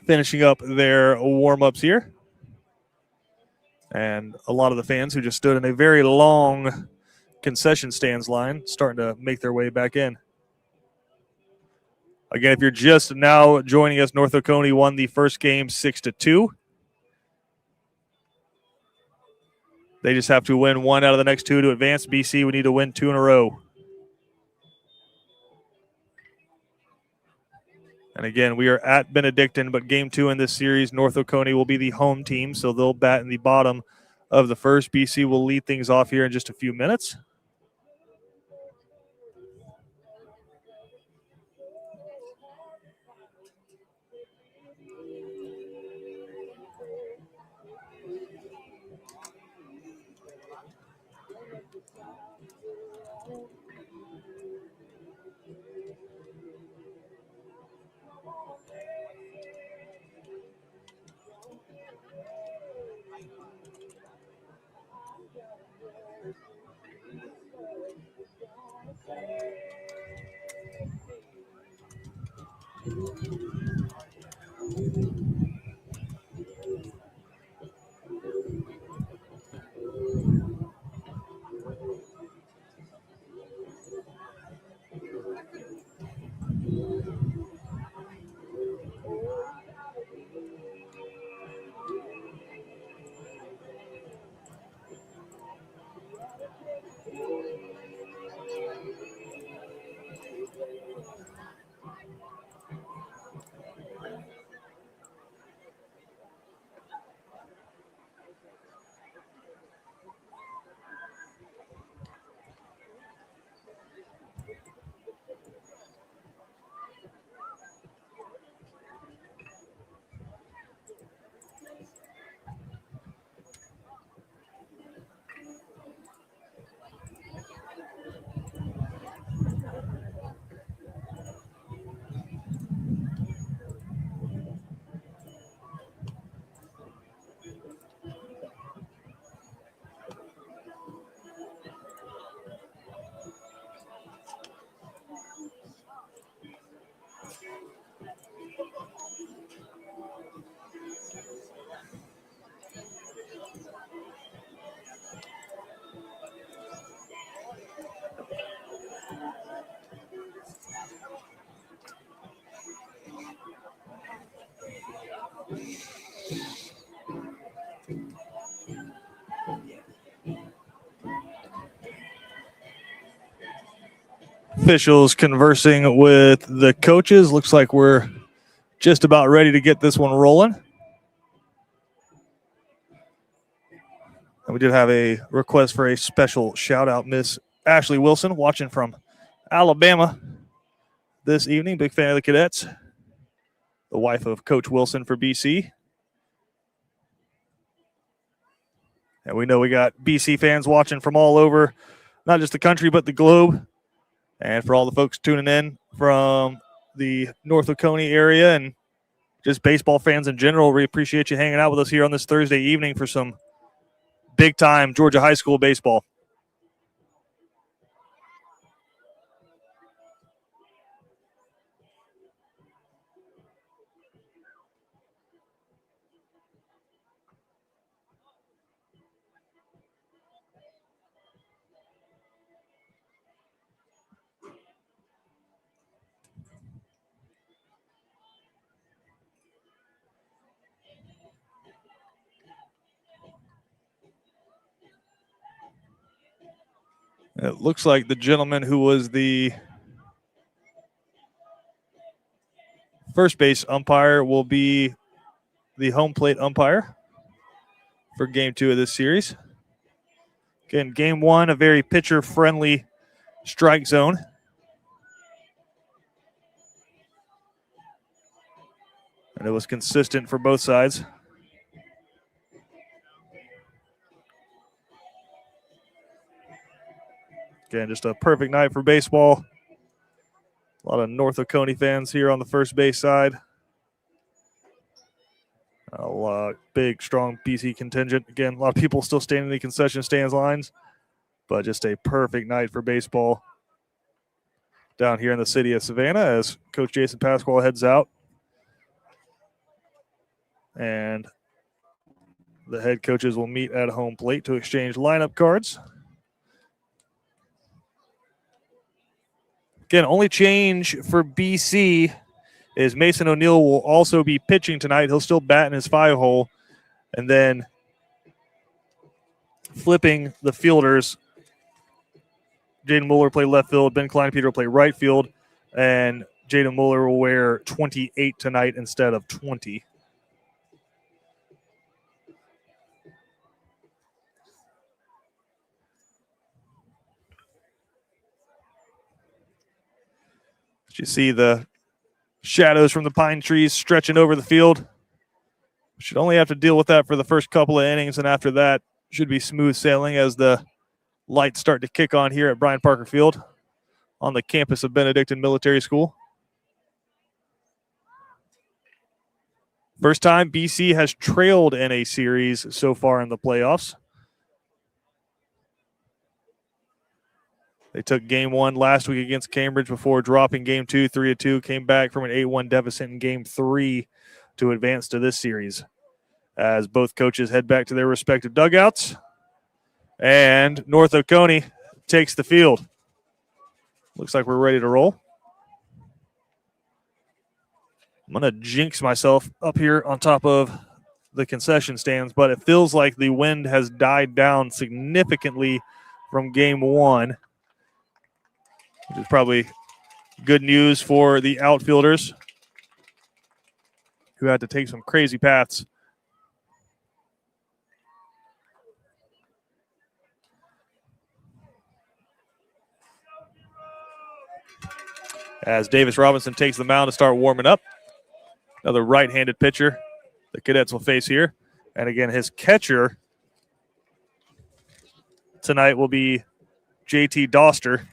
finishing up their warm-ups here. And a lot of the fans who just stood in a very long concession stands line starting to make their way back in. Again, if you're just now joining us, North Oconee won the first game 6-2. They just have to win 1 out of the next 2 to advance. BC, we need to win 2 in a row. And again, we are at Benedictine, but Game 2 in this series, North Oconee will be the home team, so they'll bat in the bottom of the first. BC will lead things off here in just a few minutes. Officials conversing with the coaches. Looks like we're just about ready to get this one rolling. And we did have a request for a special shout out, Miss Ashley Wilson, watching from Alabama this evening. Big fan of the Cadets. The wife of Coach Wilson for BC. And we know we got BC fans watching from all over, not just the country, but the globe. And for all the folks tuning in from the North Oconee area and just baseball fans in general, we appreciate you hanging out with us here on this Thursday evening for some big-time Georgia high school baseball. It looks like the gentleman who was the first base umpire will be the home plate umpire for game 2 of this series. Again, game 1, a very pitcher-friendly strike zone. And it was consistent for both sides. Again, just a perfect night for baseball. A lot of North Oconee fans here on the first base side. A lot big, strong BC contingent. Again, a lot of people still standing in the concession stands lines, but just a perfect night for baseball down here in the city of Savannah as Coach Jason Pasquale heads out. And the head coaches will meet at home plate to exchange lineup cards. Again, only change for BC is Mason O'Neill will also be pitching tonight. He'll still bat in his 5-hole. And then flipping the fielders, Jaden Mueller will play left field, Ben Kleinpeter will play right field, and Jaden Mueller will wear 28 tonight instead of 20. You see the shadows from the pine trees stretching over the field. Should only have to deal with that for the first couple of innings, and after that should be smooth sailing as the lights start to kick on here at Bryant Parker Field on the campus of Benedictine Military School. First time BC has trailed in a series so far in the playoffs. They took game 1 last week against Cambridge before dropping game 2, 3-2, came back from an 8-1 deficit in game 3 to advance to this series as both coaches head back to their respective dugouts. And North Oconee takes the field. Looks like we're ready to roll. I'm going to jinx myself up here on top of the concession stands, but it feels like the wind has died down significantly from game 1. Which is probably good news for the outfielders who had to take some crazy paths. As Davis Robinson takes the mound to start warming up. Another right-handed pitcher the Cadets will face here. And again, his catcher tonight will be JT Doster.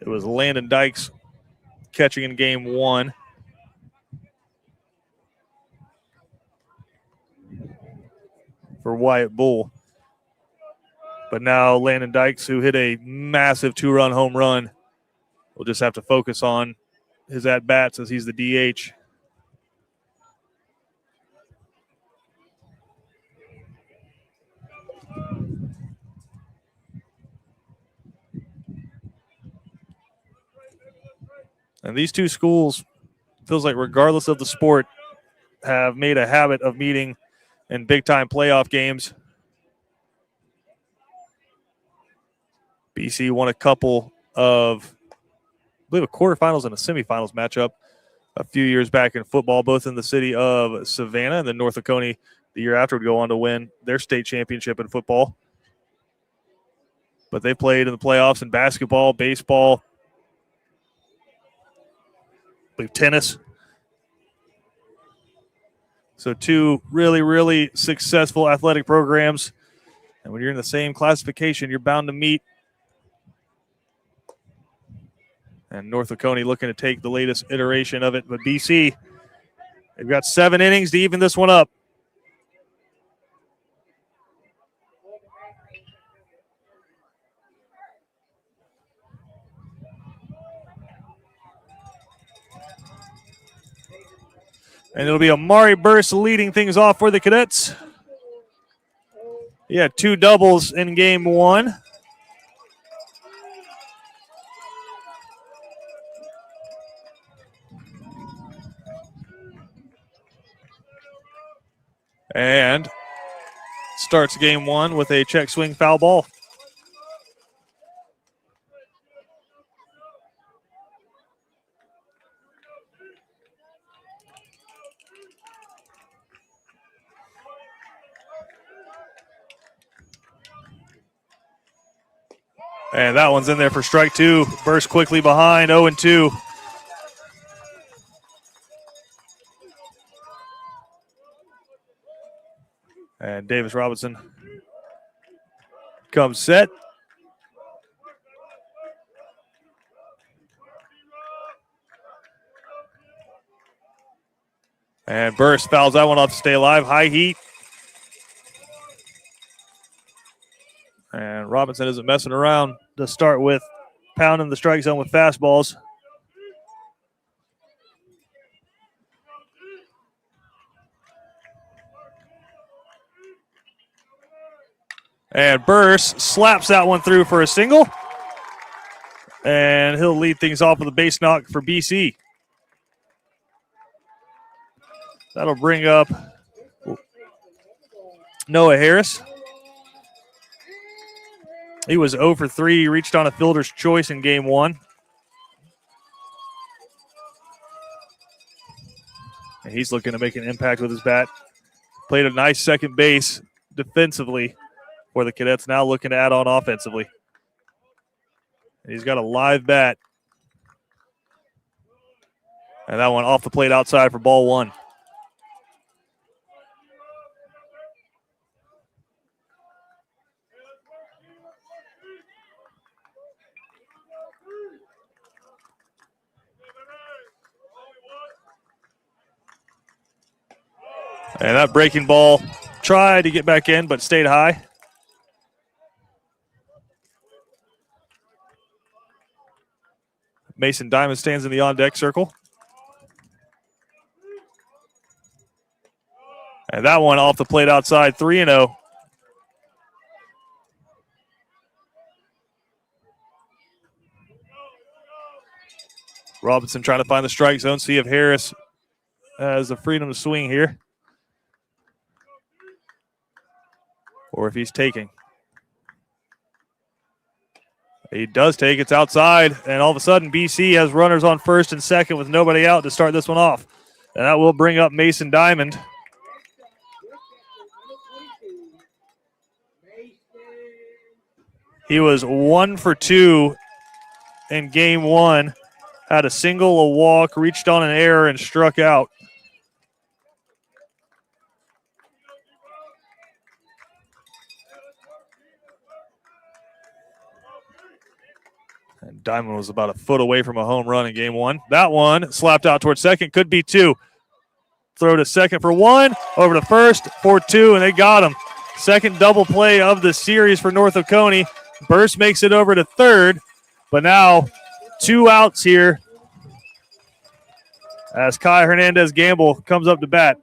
It was Landon Dykes catching in game 1. For Wyatt Bull. But now Landon Dykes, who hit a massive 2-run home run, will just have to focus on his at-bats as he's the DH. And these two schools, feels like regardless of the sport, have made a habit of meeting in big-time playoff games. BC won a couple of, I believe, a quarterfinals and a semifinals matchup a few years back in football, both in the city of Savannah, and then North Oconee the year after would go on to win their state championship in football. But they played in the playoffs in basketball, baseball, I believe tennis. So two really, really successful athletic programs. And when you're in the same classification, you're bound to meet. And North Oconee looking to take the latest iteration of it. But BC, they've got 7 innings to even this one up. And it'll be Amari Burst leading things off for the Cadets. He had 2 doubles in game 1. And starts game 1 with a check swing foul ball. And that one's in there for strike 2. Burst quickly behind, 0-2. And Davis Robinson comes set. And Burst fouls that one off to stay alive. High heat. And Robinson isn't messing around to start with, pounding the strike zone with fastballs. And Burst slaps that one through for a single. And he'll lead things off with a base knock for BC. That'll bring up Noah Harris. He was 0 for 3. He reached on a fielder's choice in game 1. And he's looking to make an impact with his bat. Played a nice second base defensively for the Cadets. Now looking to add on offensively. And he's got a live bat. And that one off the plate outside for ball 1. And that breaking ball tried to get back in, but stayed high. Mason Diamond stands in the on-deck circle. And that one off the plate outside, 3-0. Robinson trying to find the strike zone, see if Harris has the freedom to swing here. Or if he's taking. He does take. It's outside. And all of a sudden, BC has runners on first and second with nobody out to start this one off. And that will bring up Mason Diamond. He was 1 for 2 in game 1. Had a single, a walk, reached on an error, and struck out. And Diamond was about a foot away from a home run in game 1. That one slapped out towards second, could be 2. Throw to second for 1, over to first for 2, and they got him. Second double play of the series for North Oconee. Burst makes it over to third, but now 2 outs here as Kai Hernandez-Gamble comes up to bat.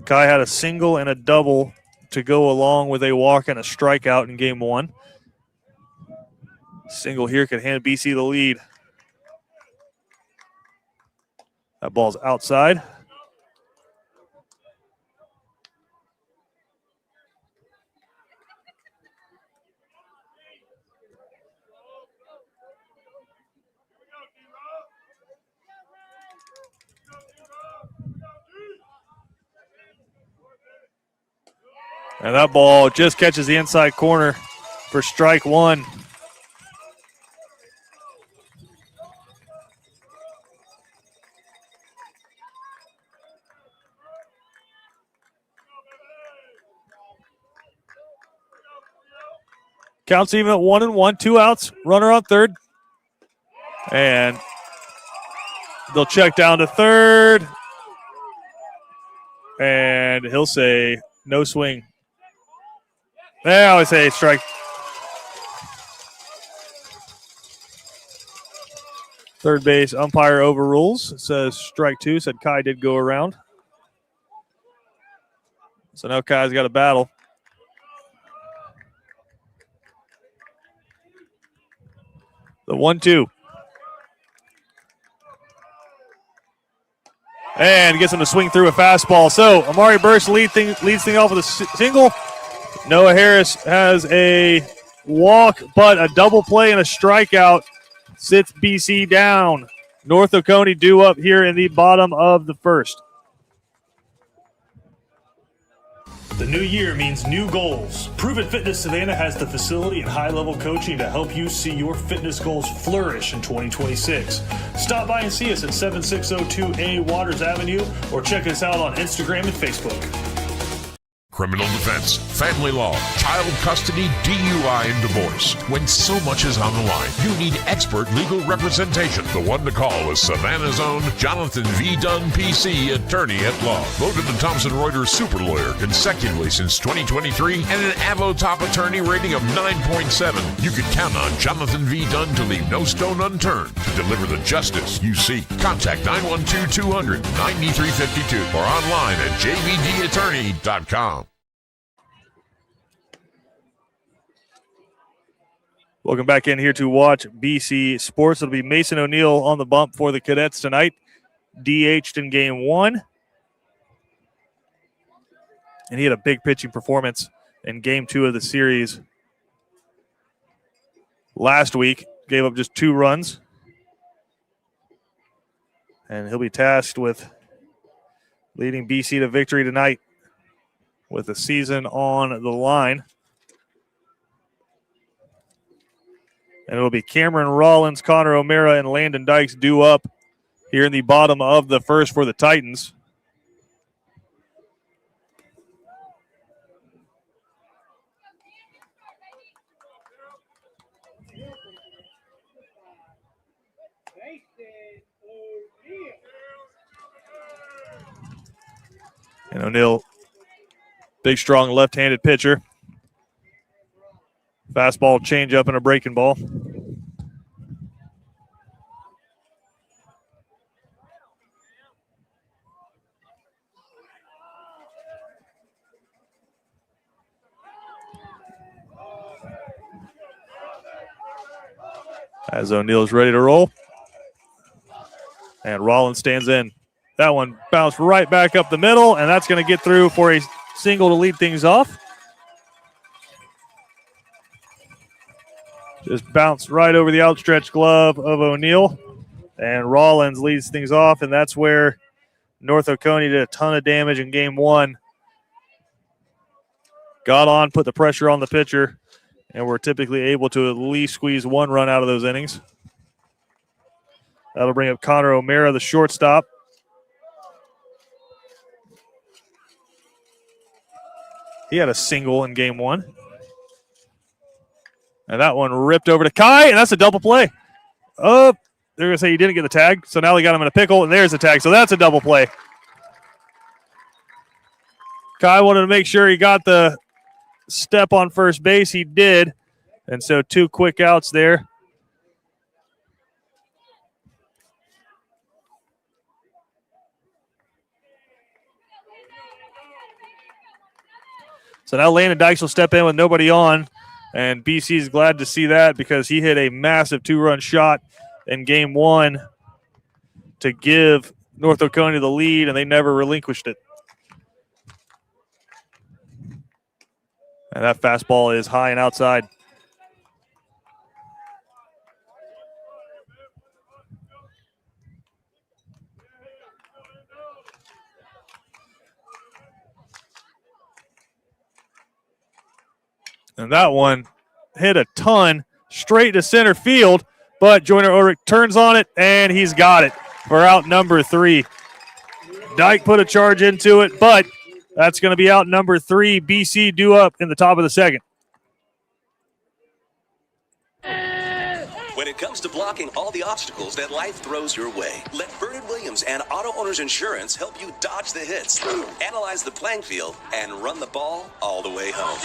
Kai had a single and a double to go along with a walk and a strikeout in game one. Single here could hand BC the lead. That ball's outside. And that ball just catches the inside corner for strike one. Counts even at 1-1, 2 outs, runner on third. And they'll check down to third. And he'll say no swing. They always say strike. Third base umpire overrules. It says strike two. Said Kai did go around. So now Kai's got a battle. The 1-2. And gets him to swing through a fastball. So Amari Burst leads things off with a single. Noah Harris has a walk, but a double play and a strikeout sits BC down. North Oconee due up here in the bottom of the first. The new year means new goals. Proven Fitness Savannah has the facility and high-level coaching to help you see your fitness goals flourish in 2026. Stop by and see us at 7602A Waters Avenue or check us out on Instagram and Facebook. Criminal defense, family law, child custody, DUI, and divorce. When so much is on the line, you need expert legal representation. The one to call is Savannah's own Jonathan V. Dunn, PC, attorney at law. Voted the Thomson Reuters super lawyer consecutively since 2023 and an Avo top attorney rating of 9.7. You can count on Jonathan V. Dunn to leave no stone unturned to deliver the justice you seek. Contact 912-200-9352 or online at jvdattorney.com. Welcome back in here to watch BC Sports. It'll be Mason O'Neill on the bump for the Cadets tonight. DH'd in game one. And he had a big pitching performance in game two of the series last week. Gave up just 2 runs. And he'll be tasked with leading BC to victory tonight with the season on the line. And it'll be Cameron Rollins, Connor O'Mara, and Landon Dykes due up here in the bottom of the first for the Titans. And O'Neill, big, strong left-handed pitcher. Fastball, changeup, and a breaking ball. As O'Neill's ready to roll. And Rollins stands in. That one bounced right back up the middle, and that's going to get through for a single to lead things off. Just bounced right over the outstretched glove of O'Neill. And Rollins leads things off, and that's where North Oconee did a ton of damage in game one. Got on, put the pressure on the pitcher, and we're typically able to at least squeeze 1 run out of those innings. That'll bring up Connor O'Mara, the shortstop. He had a single in game one. And that one ripped over to Kai, and that's a double play. Oh, they're going to say he didn't get the tag, so now they got him in a pickle, and there's the tag. So that's a double play. Kai wanted to make sure he got the step on first base. He did, and so 2 quick outs there. So now Landon Dykes will step in with nobody on, and BC is glad to see that because he hit a massive 2-run shot in game 1 to give North Oconee the lead, and they never relinquished it. And that fastball is high and outside. And that one hit a ton straight to center field, but Joyner Ulrich turns on it, and he's got it for out number 3. Dyke put a charge into it, but that's going to be out number 3. BC due up in the top of the second. When it comes to blocking all the obstacles that life throws your way, let Bernard Williams and Auto Owners Insurance help you dodge the hits, analyze the playing field, and run the ball all the way home.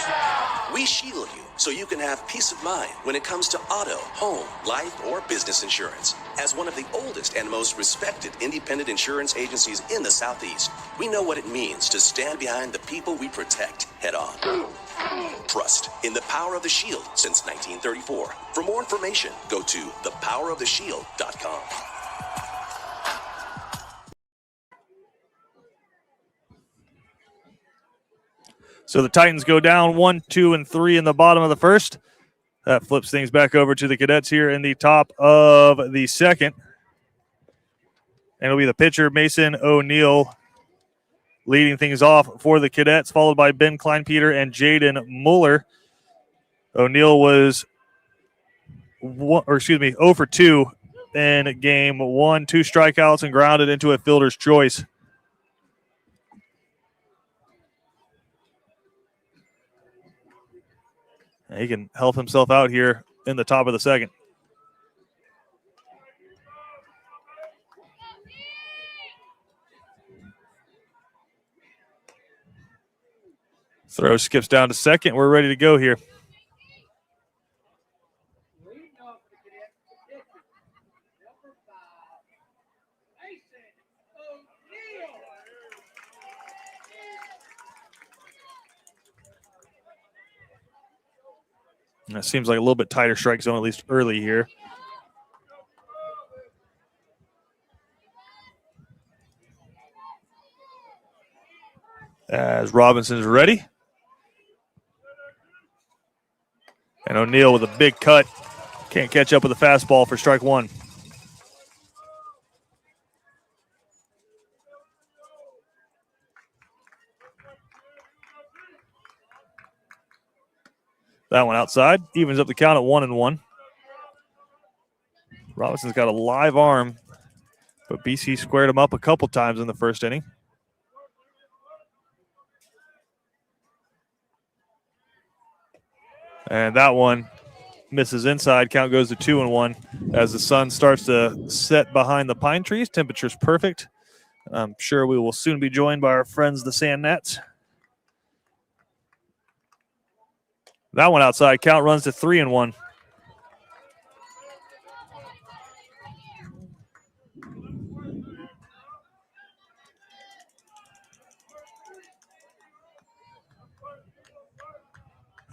We shield you so you can have peace of mind when it comes to auto, home, life, or business insurance. As one of the oldest and most respected independent insurance agencies in the Southeast, we know what it means to stand behind the people we protect head on. Trust in the power of the Shield since 1934. For more information, go to thepoweroftheshield.com. So the Titans go down 1, 2, and 3 in the bottom of the first. That flips things back over to the Cadets here in the top of the second. And it'll be the pitcher, Mason O'Neill, leading things off for the Cadets, followed by Ben Kleinpeter and Jaden Muller. O'Neill was 0 for 2 in game 1, 2 strikeouts and grounded into a fielder's choice. He can help himself out here in the top of the second. Throw skips down to second. We're ready to go here. And it seems like a little bit tighter strike zone, at least early here. As Robinson's ready. And O'Neill with a big cut. Can't catch up with the fastball for strike 1. That one outside. Evens up the count at 1-1. Robinson's got a live arm, but BC squared him up a couple times in the first inning. And that one misses inside. Count goes to 2-1 as the sun starts to set behind the pine trees. Temperature's perfect. I'm sure we will soon be joined by our friends, the Sand Nets. That one outside. Count runs to 3-1.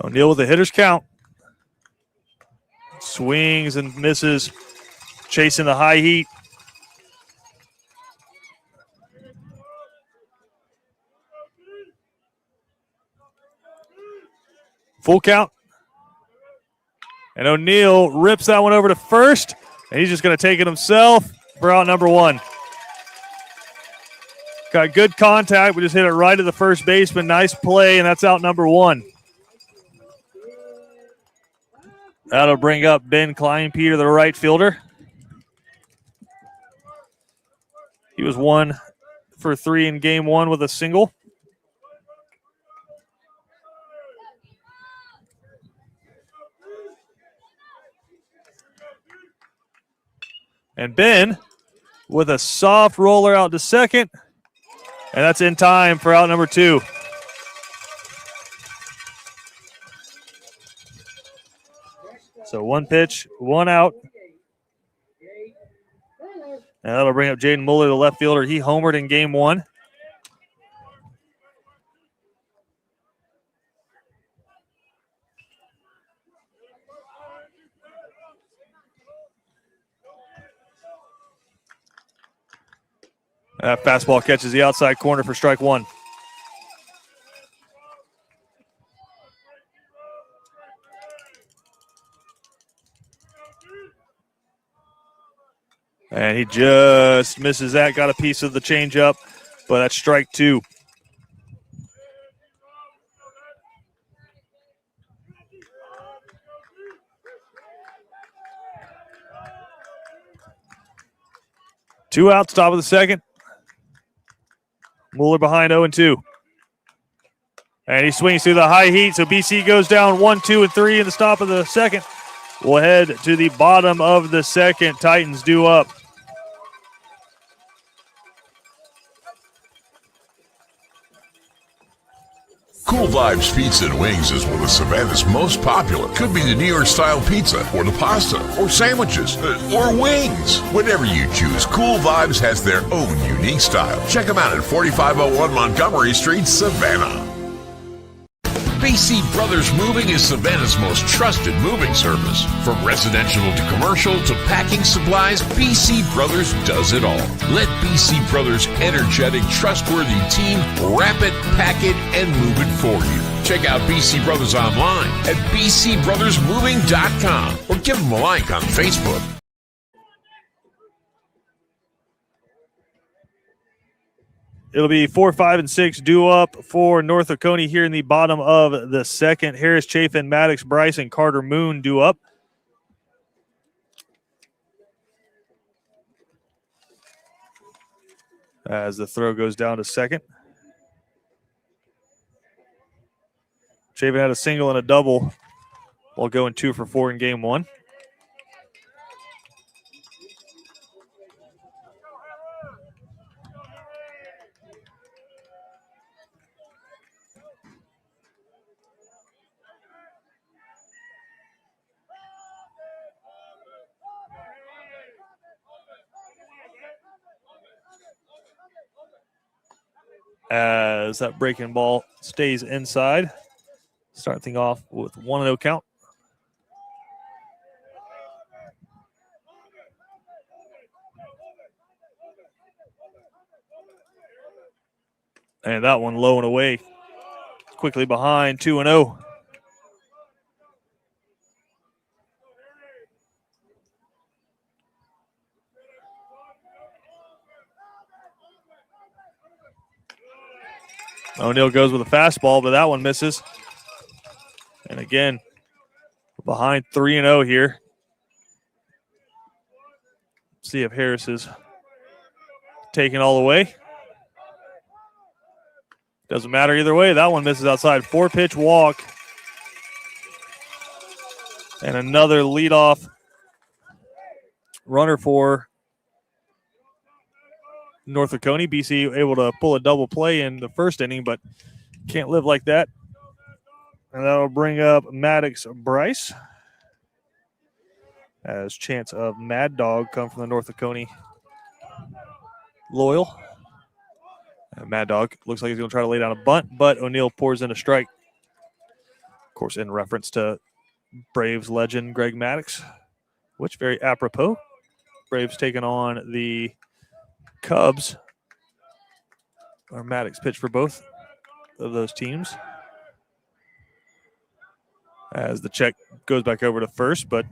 O'Neill with the hitter's count. Swings and misses. Chasing the high heat. Full count. And O'Neill rips that one over to first. And he's just going to take it himself for out number 1. Got good contact. We just hit it right to the first baseman. Nice play, and that's out number 1. That'll bring up Ben Kleinpeter, the right fielder. He was 1 for 3 in game 1 with a single. And Ben with a soft roller out to second. And that's in time for out number 2. So 1 pitch, 1 out. And that'll bring up Jaden Muller, the left fielder. He homered in game 1. That fastball catches the outside corner for strike one. And he just misses that, got a piece of the changeup, but that's strike two. Two outs, top of the second. Mueller behind 0-2. And he swings through the high heat, so BC goes down 1, 2, and 3 in the stop of the second. We'll head to the bottom of the second. Titans due up. Cool Vibes Pizza and Wings is one of Savannah's most popular. Could be the New York style pizza, or the pasta, or sandwiches, or wings. Whatever you choose, Cool Vibes has their own unique style. Check them out at 4501 Montgomery Street, Savannah. BC Brothers Moving is Savannah's most trusted moving service. From residential to commercial to packing supplies, BC Brothers does it all. Let BC Brothers' energetic, trustworthy team wrap it, pack it, and move it for you. Check out BC Brothers online at bcbrothersmoving.com or give them a like on Facebook. It'll be 4, 5, and 6 due up for North Oconee here in the bottom of the second. Harris, Chafin, Maddox, Bryce, and Carter Moon due up. As the throw goes down to second. Chafin had a single and a double while going 2 for 4 in game one. As that breaking ball stays inside. Start things off with 1-0 count. And that one low and away. Quickly behind 2-0. O'Neill goes with a fastball, but that one misses. And again, behind 3-0 here. See if Harris is taking all the way. Doesn't matter either way. That one misses outside. 4-pitch walk. And another leadoff runner for North Oconee. BC able to pull a double play in the first inning, but can't live like that. And that'll bring up Maddox Bryce. As chance of Mad Dog come from the North Oconee Loyal. And Mad Dog looks like he's going to try to lay down a bunt, but O'Neill pours in a strike. Of course, in reference to Braves legend Greg Maddox, which very apropos. Braves taking on the Cubs. Or Maddox pitched for both of those teams. As the check goes back over to first, but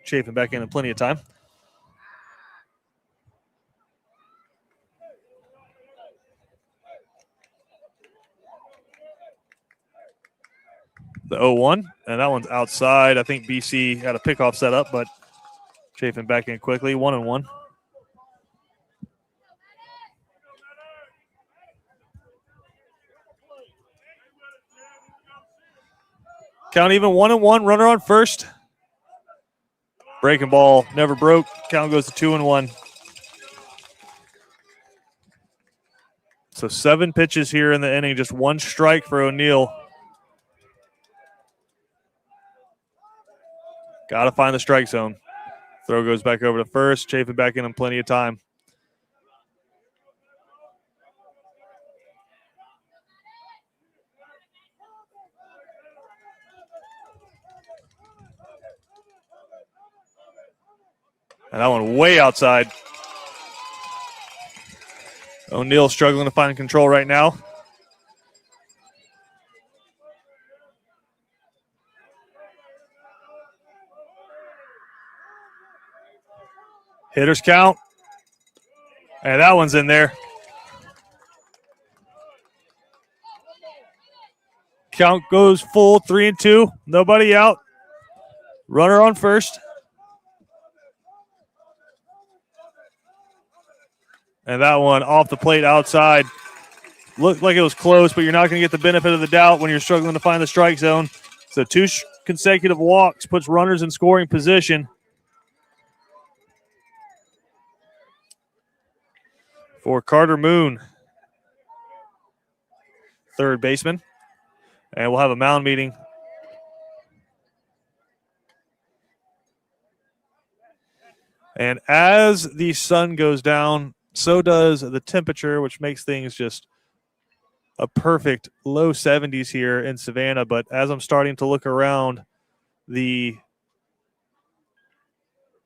Chafin back in plenty of time. The 0-1, and that one's outside. I think BC had a pickoff set up, but Chafin back in quickly, 1-1. Count even, 1-1, runner on first. Breaking ball never broke. Count goes to 2-1. So 7 pitches here in the inning, just 1 strike for O'Neill. Got to find the strike zone. Throw goes back over to first. Chafin back in plenty of time. And that one way outside. O'Neill struggling to find control right now. Hitters count. And that one's in there. Count goes full, 3-2. Nobody out. Runner on first. And that one off the plate outside. Looked like it was close, but you're not going to get the benefit of the doubt when you're struggling to find the strike zone. So 2 consecutive walks puts runners in scoring position. For Carter Moon, third baseman. And we'll have a mound meeting. And as the sun goes down, so does the temperature, which makes things just a perfect low 70s here in Savannah. But as I'm starting to look around the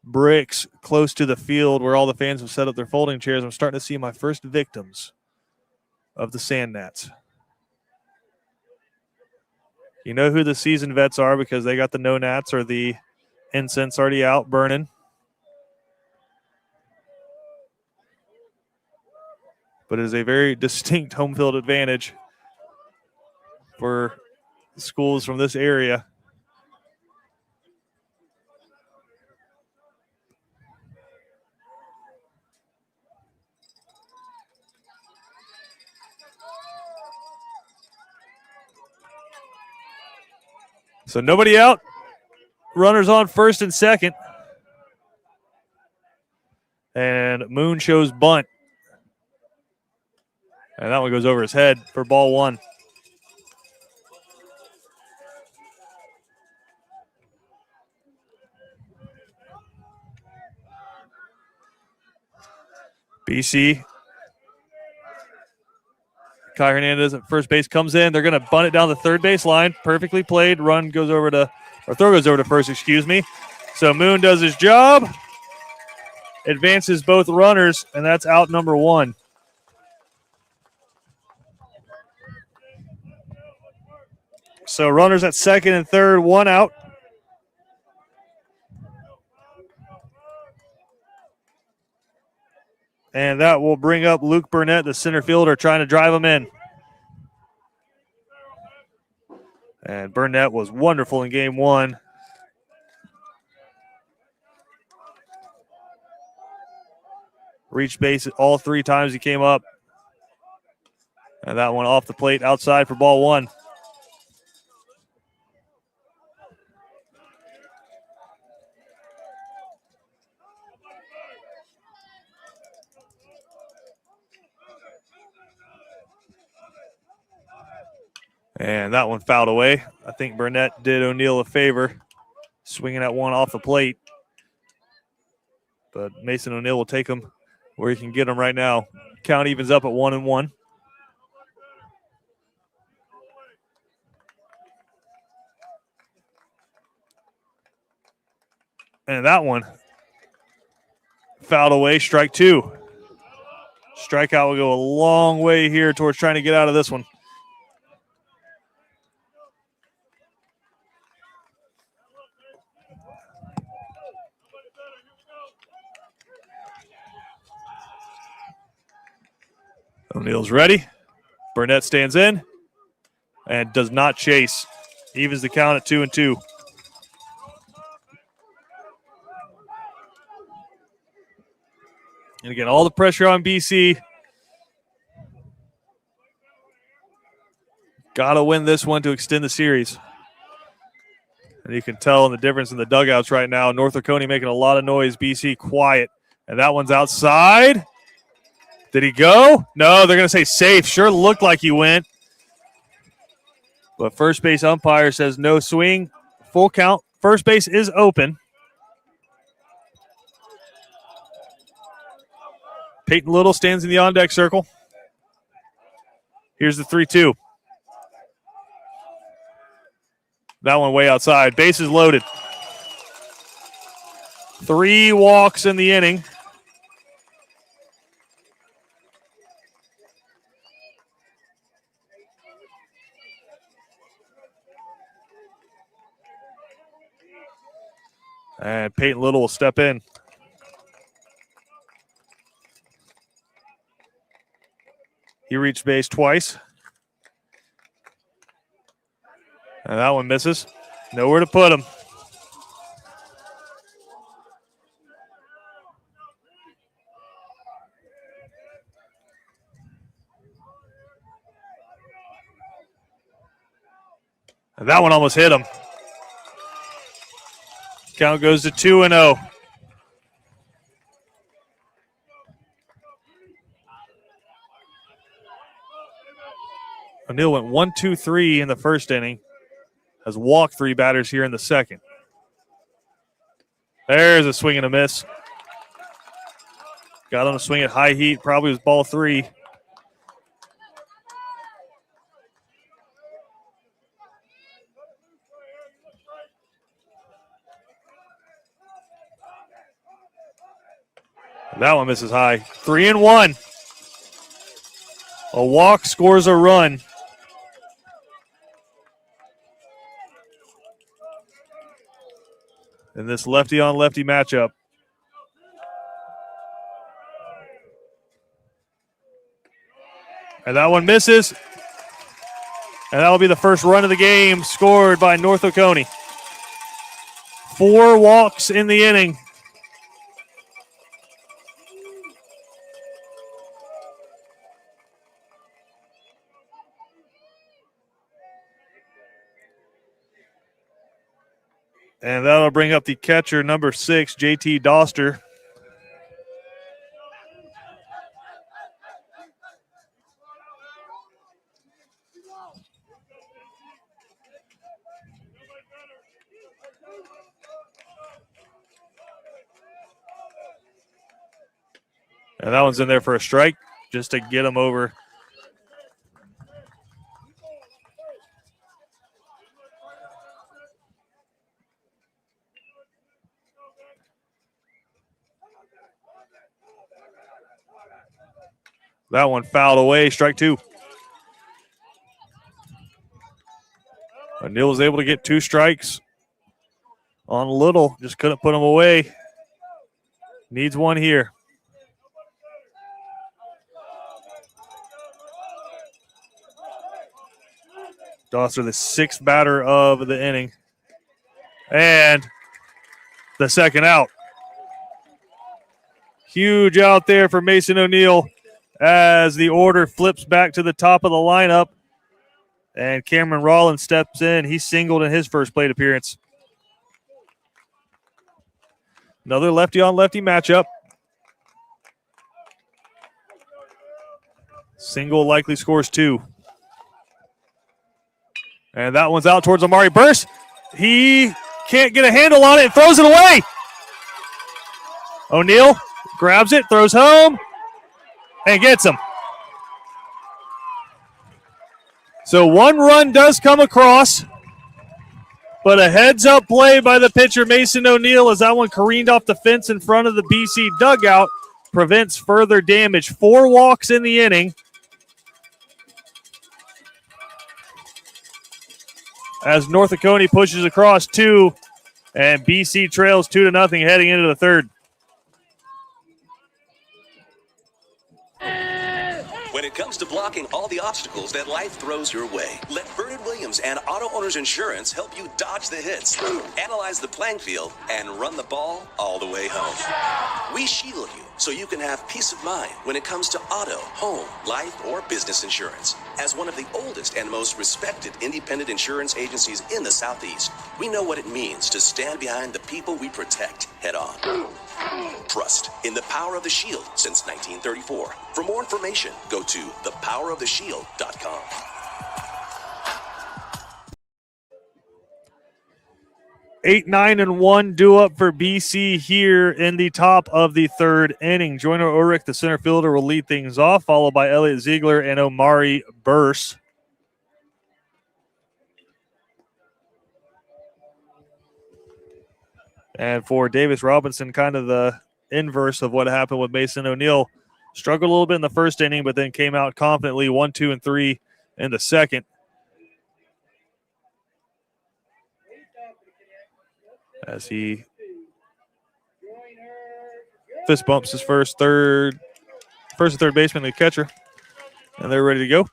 bricks close to the field where all the fans have set up their folding chairs, I'm starting to see my first victims of the sand gnats. You know who the seasoned vets are because they got the no gnats or the incense already out burning. But it is a very distinct home field advantage for schools from this area. So nobody out. Runners on first and second. And Moon shows bunt. And that one goes over his head for ball 1. BC. Kai Hernandez at first base comes in. They're going to bunt it down the third base line. Perfectly played. Throw goes over to first, excuse me. So Moon does his job. Advances both runners, and that's out number 1. So runners at second and third, 1 out. And that will bring up Luke Burnett, the center fielder, trying to drive him in. And Burnett was wonderful in game 1. Reached base all 3 times he came up. And that one off the plate outside for ball 1. And that one fouled away. I think Burnett did O'Neill a favor, swinging at one off the plate. But Mason O'Neill will take him where he can get him right now. Count evens up at 1-1. And that one fouled away, strike 2. Strikeout will go a long way here towards trying to get out of this one. O'Neill's ready. Burnett stands in and does not chase. Evens the count at 2-2. And again, all the pressure on BC. Got to win this one to extend the series. And you can tell in the difference in the dugouts right now. North Oconee making a lot of noise. BC quiet. And that one's outside. Did he go? No, they're going to say safe. Sure looked like he went. But first base umpire says no swing. Full count. First base is open. Peyton Little stands in the on-deck circle. Here's the 3-2. That one way outside. Bases loaded. 3 walks in the inning. And Peyton Little will step in. He reached base twice. And that one misses. Nowhere to put him. And that one almost hit him. Count goes to 2-0. O'Neill went 1-2-3 in the first inning. Has walked 3 batters here in the second. There's a swing and a miss. Got on a swing at high heat. Probably was ball 3. That one misses high. 3-1. A walk scores a run. In this lefty-on-lefty matchup. And that one misses. And that will be the first run of the game scored by North Oconee. 4 walks in the inning. And that'll bring up the catcher, number 6, JT Doster. And that one's in there for a strike just to get him over. That one fouled away, strike 2. O'Neill was able to get 2 strikes on Little, just couldn't put him away. Needs one here. Doster, the 6th batter of the inning. And the second out. Huge out there for Mason O'Neill as the order flips back to the top of the lineup. And Cameron Rollins steps in. He singled in his first plate appearance. Another lefty-on-lefty matchup. Single likely scores 2. And that one's out towards Amari Burst. He can't get a handle on it and throws it away. O'Neill grabs it, throws home, and gets him. So 1 run does come across, but a heads-up play by the pitcher, Mason O'Neill, as that one careened off the fence in front of the BC dugout, prevents further damage. 4 walks in the inning. As North Oconee pushes across 2, and BC trails 2-0 heading into the third. When it comes to blocking all the obstacles that life throws your way, let Bernard Williams and Auto Owners Insurance help you dodge the hits, analyze the playing field, and run the ball all the way home. We shield you so you can have peace of mind when it comes to auto, home, life, or business insurance. As one of the oldest and most respected independent insurance agencies in the Southeast, we know what it means to stand behind the people we protect head on. Trust in the power of the Shield since 1934. For more information, go to thepoweroftheshield.com. Eight, 9, and 1 due up for BC here in the top of the third inning. Joyner Ulrich, the center fielder, will lead things off, followed by Elliot Ziegler and Omari Burse. And for Davis Robinson, kind of the inverse of what happened with Mason O'Neill. Struggled a little bit in the first inning, but then came out confidently 1, 2, and 3 in the second. As he fist bumps his first and third baseman and the catcher. And they're ready to go.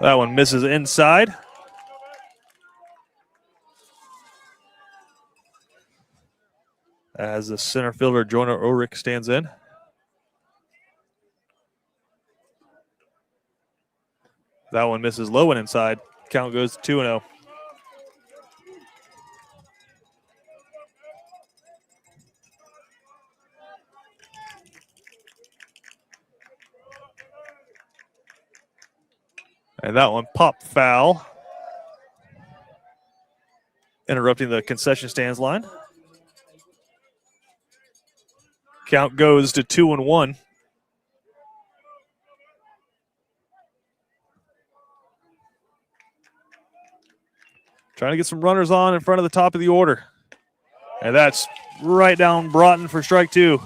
That one misses inside. As the center fielder, Jonah Ulrich, stands in. That one misses low and inside. Count goes to 2-0. And that one popped foul, interrupting the concession stands line. Count goes to 2-1. Trying to get some runners on in front of the top of the order. And that's right down Broughton for strike 2.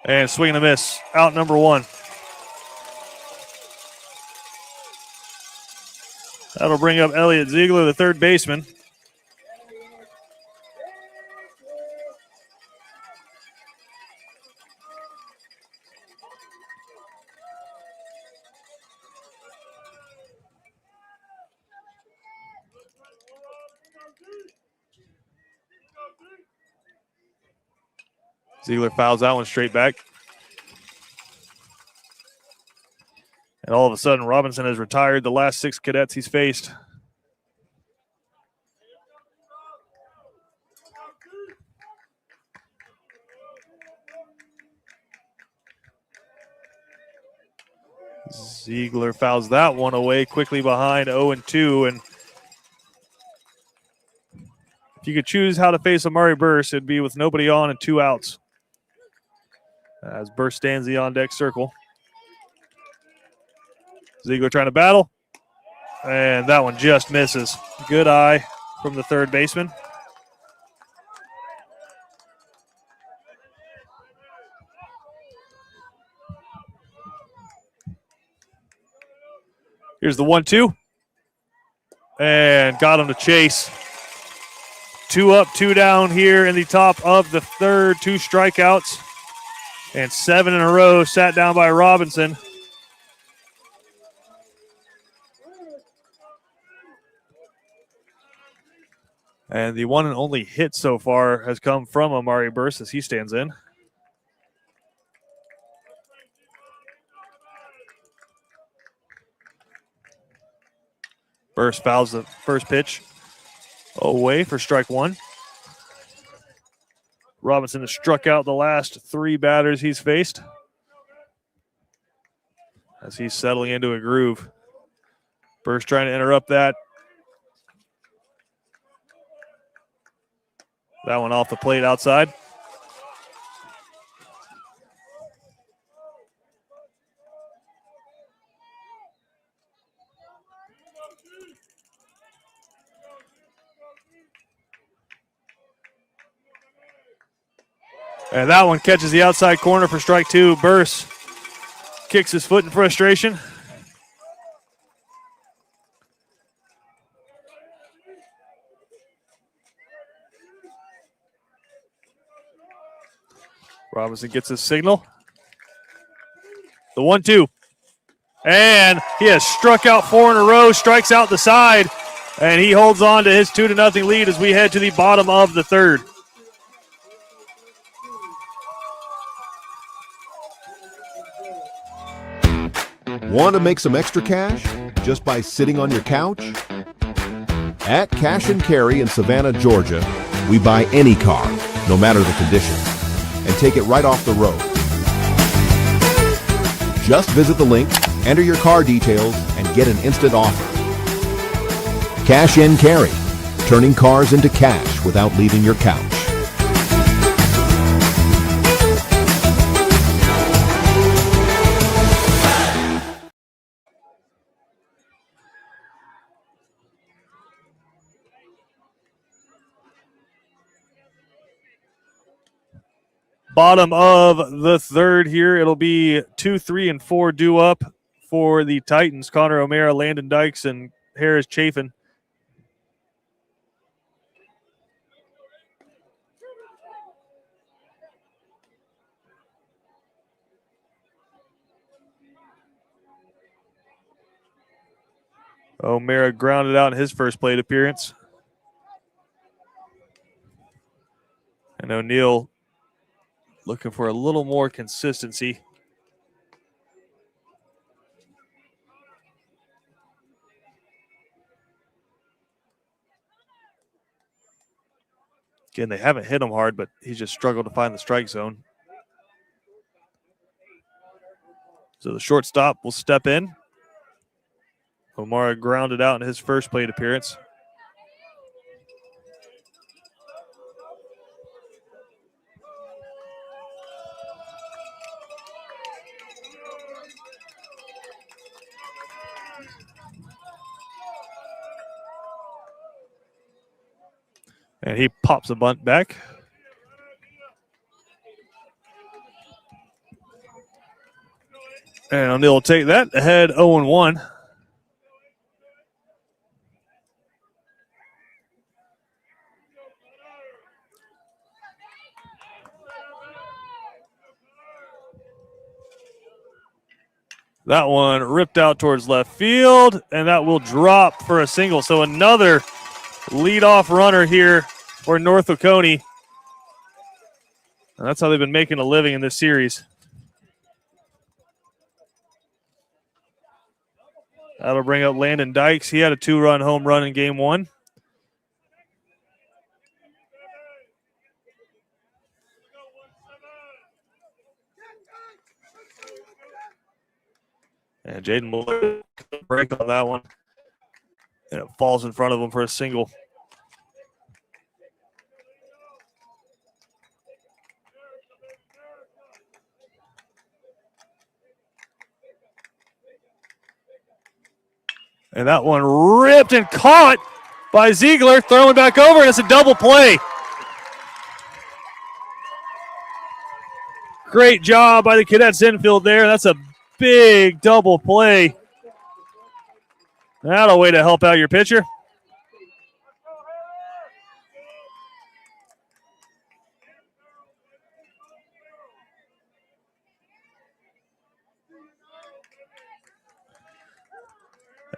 And swing and a miss, out number 1. That'll bring up Elliot Ziegler, the third baseman. Ziegler fouls that one straight back. And all of a sudden, Robinson has retired the last 6 cadets he's faced. Ziegler fouls that one away quickly behind 0-2. And if you could choose how to face Amari Burse, it'd be with nobody on and 2 outs. As Burse stands the on-deck circle. Ziegler trying to battle. And that one just misses. Good eye from the third baseman. Here's the 1-2. And got him to chase. 2 up, 2 down here in the top of the third. 2 strikeouts. And 7 in a row sat down by Robinson. And the one and only hit so far has come from Amari Burse as he stands in. Burse fouls the first pitch away for strike 1. Robinson has struck out the last 3 batters he's faced as he's settling into a groove. Burse trying to interrupt that. That one off the plate outside. And that one catches the outside corner for strike 2. Burse kicks his foot in frustration. Robinson gets his signal. The 1-2. And he has struck out 4 in a row, strikes out the side, and he holds on to his 2-0 lead as we head to the bottom of the third. Want to make some extra cash just by sitting on your couch? At Cash and Carry in Savannah, Georgia, we buy any car, no matter the condition, and take it right off the road. Just visit the link, enter your car details, and get an instant offer. Cash and Carry, turning cars into cash without leaving your couch. Bottom of the third here. It'll be 2, 3, and 4 due up for the Titans. Connor O'Mara, Landon Dykes, and Harris Chafin. O'Mara grounded out in his first plate appearance. And O'Neill looking for a little more consistency. Again, they haven't hit him hard, but he's just struggled to find the strike zone. So the shortstop will step in. O'Mara grounded out in his first plate appearance. And he pops a bunt back. And O'Neill will take that. Ahead 0-1. That one ripped out towards left field, and that will drop for a single. So another leadoff runner here for North Oconee. And that's how they've been making a living in this series. That'll bring up Landon Dykes. He had a 2-run home run in game 1. And Jaden Miller break on that one. And it falls in front of him for a single. And that one ripped and caught by Ziegler, throwing back over, and it's a double play. Great job by the Cadets infield there. That's a big double play. That'll way to help out your pitcher.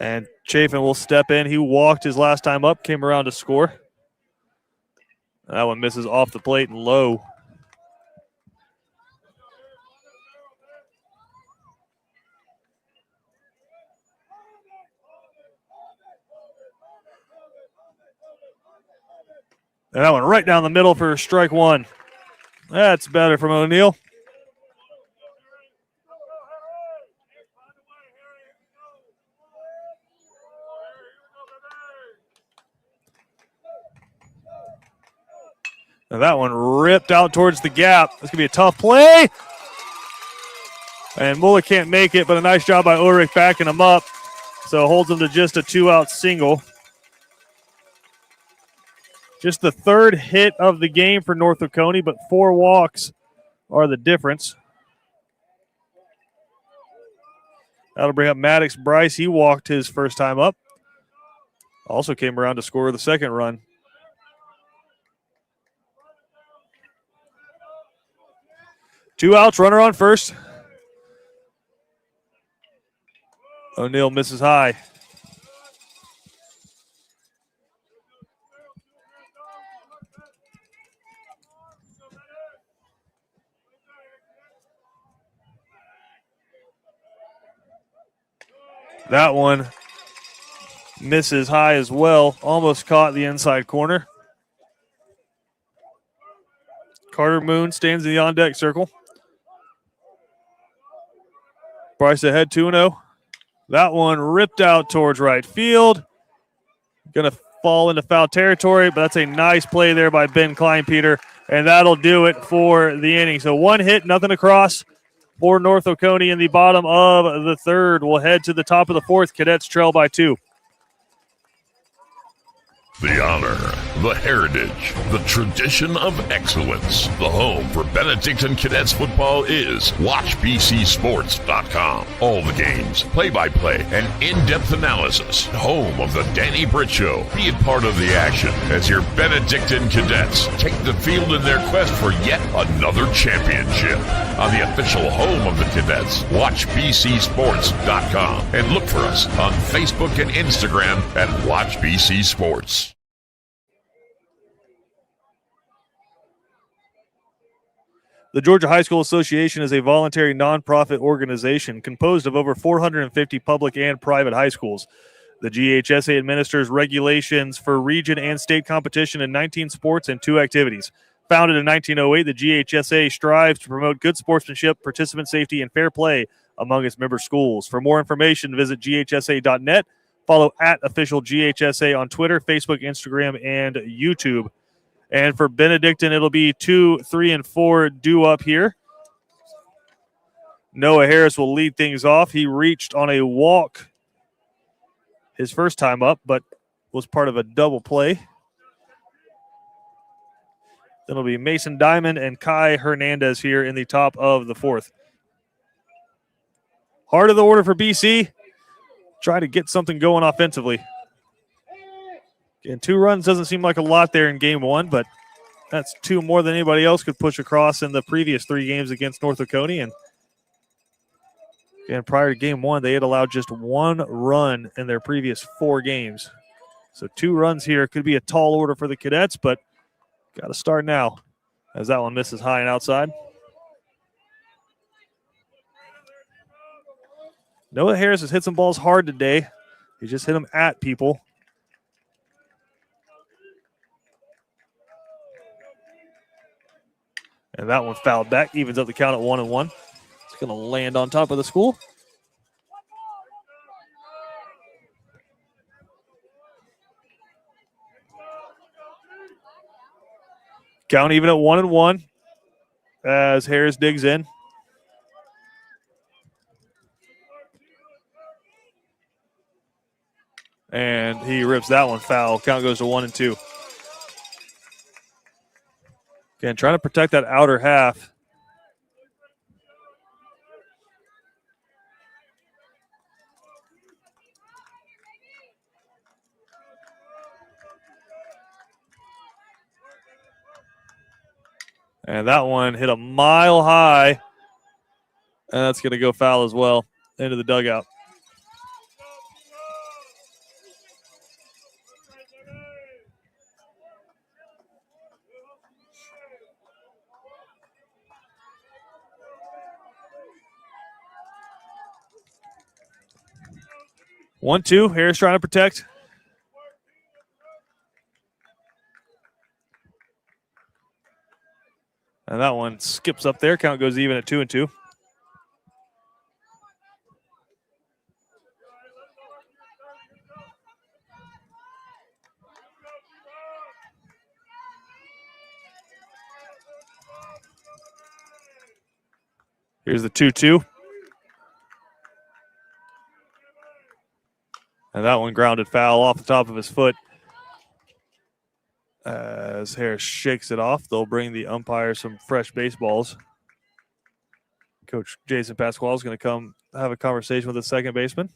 And Chafin will step in. He walked his last time up, came around to score. That one misses off the plate and low. And that one right down the middle for strike 1. That's better from O'Neill. And that one ripped out towards the gap. This could be a tough play. And Muller can't make it, but a nice job by Ulrich backing him up. So holds him to just a 2-out single. Just the third hit of the game for North Oconee, but 4 walks are the difference. That'll bring up Maddox Bryce. He walked his first time up. Also came around to score the second run. Two outs, runner on first. O'Neill misses high. That one misses high as well. Almost caught the inside corner. Carter Moon stands in the on-deck circle. Bryce ahead 2-0. That one ripped out towards right field. Going to fall into foul territory, but that's a nice play there by Ben Kleinpeter, and that'll do it for the inning. So 1 hit, nothing across for North Oconee in the bottom of the third. We'll head to the top of the fourth. Cadets trail by 2. The honor, the heritage, the tradition of excellence. The home for Benedictine Cadets football is WatchBCSports.com. All the games, play-by-play, and in-depth analysis. Home of the Danny Britt Show. Be a part of the action as your Benedictine Cadets take the field in their quest for yet another championship. On the official home of the Cadets, WatchBCSports.com. And look for us on Facebook and Instagram at WatchBC Sports. The Georgia High School Association is a voluntary nonprofit organization composed of over 450 public and private high schools. The GHSA administers regulations for region and state competition in 19 sports and 2 activities. Founded in 1908, the GHSA strives to promote good sportsmanship, participant safety, and fair play among its member schools. For more information, visit ghsa.net. Follow @official GHSA on Twitter, Facebook, Instagram, and YouTube. And for Benedictine, it'll be 2, 3, and 4 due up here. Noah Harris will lead things off. He reached on a walk his first time up, but was part of a double play. Then it'll be Mason Diamond and Kai Hernandez here in the top of the 4th. Heart of the order for BC. Try to get something going offensively. Again, 2 runs doesn't seem like a lot there in game 1, but that's 2 more than anybody else could push across in the previous 3 games against North Oconee. And again, prior to game 1, they had allowed just 1 run in their previous 4 games. So 2 runs here could be a tall order for the Cadets, but got to start now as that one misses high and outside. Noah Harris has hit some balls hard today. He just hit them at people. And that one fouled back, evens up the count at 1-1. It's going to land on top of the school. Count even at 1-1 as Harris digs in. And he rips that one foul. Count goes to 1-2. Again, trying to protect that outer half. And that one hit a mile high. And that's going to go foul as well into the dugout. One, two. Harris trying to protect. And that one skips up there. Count goes even at 2-2. Here's the 2-2. And that one grounded foul off the top of his foot. As Harris shakes it off, they'll bring the umpire some fresh baseballs. Coach Jason Pasquale is going to come have a conversation with the second baseman.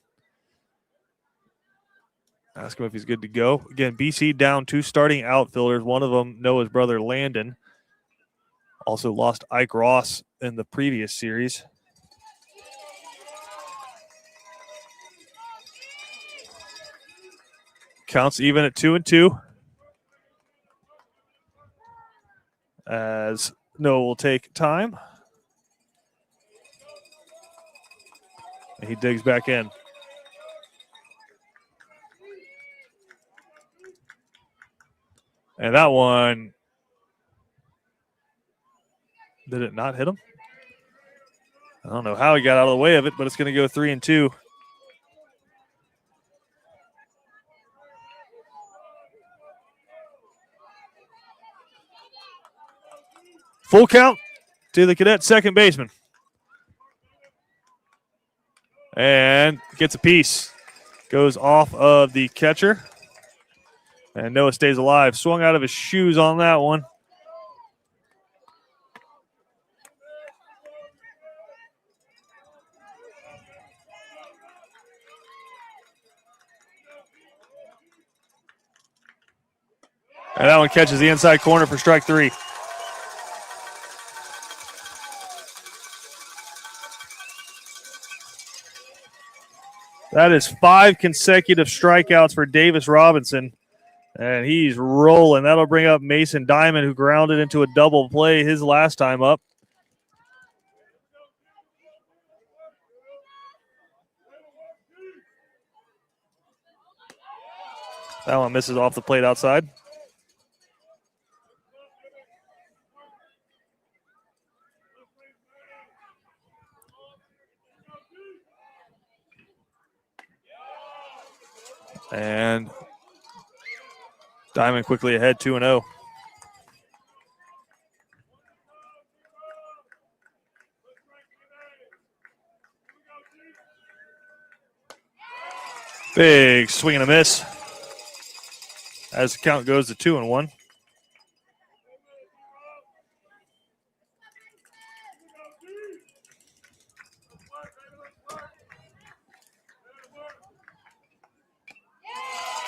Ask him if he's good to go. Again, BC down 2 starting outfielders. One of them, Noah's brother, Landon. Also lost Ike Ross in the previous series. Counts even at 2-2. As Noah will take time. And he digs back in. And that one, did it not hit him? I don't know how he got out of the way of it, but it's going to go 3-2. Full count to the Cadet second baseman. And gets a piece. Goes off of the catcher. And Noah stays alive. Swung out of his shoes on that one. And that one catches the inside corner for strike 3. That is 5 consecutive strikeouts for Davis Robinson. And he's rolling. That'll bring up Mason Diamond, who grounded into a double play his last time up. That one misses off the plate outside. And Diamond quickly ahead 2-0. Big swing and a miss as the count goes to 2-1.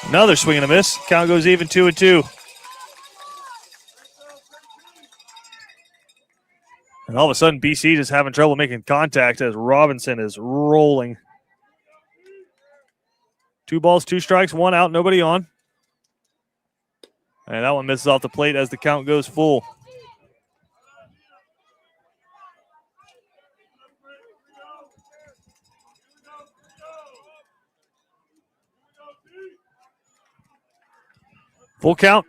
Another swing and a miss. Count goes even 2-2. And all of a sudden, BC just having trouble making contact as Robinson is rolling. 2 balls, 2 strikes, 1 out, nobody on. And that one misses off the plate as the count goes full. Full count.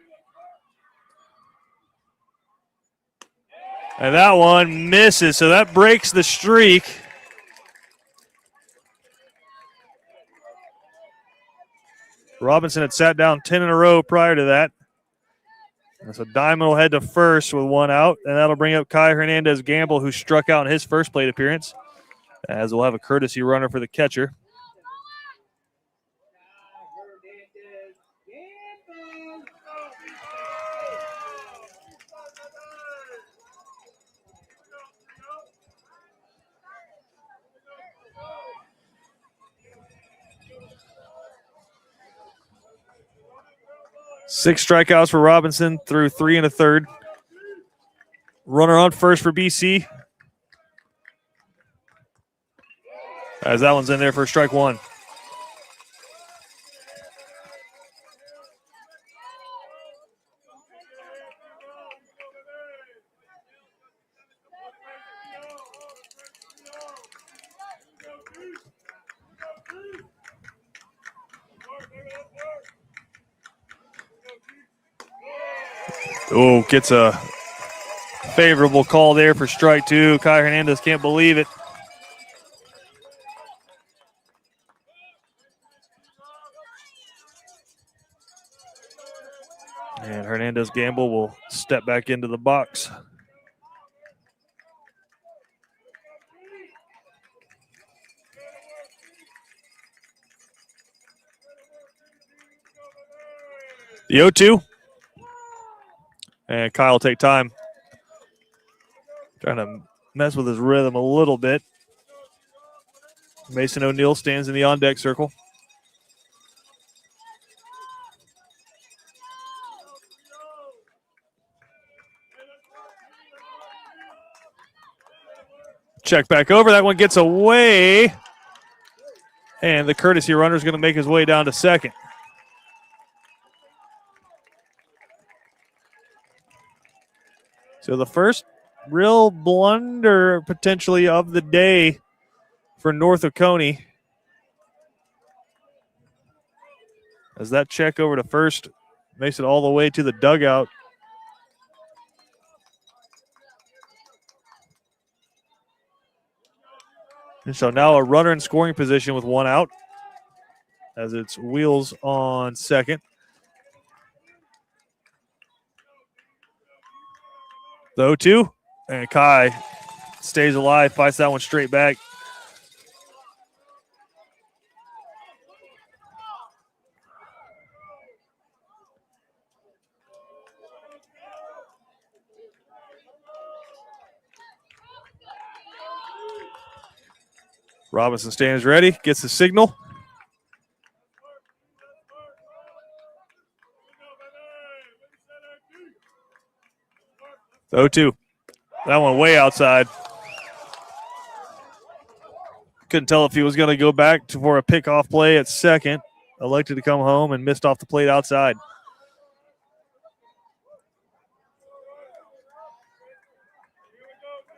And that one misses, so that breaks the streak. Robinson had sat down 10 in a row prior to that. And so Diamond will head to first with 1 out, and that'll bring up Kai Hernandez-Gamble, who struck out in his first plate appearance, as we'll have a courtesy runner for the catcher. Six strikeouts for Robinson through 3 1/3. Runner on first for BC. As that one's in there for strike 1. Oh, gets a favorable call there for strike 2. Kai Hernandez can't believe it. And Hernandez-Gamble will step back into the box. The 0-2. And Kyle will take time. Trying to mess with his rhythm a little bit. Mason O'Neill stands in the on-deck circle. Check back over. That one gets away. And the courtesy runner is going to make his way down to second. So the first real blunder potentially of the day for North Oconee. As that check over to first makes it all the way to the dugout. And so now a runner in scoring position with 1 out as it's Wheels on second. The 0-2, and Kai stays alive, fights that one straight back. Robinson stands ready, gets the signal. The 0-2. That one way outside. Couldn't tell if he was going to go back for a pickoff play at second. Elected to come home and missed off the plate outside.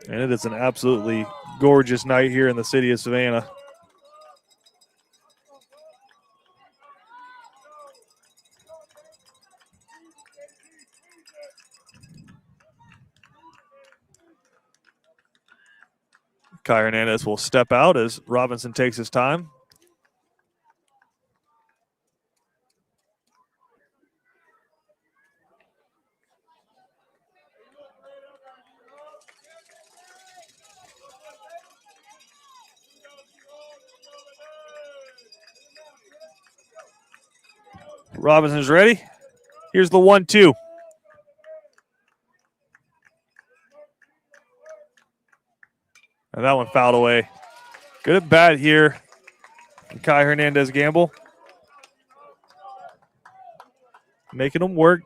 And it is an absolutely gorgeous night here in the city of Savannah. Kai Hernandez will step out as Robinson takes his time. Robinson's ready. Here's the 1-2. And that one fouled away. Good at bat here. Kai Hernandez Gamble. Making them work.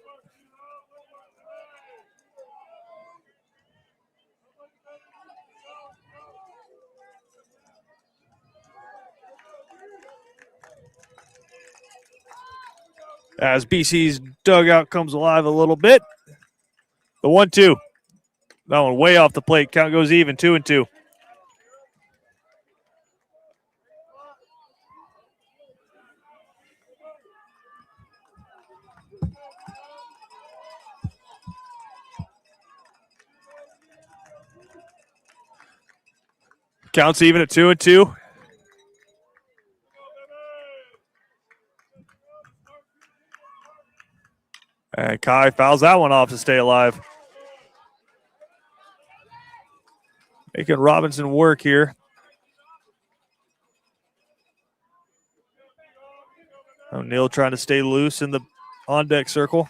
As BC's dugout comes alive a little bit. The 1-2. That one way off the plate. Count goes even, 2-2. Counts even at 2-2. And Kai fouls that one off to stay alive. Making Robinson work here. O'Neal trying to stay loose in the on-deck circle.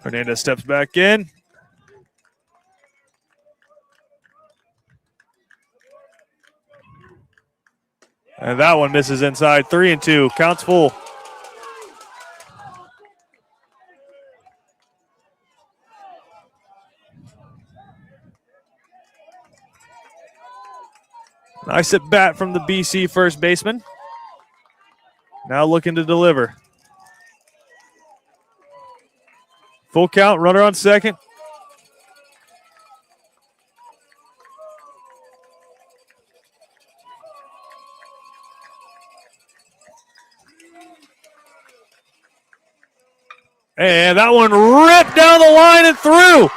Hernandez steps back in. And that one misses inside. 3-2. Counts full. Nice at bat from the BC first baseman. Now looking to deliver. Full count, runner on second. And that one ripped down the line and through.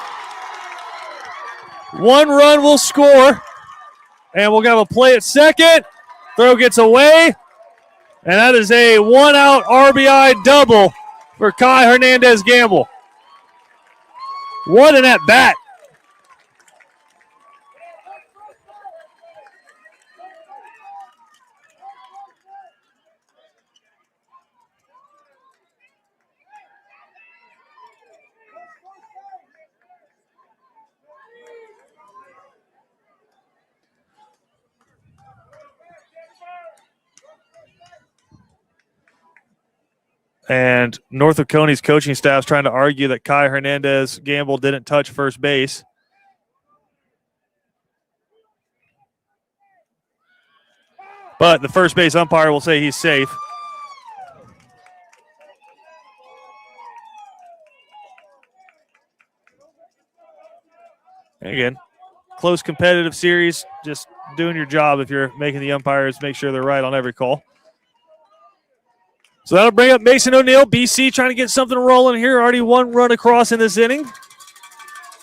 1 run will score. And we'll have a play at second. Throw gets away. And that is a 1-out RBI double for Kai Hernandez Gamble. What an at bat. And North Oconee's coaching staff is trying to argue that Kai Hernandez Gamble didn't touch first base. But the first base umpire will say he's safe. And again, close competitive series. Just doing your job if you're making the umpires make sure they're right on every call. So that'll bring up Mason O'Neal. BC trying to get something rolling here. Already 1 run across in this inning.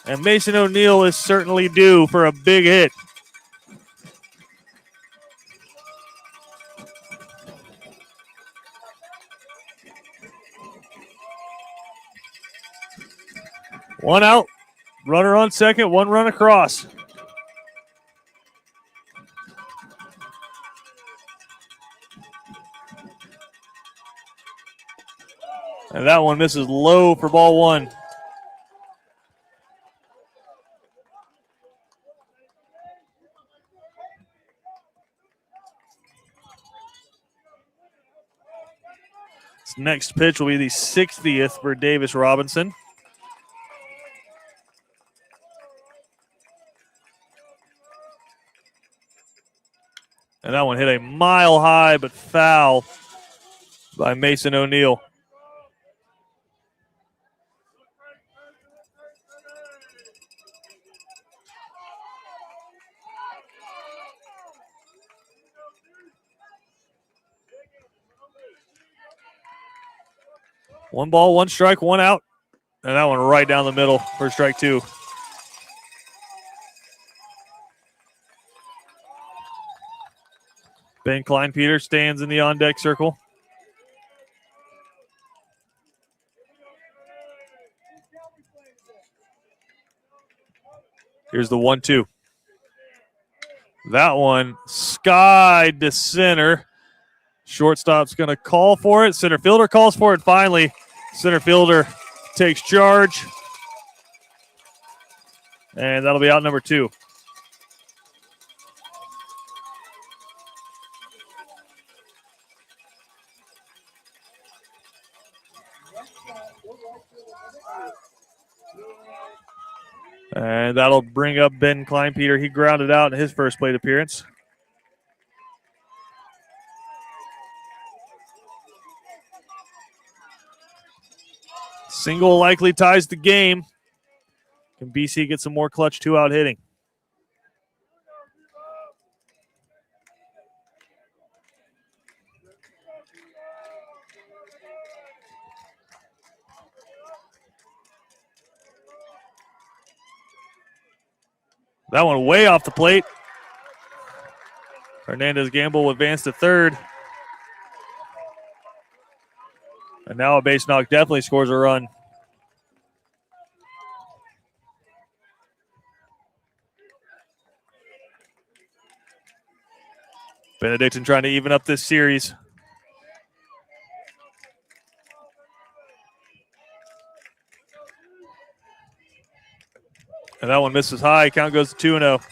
And Mason O'Neal is certainly due for a big hit. One out. Runner on second. 1 run across. And that one misses low for ball one. This next pitch will be the 60th for Davis Robinson. And that one hit a mile high but foul by Mason O'Neill. One ball, one strike, one out. And that one right down the middle for strike two. Ben Kleinpeter stands in the on-deck circle. Here's the 1-2. That one skied to center. Shortstop's going to call for it. Center fielder calls for it. Finally, center fielder takes charge. And that'll be out number two. And that'll bring up Ben Kleinpeter. He grounded out in his first plate appearance. Single likely ties the game. Can BC get some more clutch two-out hitting? That one way off the plate. Hernandez Gamble will advance to third. And now a base knock definitely scores a run. Benedictine trying to even up this series. And that one misses high. Count goes to 2-0.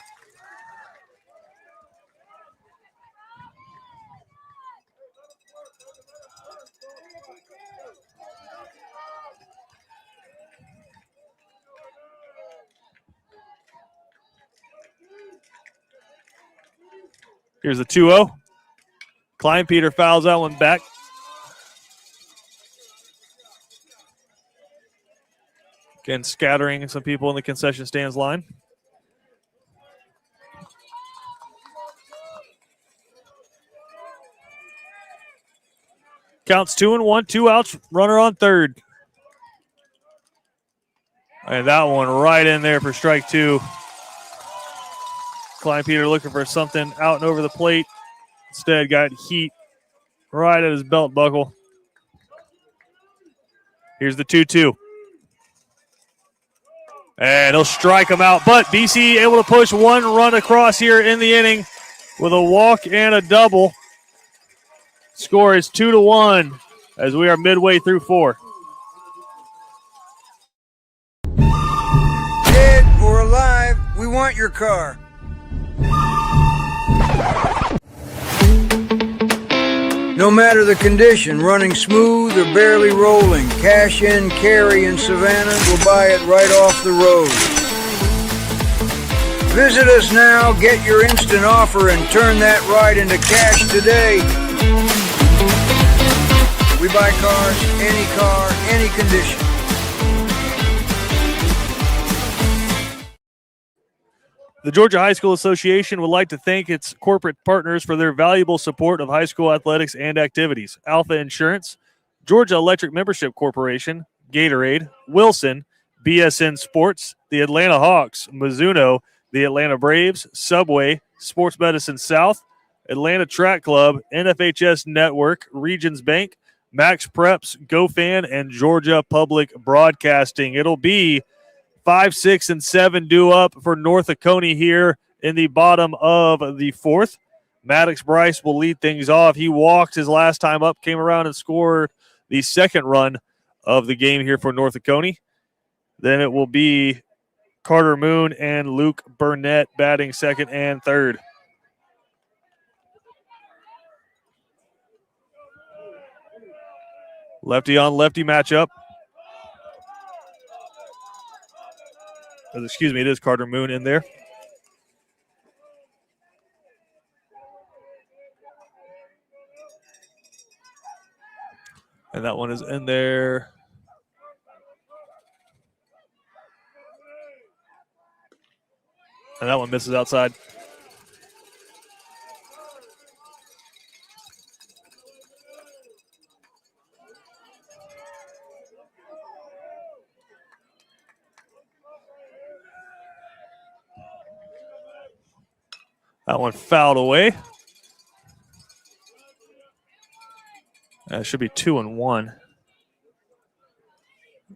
Here's the 2-0. Kleinpeter fouls that one back. Again, scattering some people in the concession stands line. Counts 2-1, 2 outs, runner on third. And that one right in there for strike two. Kleinpeter looking for something out and over the plate. Instead, got heat right at his belt buckle. Here's the 2-2. And he'll strike him out. But BC able to push one run across here in the inning with a walk and a double. Score is 2-1 as we are midway through four. Dead or alive, we want your car. No matter the condition, running smooth or barely rolling, Cash In Carry in Savannah will buy it right off the road. Visit us now, get your instant offer, and turn that ride into cash today. We buy cars, any condition. The Georgia High School Association would like to thank its corporate partners for their valuable support of high school athletics and activities. Alpha Insurance, Georgia Electric Membership Corporation, Gatorade, Wilson, BSN Sports, the Atlanta Hawks, Mizuno, the Atlanta Braves, Subway, Sports Medicine South, Atlanta Track Club, NFHS Network, Regions Bank, Max Preps, GoFan, and Georgia Public Broadcasting. It'll be 5, 6, and 7 due up for North Oconee here in the bottom of the fourth. Maddox Bryce will lead things off. He walked his last time up, came around and scored the second run of the game here for North Oconee. Then it will be Carter Moon and Luke Burnett batting second and third. Lefty on lefty matchup. Excuse me, it is Carter Moon in there. And that one is in there. And that one misses outside. That one fouled away. It should be 2-1.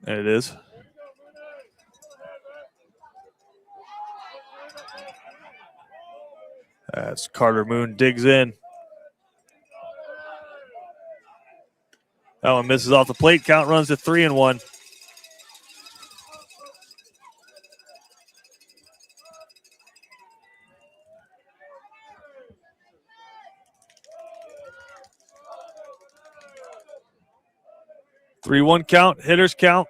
And it is. As Carter Moon digs in. That one misses off the plate. Count runs to 3-1. Three-one count, hitters count.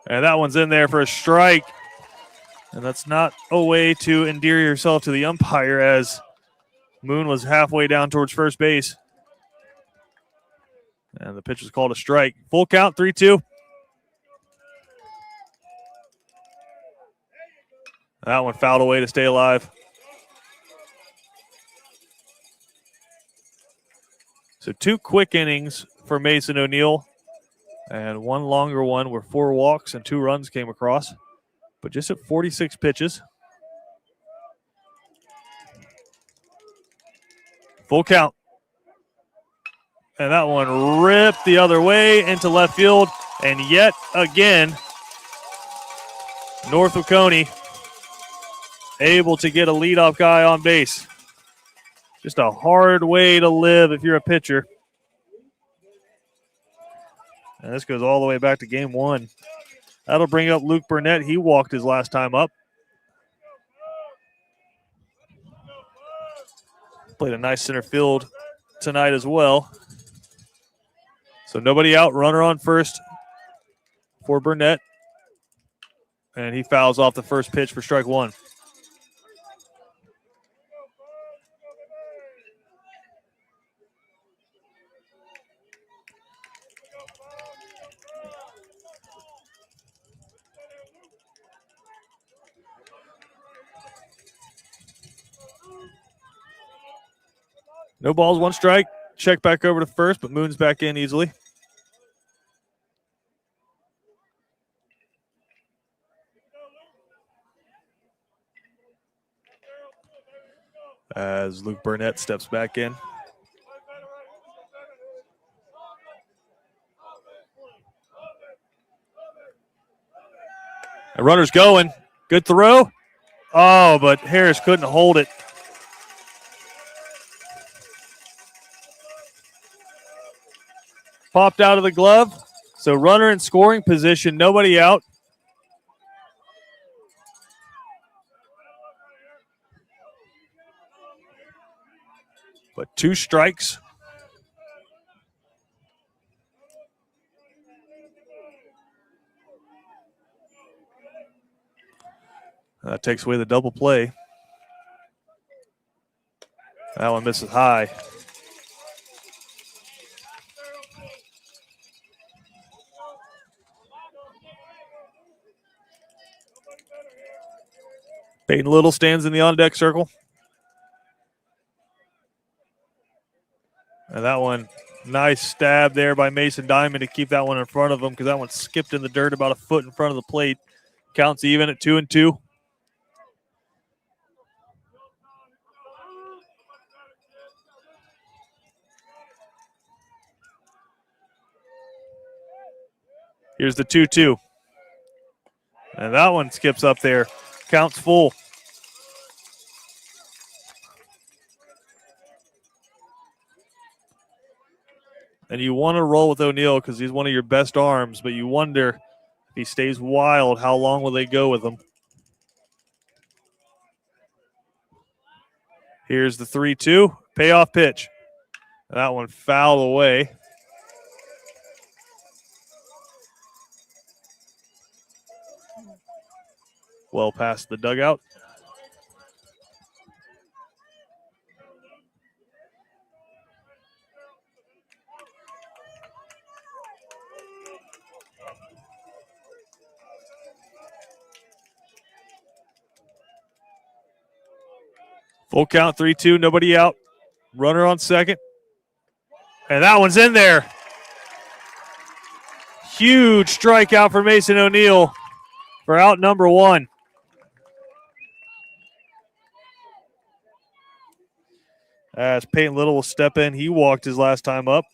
And that one's in there for a strike. And that's not a way to endear yourself to the umpire, as Moon was halfway down towards first base. And the pitch was called a strike. Full count, 3-2. That one fouled away to stay alive. So 2 quick innings for Mason O'Neill, and 1 longer one where 4 walks and 2 runs came across, but just at 46 pitches. Full count. And that one ripped the other way into left field, and yet again, North Oconee able to get a leadoff guy on base. Just a hard way to live if you're a pitcher. And this goes all the way back to game 1. That'll bring up Luke Burnett. He walked his last time up. Played a nice center field tonight as well. So nobody out, runner on first for Burnett. And he fouls off the first pitch for strike 1. No balls, 1 strike. Check back over to first, but Moon's back in easily. As Luke Burnett steps back in. And runner's going. Good throw. Oh, but Harris couldn't hold it. Popped out of the glove. So runner in scoring position, nobody out. But 2 strikes. That takes away the double play. That one misses high. Peyton Little stands in the on-deck circle. And that one, nice stab there by Mason Diamond to keep that one in front of him, because that one skipped in the dirt about a foot in front of the plate. Counts even at 2-2. Here's the 2-2. And that one skips up there. Counts full. And you want to roll with O'Neal because he's one of your best arms, but you wonder if he stays wild, how long will they go with him? Here's the 3-2, payoff pitch. That one fouled away. Well past the dugout. Full count, 3-2, nobody out. Runner on second. And that one's in there. Huge strikeout for Mason O'Neal for out number 1. As Peyton Little will step in, he walked his last time up.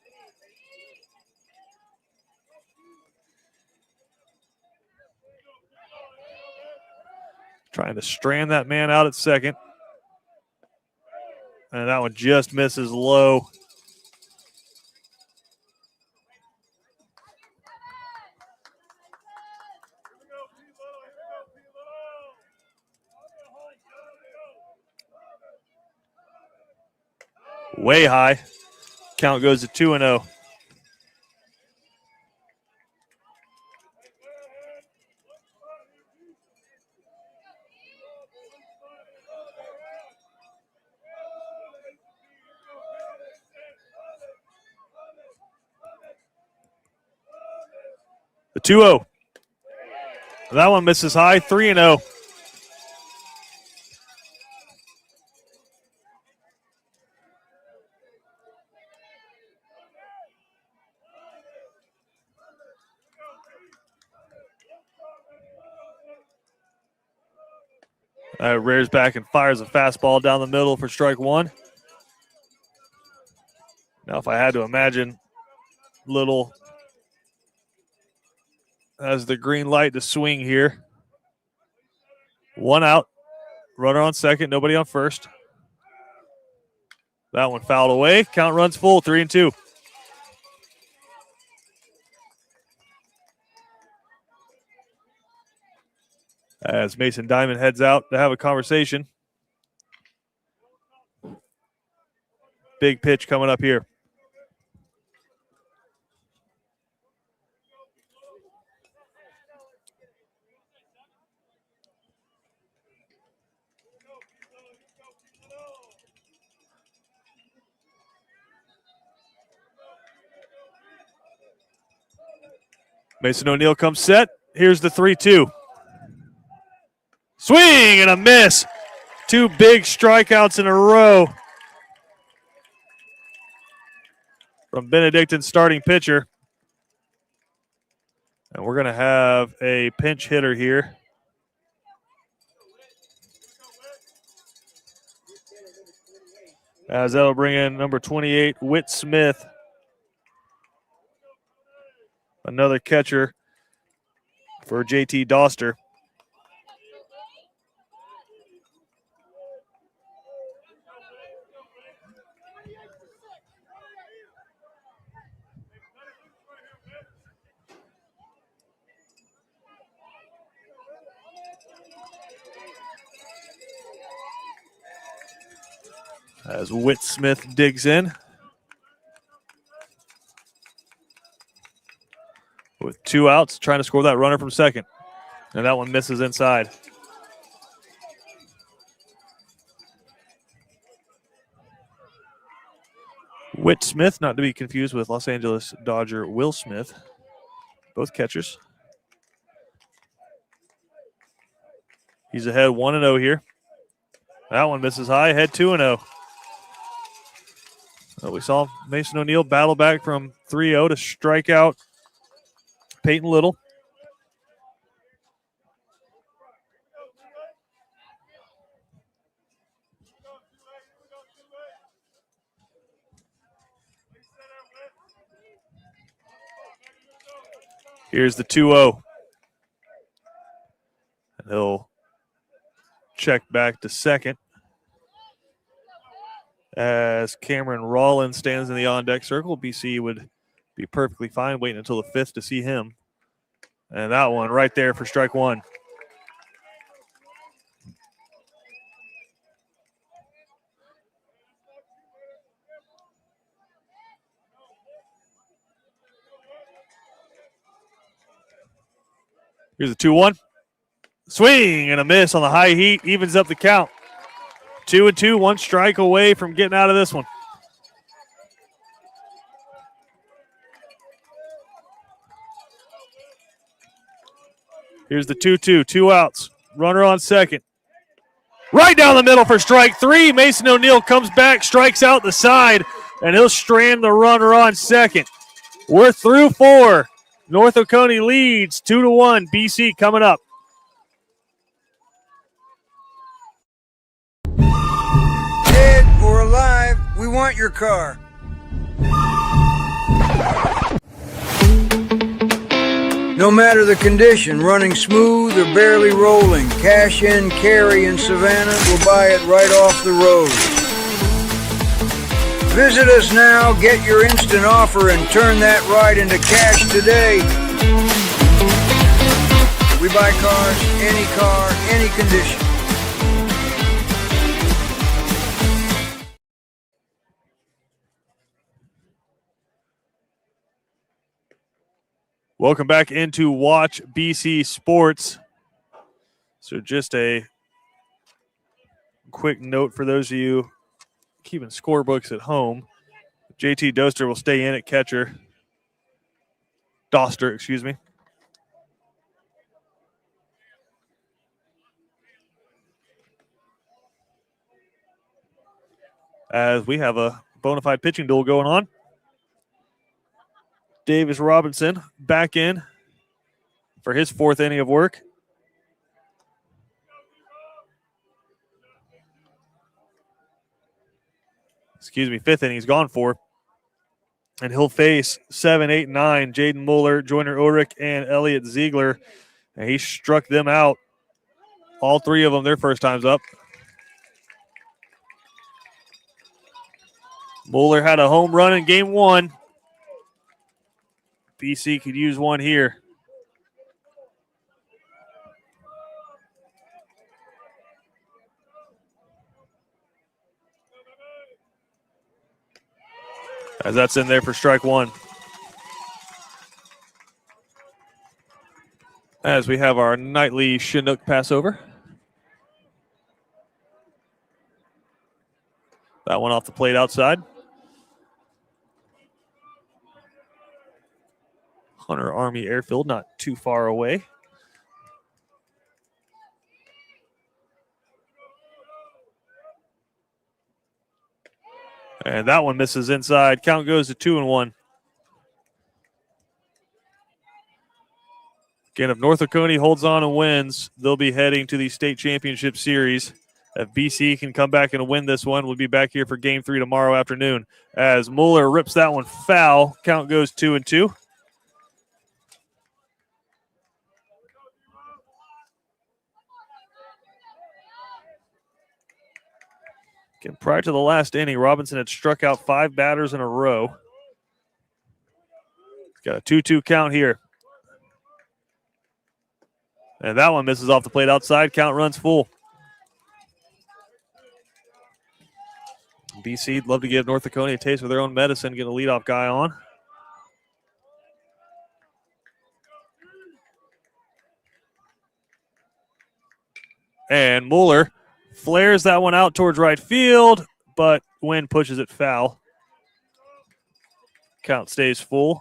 Trying to strand that man out at second. And that one just misses low. Way high. Count goes to 2-0. The 2-0. That one misses high, 3-0. Rears back and fires a fastball down the middle for strike 1. Now, if I had to imagine, Little has the green light to swing here. 1 out. Runner on second, nobody on first. That one fouled away. Count runs full, 3-2. As Mason Diamond heads out to have a conversation. Big pitch coming up here. Mason O'Neal comes set. Here's the 3-2. Swing and a miss. 2 big strikeouts in a row from Benedictine's starting pitcher. And we're going to have a pinch hitter here. As that'll bring in number 28, Whit Smith. Another catcher for JT Doster. As Whit Smith digs in. With 2 outs, trying to score that runner from second. And that one misses inside. Whit Smith, not to be confused with Los Angeles Dodger Will Smith. Both catchers. He's ahead 1-0 here. That one misses high, ahead 2-0. We saw Mason O'Neal battle back from 3-0 to strike out Peyton Little. Here's the 2-0. And he'll check back to second as Cameron Rollins stands in the on-deck circle. BC would Be perfectly fine waiting until the 5th to see him. And that one right there for strike one. Here's a 2-1. Swing and a miss on the high heat. Evens up the count. 2-2, 1 strike away from getting out of this one. Here's the 2-2, 2 outs. Runner on second. Right down the middle for strike three. Mason O'Neill comes back, strikes out the side, and he'll strand the runner on second. We're through 4. North Oconee leads 2-1. BC coming up. Dead or alive, we want your car. No matter the condition, running smooth or barely rolling, Cash and Carry in Savannah will buy it right off the road. Visit us now, get your instant offer, and turn that ride into cash today. We buy car, any condition. Welcome back into Watch BC Sports. So just a quick note for those of you keeping scorebooks at home. JT Doster will stay in at catcher. Doster, excuse me. As we have a bona fide pitching duel going on. Davis Robinson back in for his 4th inning of work. Excuse me, 5th inning he's gone for. And he'll face 7, 8, 9, Jaden Mueller, Joyner Ulrich, and Elliott Ziegler. And he struck them out. All 3 of them, their first times up. Mueller had a home run in game 1. BC could use one here. As that's in there for strike one. As we have our nightly Chinook Passover. That one off the plate outside. Hunter Army Airfield, not too far away. And that one misses inside. Count goes to 2-1. Again, if North Oconee holds on and wins, they'll be heading to the state championship series. If BC can come back and win this one, we'll be back here for game 3 tomorrow afternoon. As Mueller rips that one foul, count goes 2-2. Again, prior to the last inning, Robinson had struck out 5 batters in a row. He's got a 2-2 count here. And that one misses off the plate outside. Count runs full. BC'd love to give North Oconee a taste of their own medicine, get a leadoff guy on. And Mueller flares that one out towards right field, but Wynn pushes it foul. Count stays full.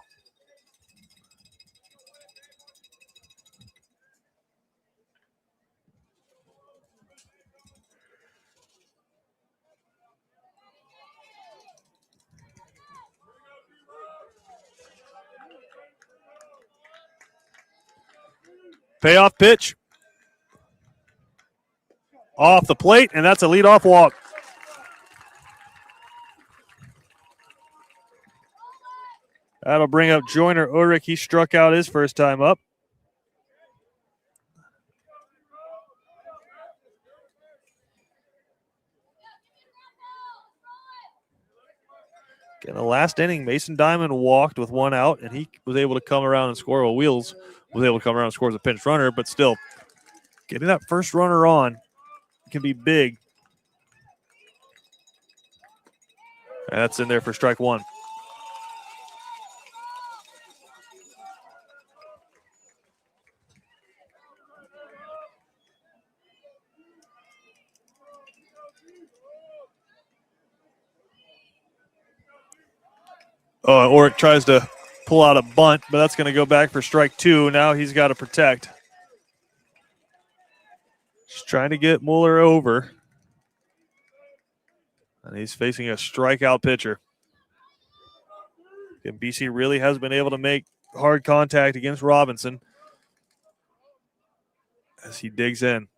Payoff pitch. Off the plate, and that's a leadoff walk. That'll bring up Joyner Ulrich. He struck out his first time up. In the last inning, Mason Diamond walked with one out, and he was able to come around and score. Well, Wheels was able to come around and score as a pinch runner, but still, getting that first runner on can be big. And that's in there for strike one. Oric tries to pull out a bunt, but that's going to go back for strike two. Now he's got to protect. Just trying to get Mueller over. And he's facing a strikeout pitcher. And BC really has been able to make hard contact against Robinson as he digs in.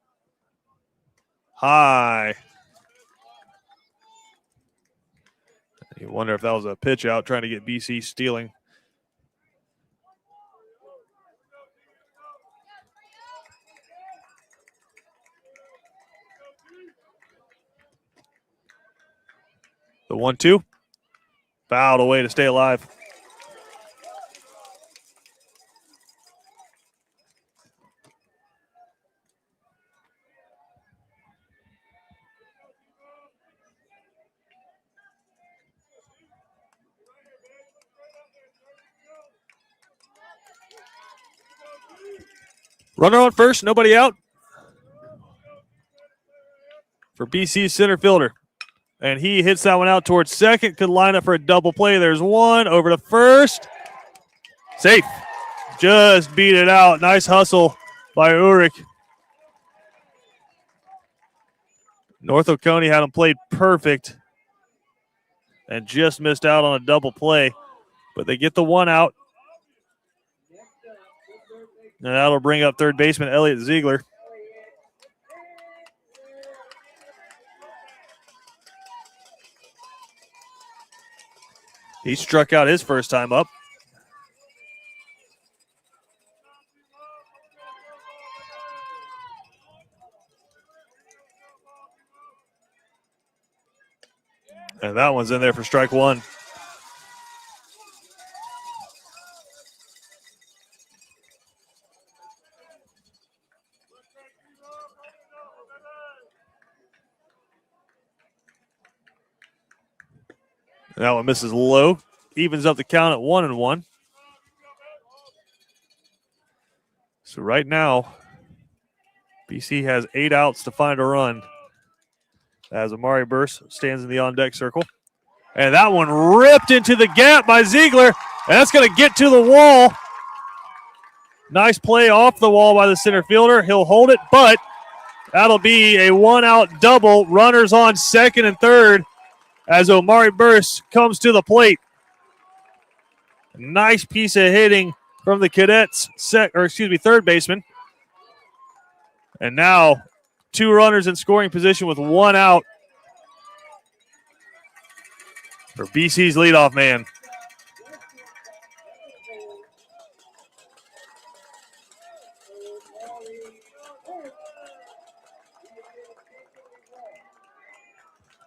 High. You wonder if that was a pitch out trying to get BC stealing. The 1-2. Fouled away to stay alive. Runner on first, nobody out. For BC's center fielder. And he hits that one out towards second. Could line up for a double play. There's one over to first. Safe. Just beat it out. Nice hustle by Ulrich. North Oconee had him played perfect and just missed out on a double play. But they get the one out. And that'll bring up third baseman Elliot Ziegler. He struck out his first time up. And that one's in there for strike one. That one misses low. Evens up the count at 1-1. So right now, BC has 8 outs to find a run as Amari Burse stands in the on-deck circle. And that one ripped into the gap by Ziegler. And that's going to get to the wall. Nice play off the wall by the center fielder. He'll hold it, but that'll be a one-out double. Runners on second and third as Omari Burse comes to the plate. Nice piece of hitting from the Cadets, third baseman. And now 2 runners in scoring position with 1 out for BC's leadoff man.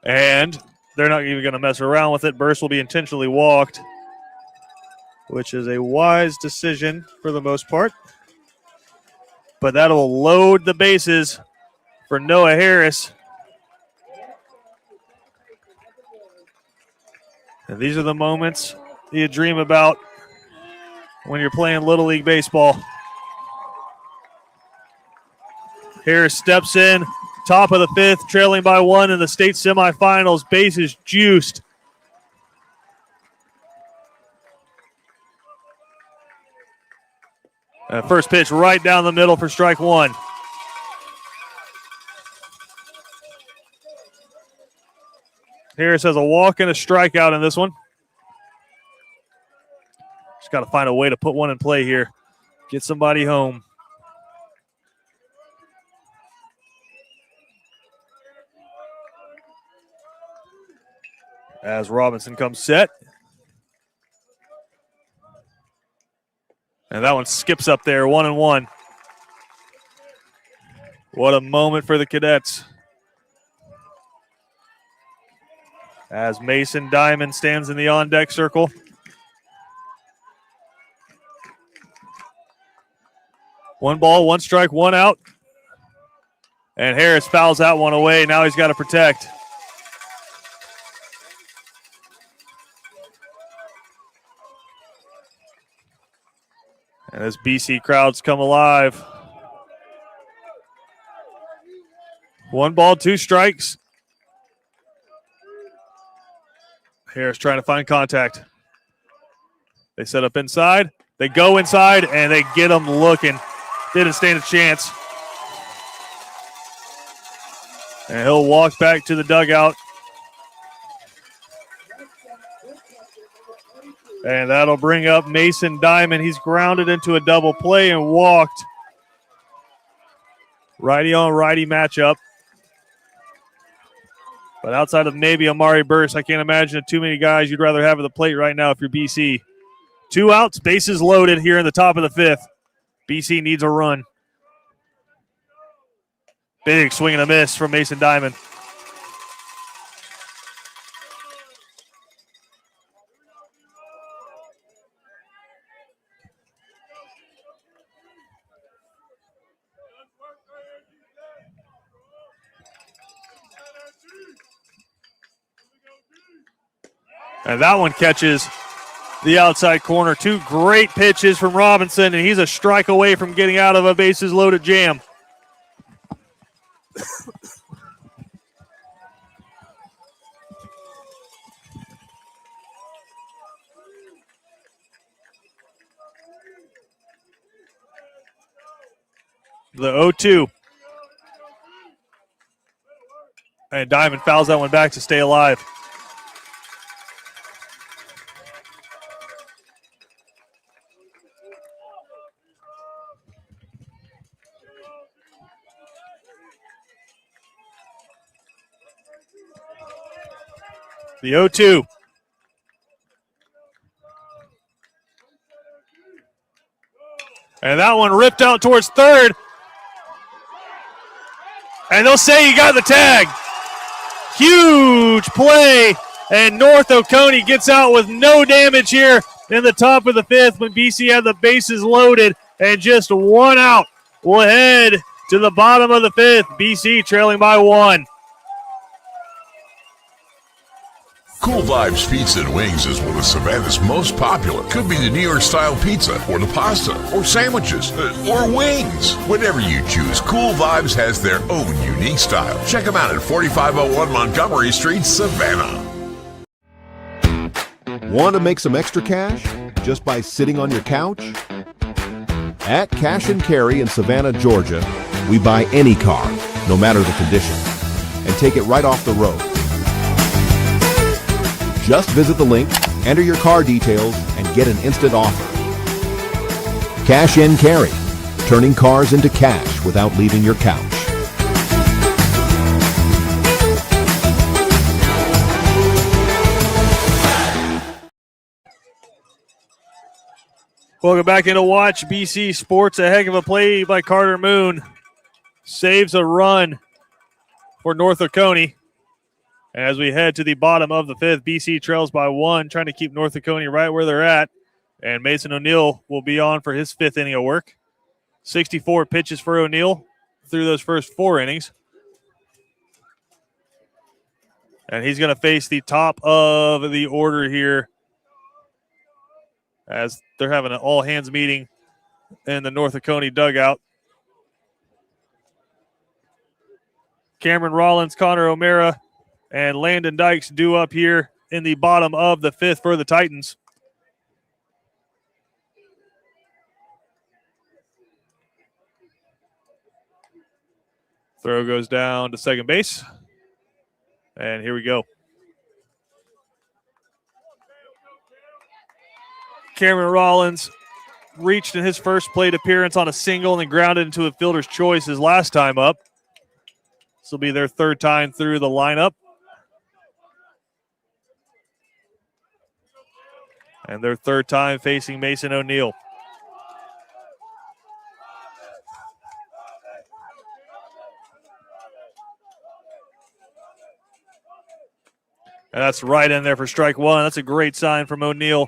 And they're not even going to mess around with it. Burst will be intentionally walked, which is a wise decision for the most part. But that'll load the bases for Noah Harris. And these are the moments you dream about when you're playing Little League Baseball. Harris steps in, top of the 5th, trailing by 1 in the state semifinals. Bases juiced. First pitch right down the middle for strike one. Harris has a walk and a strikeout in this one. Just got to find a way to put one in play here. Get somebody home. As Robinson comes set. And that one skips up there, 1-1. What a moment for the Cadets. as Mason Diamond stands in the on-deck circle. One ball, one strike, one out. And Harris fouls that one away. Now he's got to protect. And as BC crowds come alive. One ball, two strikes. Harris trying to find contact. They set up inside. They go inside, and they get him looking. Didn't stand a chance. And he'll walk back to the dugout. And that'll bring up Mason Diamond. He's grounded into a double play and walked. Righty on righty matchup. But outside of maybe Amari Burst, I can't imagine too many guys you'd rather have at the plate right now if you're BC. 2 outs, bases loaded here in the top of the 5th. BC needs a run. Big swing and a miss from Mason Diamond. And that one catches the outside corner. 2 great pitches from Robinson, and he's a strike away from getting out of a bases loaded jam. The 0-2. And Diamond fouls that one back to stay alive. The 0-2. And that one ripped out towards third. And they'll say he got the tag. Huge play. And North Oconee gets out with no damage here in the top of the 5th when BC had the bases loaded and just 1 out. We'll head to the bottom of the 5th. BC trailing by 1. Cool Vibes Pizza and Wings is one of Savannah's most popular. Could be the New York style pizza, or the pasta, or sandwiches, or wings. Whatever you choose, Cool Vibes has their own unique style. Check them out at 4501 Montgomery Street, Savannah. Want to make some extra cash just by sitting on your couch? At Cash and Carry in Savannah, Georgia, we buy any car, no matter the condition, and take it right off the road. Just visit the link, enter your car details, and get an instant offer. Cash and Carry, turning cars into cash without leaving your couch. Welcome back into Watch BC Sports. A heck of a play by Carter Moon. Saves a run for North Oconee. As we head to the bottom of the 5th, BC trails by 1, trying to keep North Oconee right where they're at. And Mason O'Neill will be on for his 5th inning of work. 64 pitches for O'Neill through those first 4 innings. And he's going to face the top of the order here as they're having an all-hands meeting in the North Oconee dugout. Cameron Rollins, Connor O'Mara, and Landon Dykes due up here in the bottom of the 5th for the Titans. Throw goes down to second base. And here we go. Cameron Rollins reached in his first plate appearance on a single and then grounded into a fielder's choice his last time up. This will be their 3rd time through the lineup. And their 3rd time facing Mason O'Neill. And that's right in there for strike one. That's a great sign from O'Neill.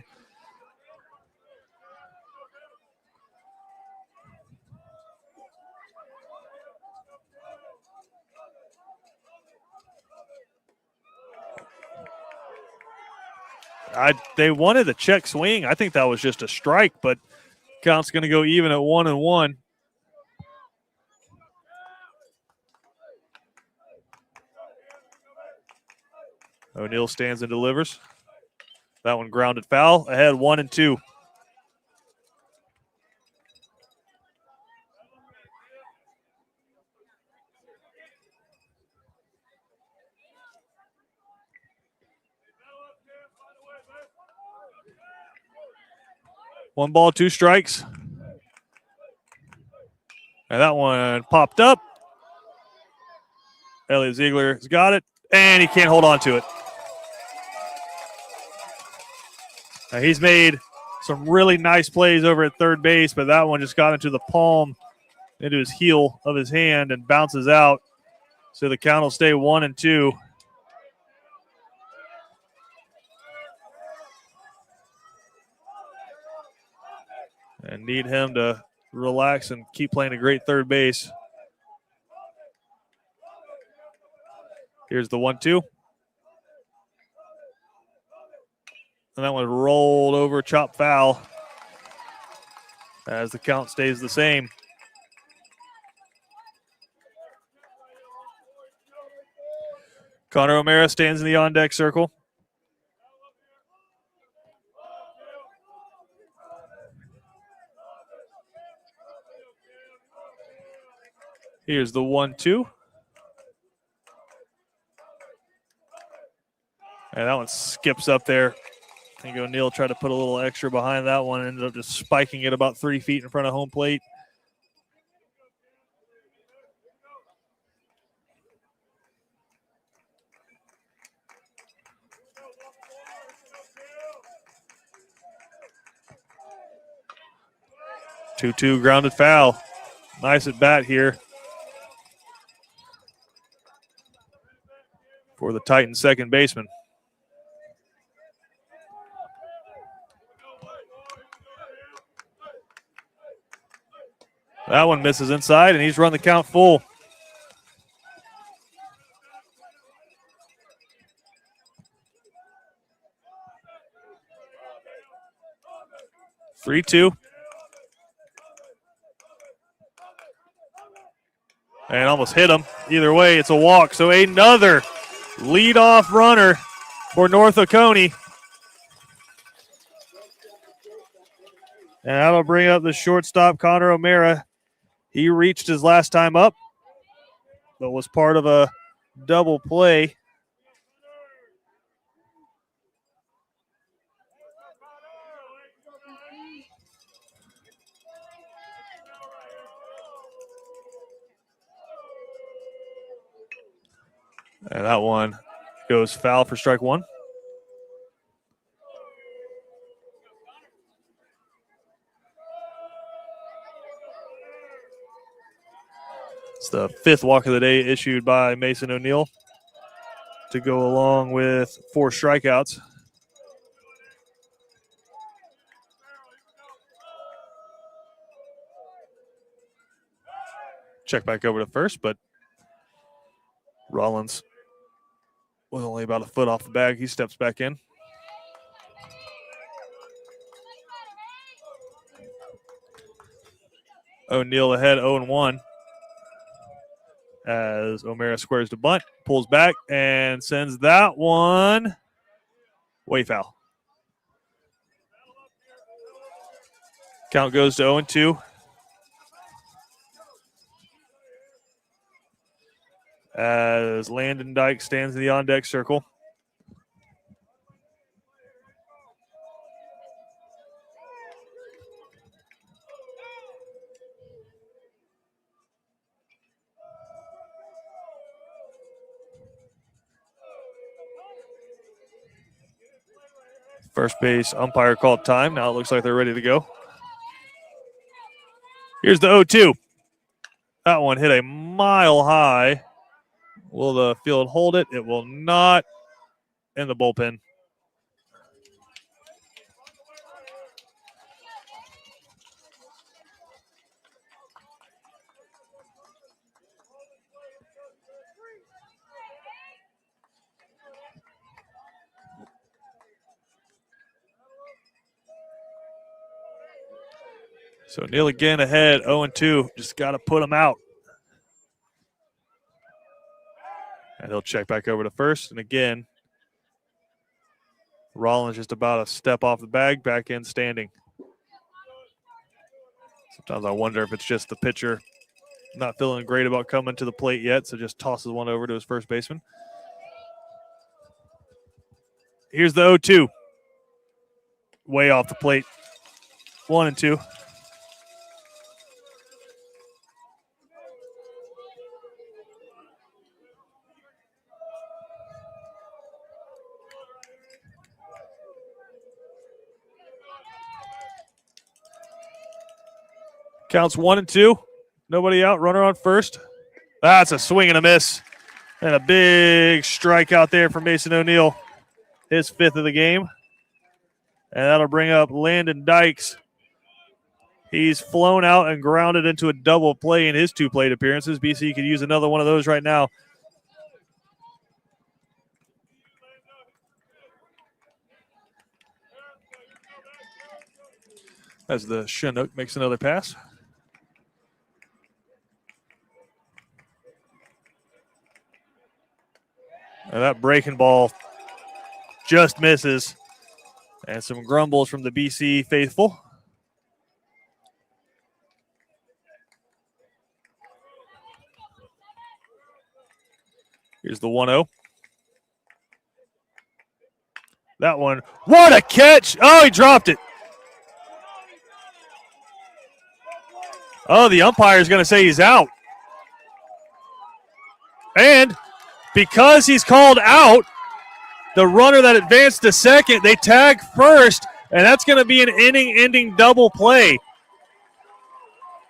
They wanted a check swing. I think that was just a strike, but count's going to go even at 1-1. O'Neill stands and delivers. That one grounded foul. Ahead 1-2. One ball, two strikes. And that one popped up. Elliot Ziegler's got it, and he can't hold on to it. Now he's made some really nice plays over at third base, but that one just got into the palm, into his heel of his hand, and bounces out. So the count will stay 1-2. And need him to relax and keep playing a great third base. Here's the 1-2. And that one rolled over, chop foul, as the count stays the same. Connor O'Mara stands in the on-deck circle. Here's the 1-2. And that one skips up there. I think O'Neill tried to put a little extra behind that one, ended up just spiking it about 3 feet in front of home plate. Two grounded foul. Nice at bat here for the Titans second baseman. That one misses inside, and he's run the count full. Three-two. And almost hit him. Either way, it's a walk. So another leadoff runner for North Oconee. And that'll bring up the shortstop, Connor O'Mara. He reached his last time up, but was part of a double play. And that one goes foul for strike one. It's the fifth walk of the day issued by Mason O'Neill to go along with 4 strikeouts. Check back over to first, but Rollins was only about a foot off the bag. He steps back in. O'Neill ahead 0-1 as O'Mara squares to bunt, pulls back, and sends that one way foul. Count goes to 0-2. As Landon Dyke stands in the on-deck circle. First base umpire called time. Now it looks like they're ready to go. Here's the 0-2. That one hit a mile high. Will the field hold it? It will not. in the bullpen. So Neal again ahead, 0-2. Just got to put him out. And he'll check back over to first. And again, Rollins just about a step off the bag, back in standing. Sometimes I wonder if it's just the pitcher not feeling great about coming to the plate yet, so just tosses one over to his first baseman. Here's the 0-2. Way off the plate. 1-2. Counts 1-2. Nobody out. Runner on first. That's a swing and a miss. And a big strikeout there from Mason O'Neill. His 5th of the game. And that'll bring up Landon Dykes. He's flown out and grounded into a double play in his 2 plate appearances. BC could use another one of those right now. As the Chinook makes another pass. And that breaking ball just misses. And some grumbles from the BC faithful. Here's the 1-0. That one. What a catch! Oh, he dropped it. Oh, the umpire is going to say he's out. And because he's called out, the runner that advanced to second, they tag first, and that's going to be an inning-ending double play.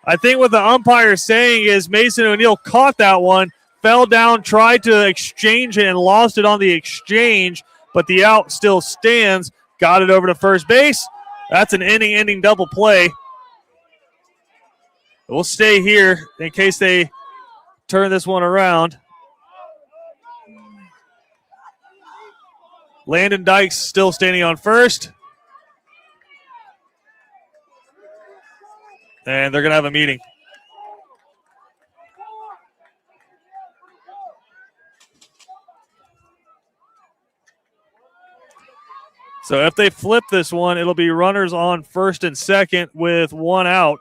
I think what the umpire is saying is Mason O'Neill caught that one, fell down, tried to exchange it, and lost it on the exchange, but the out still stands, got it over to first base. That's an inning-ending double play. We'll stay here in case they turn this one around. Landon Dykes still standing on first. And they're going to have a meeting. So if they flip this one, it'll be runners on first and second with 1 out.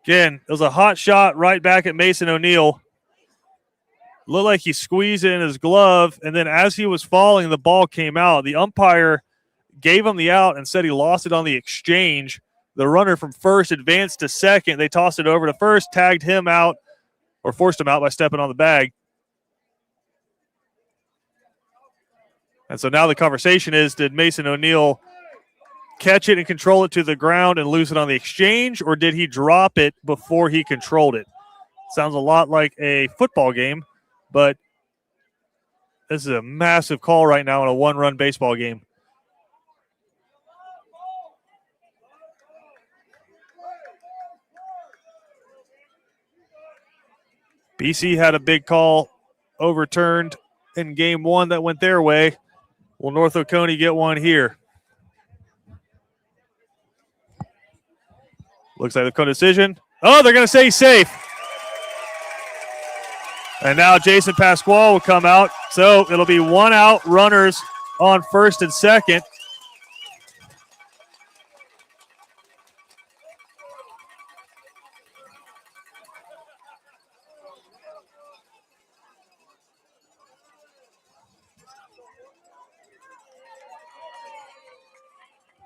Again, it was a hot shot right back at Mason O'Neill. Looked like he squeezed it in his glove, and then as he was falling, the ball came out. The umpire gave him the out and said he lost it on the exchange. The runner from first advanced to second. They tossed it over to first, tagged him out, or forced him out by stepping on the bag. And so now the conversation is, did Mason O'Neill catch it and control it to the ground and lose it on the exchange, or did he drop it before he controlled it? Sounds a lot like a football game. But this is a massive call right now in a 1-run baseball game. BC had a big call overturned in game 1 that went their way. Will North Oconee get one here? Looks like they've come to a decision. Oh, they're going to say he's safe. And now Jason Pasquale will come out. So it'll be 1 out, runners on first and second.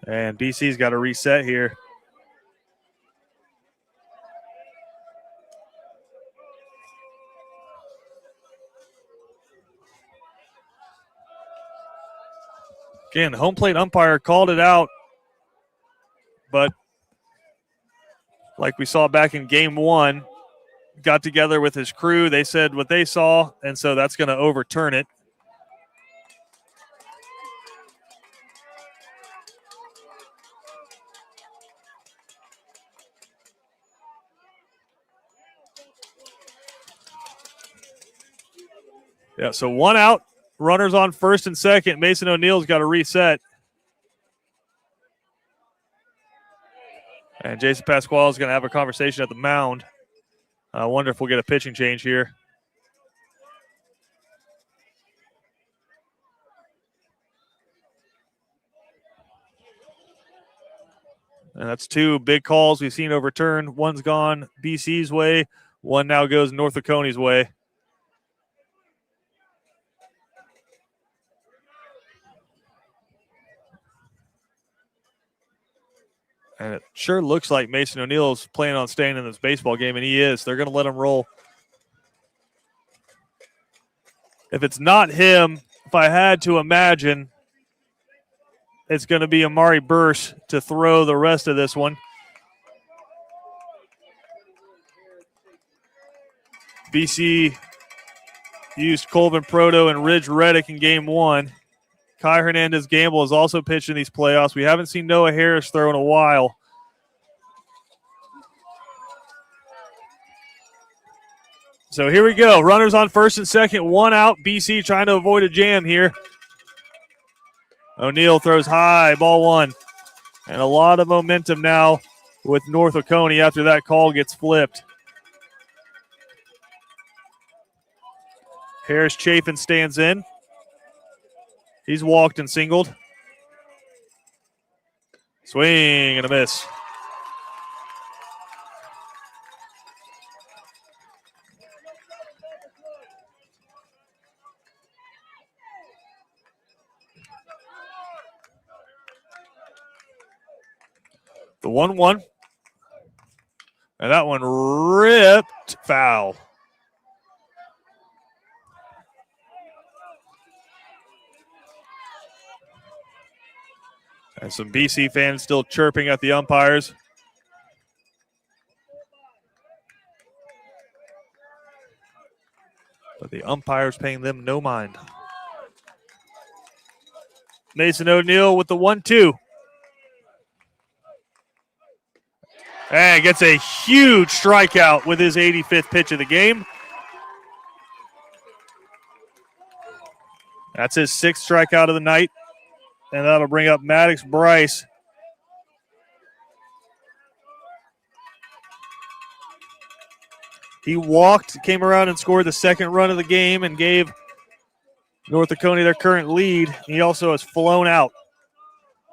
And BC's got to reset here. Again, home plate umpire called it out, but like we saw back in game 1, got together with his crew. They said what they saw, and so that's going to overturn it. Yeah, so 1 out, runners on first and second. Mason O'Neill's got to reset. And Jason Pasquale is going to have a conversation at the mound. I wonder if we'll get a pitching change here. And that's 2 big calls we've seen overturned. One's gone BC's way. One now goes North Oconee's way. And it sure looks like Mason O'Neill is planning on staying in this baseball game, and he is. They're going to let him roll. If it's not him, if I had to imagine, it's going to be Amari Burse to throw the rest of this one. BC used Colvin Proto and Ridge Reddick in game 1. Kai Hernandez Gamble has also pitched in these playoffs. We haven't seen Noah Harris throw in a while. So here we go. Runners on first and second. 1 out. BC trying to avoid a jam here. O'Neal throws high. Ball 1. And a lot of momentum now with North Oconee after that call gets flipped. Harris Chafin stands in. He's walked and singled. Swing and a miss. The 1-1. And that one ripped foul. And some BC fans still chirping at the umpires. But the umpires paying them no mind. Mason O'Neal with the 1-2. And gets a huge strikeout with his 85th pitch of the game. That's his 6th strikeout of the night. And that'll bring up Maddox Bryce. He walked, came around and scored the 2nd run of the game and gave North Oconee their current lead. He also has flown out.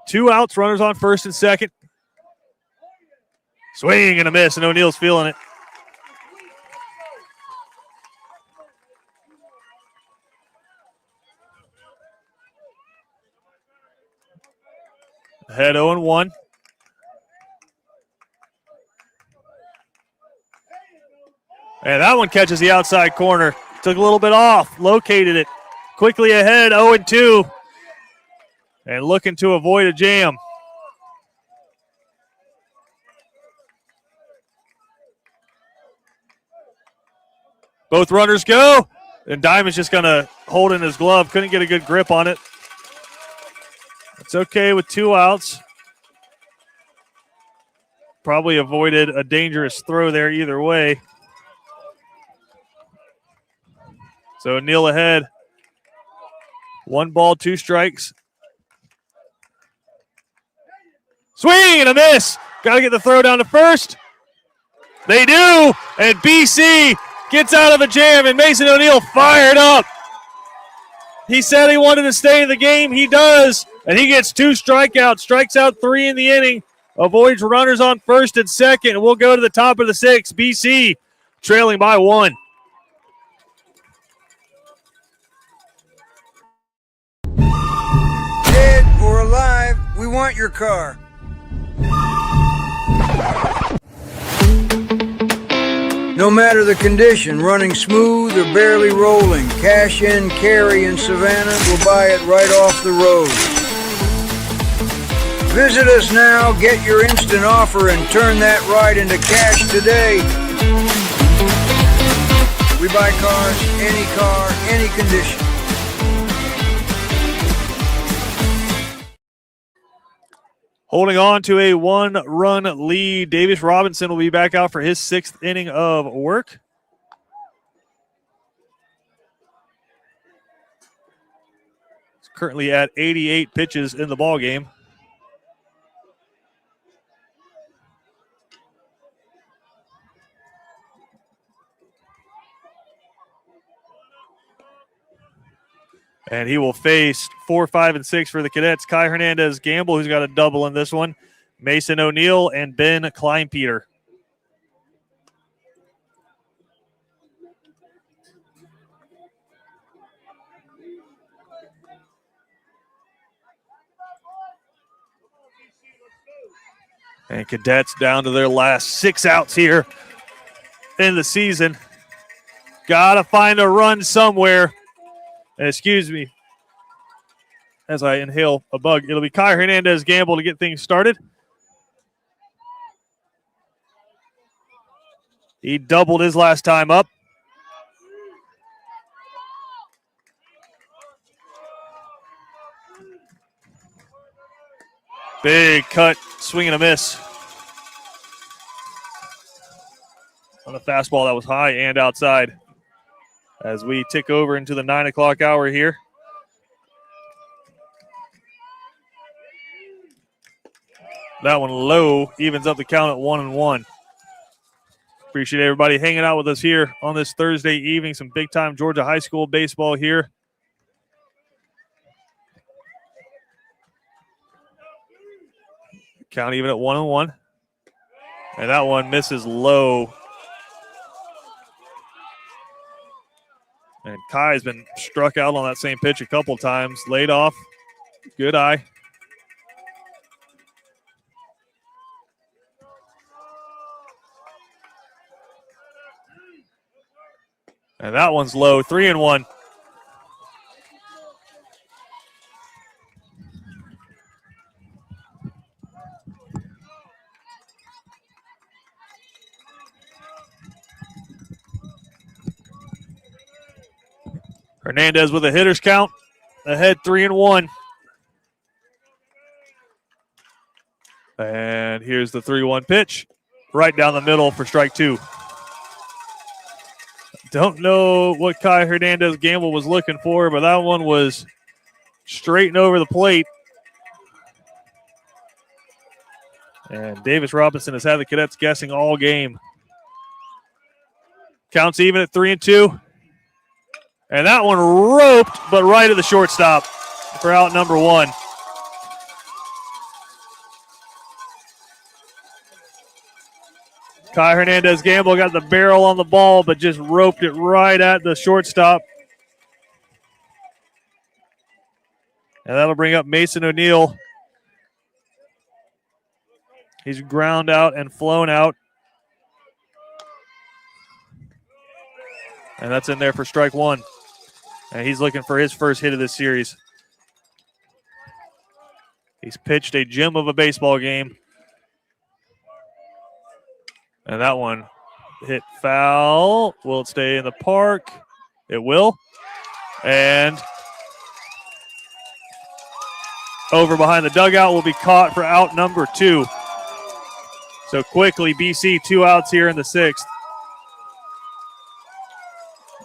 2 outs, runners on first and second. Swing and a miss, and O'Neal's feeling it. Ahead 0-1. And that one catches the outside corner. Took a little bit off, located it. Quickly ahead, 0-2. And looking to avoid a jam. Both runners go. And Diamond's just going to hold in his glove. Couldn't get a good grip on it. It's okay with 2 outs. Probably avoided a dangerous throw there either way. So O'Neal ahead. 1 ball, 2 strikes. Swing and a miss. Got to get the throw down to first. They do. And BC gets out of a jam, and Mason O'Neal fired up. He said he wanted to stay in the game. He does. And he gets 2 strikeouts, strikes out 3 in the inning, avoids runners on first and second. We'll go to the top of the 6th. BC trailing by 1. Dead or alive, we want your car. No matter the condition, running smooth or barely rolling, Cash In Carry in Savannah will buy it right off the road. Visit us now, get your instant offer, and turn that ride into cash today. We buy cars, any condition. Holding on to a 1-run lead, Davis Robinson will be back out for his 6th inning of work. He's currently at 88 pitches in the ballgame. And he will face 4, 5, and 6 for the Cadets. Kai Hernandez Gamble, who's got a double in this one. Mason O'Neill and Ben Kleinpeter. And Cadets down to their last 6 outs here in the season. Got to find a run somewhere. Excuse me as I inhale a bug. It'll be Kai Hernandez Gamble to get things started. He doubled his last time up. Big cut, swing and a miss. On a fastball that was high and outside. As we tick over into the 9 o'clock hour here. That one low, evens up the count at 1-1. Appreciate everybody hanging out with us here on this Thursday evening. Some big-time Georgia high school baseball here. Count even at 1-1. And that one misses low. And Kai's been struck out on that same pitch a couple times. Laid off. Good eye. And that one's low. 3-1. Hernandez with a hitter's count. Ahead 3-1. And here's the 3-1 pitch. Right down the middle for strike 2. Don't know what Kai Hernandez Gamble was looking for, but that one was straight and over the plate. And Davis Robinson has had the Cadets guessing all game. Counts even at 3-2. And that one roped, but right at the shortstop for out number 1. Kai Hernandez Gamble got the barrel on the ball, but just roped it right at the shortstop. And that'll bring up Mason O'Neill. He's ground out and flown out. And that's in there for strike 1. And he's looking for his first hit of this series. He's pitched a gem of a baseball game. And that one hit foul. Will it stay in the park? It will. And over behind the dugout will be caught for out number 2. So quickly, BC 2 outs here in the 6th.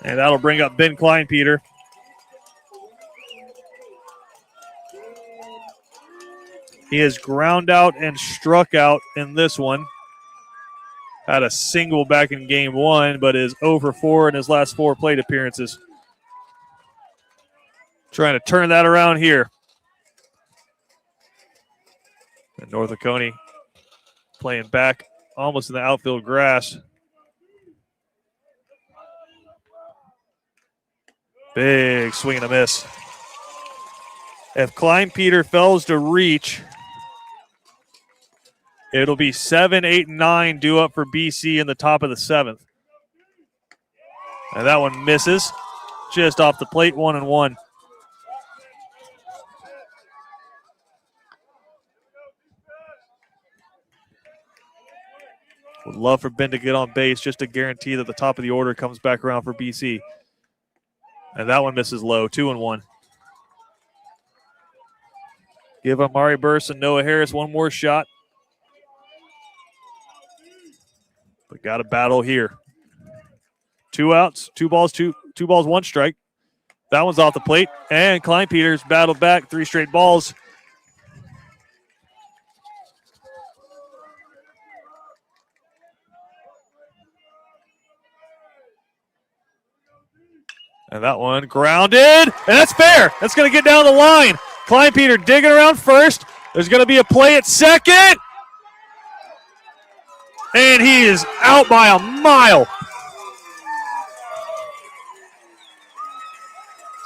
And that'll bring up Ben Kleinpeter. He has ground out and struck out in this one. Had a single back in game 1, but is 0 for 4 in his last 4 plate appearances. Trying to turn that around here. And North Oconee playing back almost in the outfield grass. Big swing and a miss. If Kleinpeter fails to reach, it'll be 7, 8, and 9 due up for BC in the top of the 7th. And that one misses. Just off the plate, 1-1. Would love for Ben to get on base just to guarantee that the top of the order comes back around for BC. And that one misses low, 2-1. Give Amari Burst and Noah Harris one more shot. But got a battle here. 2 outs, 2 balls, two balls, 1 strike. That one's off the plate. And Klein Peters battled back 3 straight balls. And that one grounded. And that's fair. That's going to get down the line. Klein Peter digging around first. There's going to be a play at second. And he is out by a mile.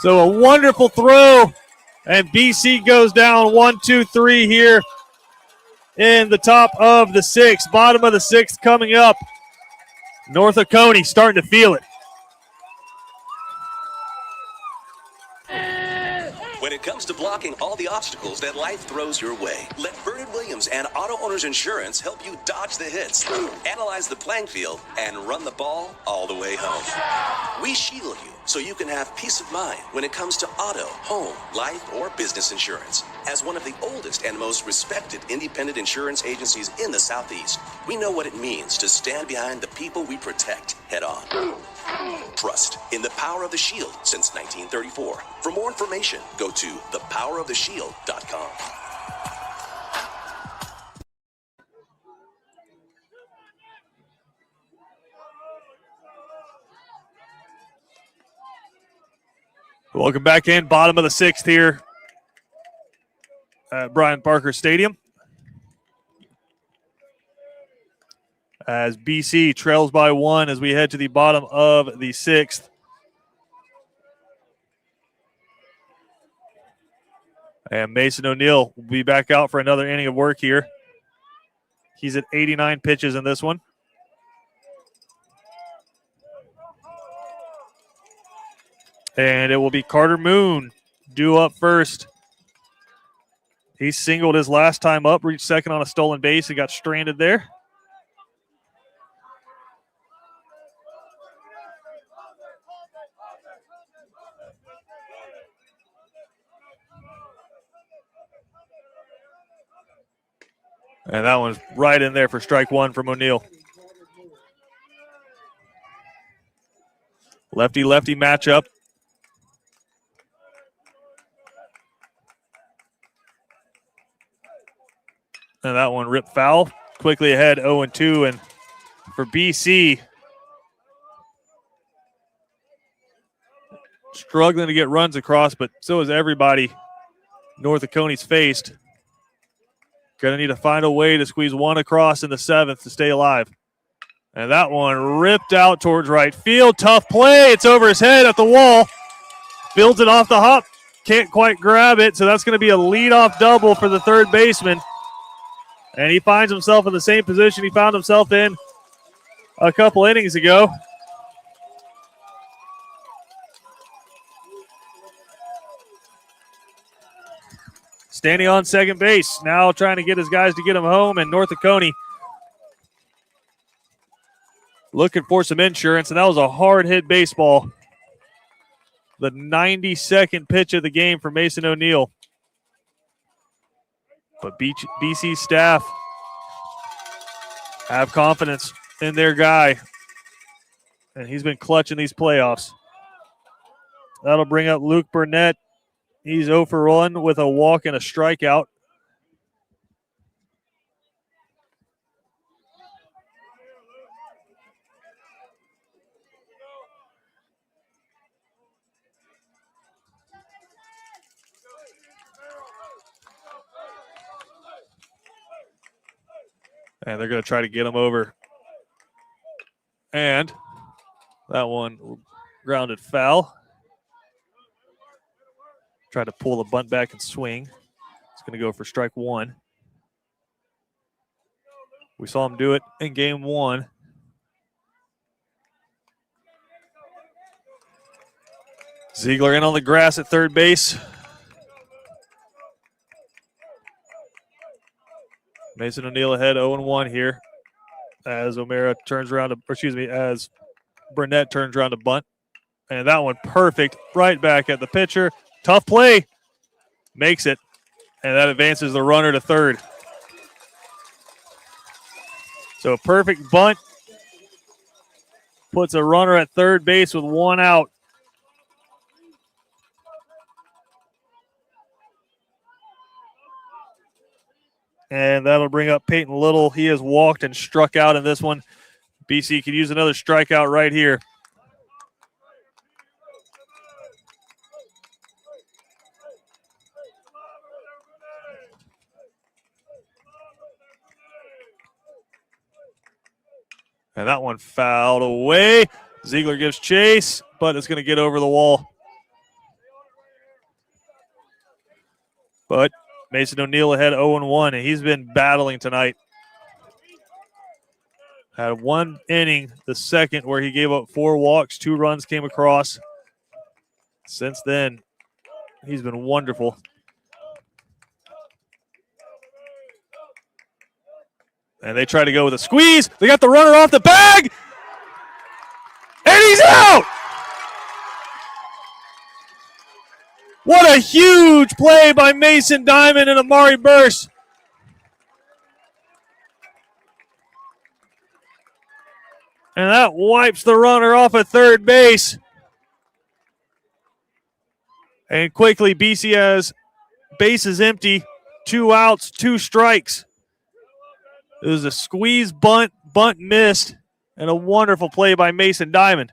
So a wonderful throw. And BC goes down 1-2-3 here in the top of the 6th. Bottom of the 6th coming up. North Oconee starting to feel it. When it comes to blocking all the obstacles that life throws your way, let Vernon Williams and Auto Owners Insurance help you dodge the hits, analyze the playing field, and run the ball all the way home. We shield you so you can have peace of mind when it comes to auto, home, life, or business insurance. As one of the oldest and most respected independent insurance agencies in the Southeast, we know what it means to stand behind the people we protect head on. Trust in the power of the Shield since 1934. For more information, go to thepoweroftheshield.com. Welcome back in, bottom of the 6th here at Brian Parker Stadium. As BC trails by 1 as we head to the bottom of the 6th. And Mason O'Neill will be back out for another inning of work here. He's at 89 pitches in this one. And it will be Carter Moon due up first. He singled his last time up, reached second on a stolen base. He got stranded there. And that one's right in there for strike 1 from O'Neill. Lefty-lefty matchup. And that one ripped foul. Quickly ahead, 0-2. And for BC, struggling to get runs across, but so is everybody North Oconee's faced. Going to need to find a way to squeeze one across in the 7th to stay alive. And that one ripped out towards right field. Tough play. It's over his head at the wall. Fields it off the hop. Can't quite grab it, so that's going to be a leadoff double for the third baseman. And he finds himself in the same position he found himself in a couple innings ago. Standing on second base, now trying to get his guys to get him home, and North Oconee looking for some insurance, and that was a hard-hit baseball. The 92nd pitch of the game for Mason O'Neill. But BC staff have confidence in their guy, and he's been clutch in these playoffs. That'll bring up Luke Burnett. He's 0 for 1 with a walk and a strikeout. And they're going to try to get him over. And that one grounded foul. Tried to pull the bunt back and swing. It's going to go for strike 1. We saw him do it in game 1. Ziegler in on the grass at third base. Mason O'Neill ahead 0-1 here. as O'Mara turns around as Burnett turns around to bunt. And that one perfect, right back at the pitcher. Tough play, makes it, and that advances the runner to third. So a perfect bunt puts a runner at third base with one out. And that'll bring up Peyton Little. He has walked and struck out in this one. BC could use another strikeout right here. And that one fouled away. Ziegler gives chase, but it's going to get over the wall. But Mason O'Neill ahead 0-1, and he's been battling tonight. Had one inning, the second, where he gave up 4 walks, 2 runs came across. Since then, he's been wonderful. And they try to go with a squeeze. They got the runner off the bag. And he's out. What a huge play by Mason Diamond and Amari Burse. And that wipes the runner off at third base. And quickly, BC has bases empty, 2 outs, 2 strikes. It was a squeeze bunt missed, and a wonderful play by Mason Diamond.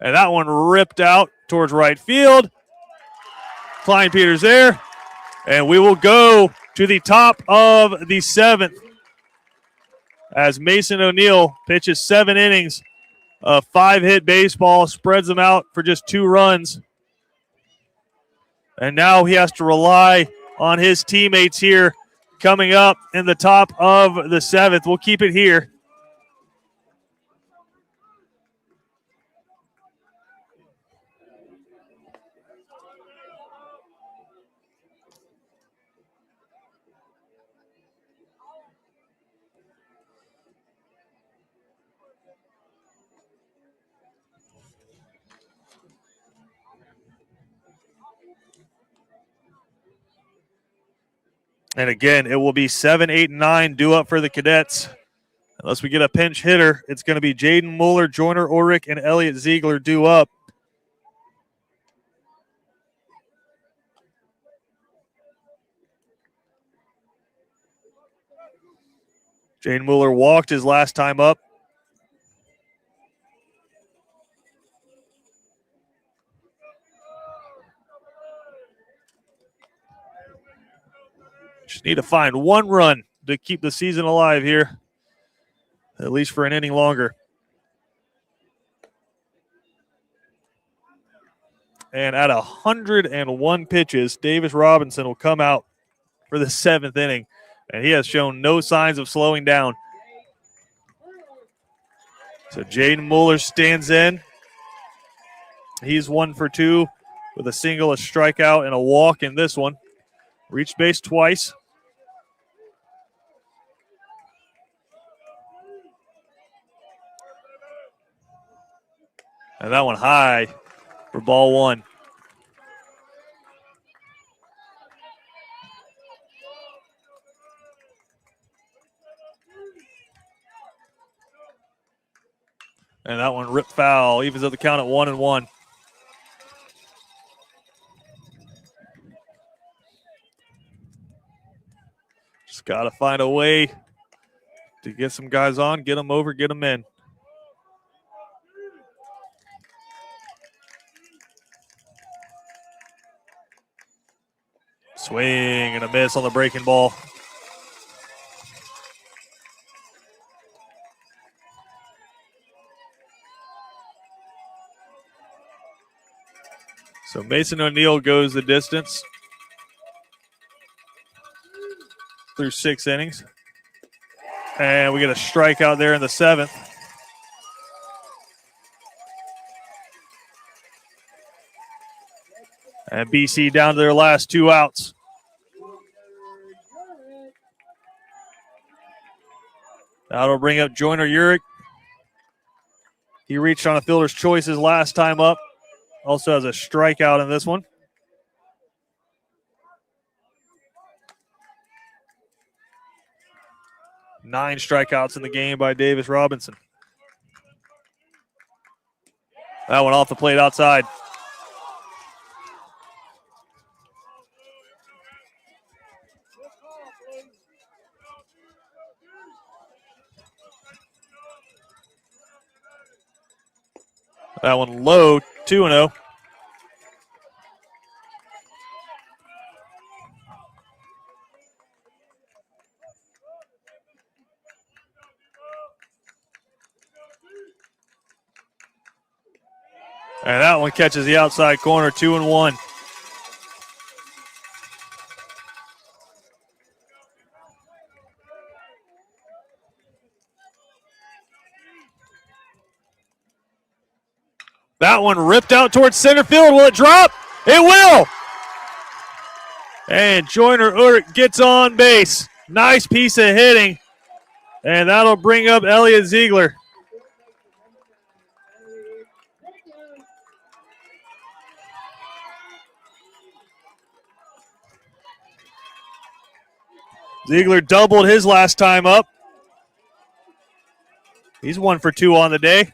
And that one ripped out towards right field. Klein Peters there. And we will go to the top of the 7th as Mason O'Neill pitches 7 innings of 5-hit baseball, spreads them out for just 2 runs. And now he has to rely on his teammates here coming up in the top of the 7th. We'll keep it here. And again, it will be 7, 8, and 9 due up for the Cadets. Unless we get a pinch hitter, it's going to be Jaden Mueller, Joyner Ulrich, and Elliott Ziegler due up. Jaden Mueller walked his last time up. Just need to find 1 run to keep the season alive here, at least for an inning longer. And at 101 pitches, Davis Robinson will come out for the 7th inning, and he has shown no signs of slowing down. So Jaden Mueller stands in. He's 1 for 2 with a single, a strikeout, and a walk in this one. Reached base twice. And that one high for ball 1. And that one ripped foul, evens up the count at 1-1. Just got to find a way to get some guys on, get them over, get them in. Swing and a miss on the breaking ball. So Mason O'Neill goes the distance through 6 innings. And we get a strikeout there in the 7th. And BC down to their last 2 outs. That'll bring up Joyner Urick. He reached on a fielder's choice his last time up. Also has a strikeout in this one. Nine strikeouts in the game by Davis Robinson. That one off the plate outside. That one low, 2-0. And that one catches the outside corner, 2-1. That one ripped out towards center field. Will it drop? It will. And Joyner Urick gets on base. Nice piece of hitting. And that'll bring up Elliot Ziegler. Ziegler doubled his last time up. He's 1 for 2 on the day.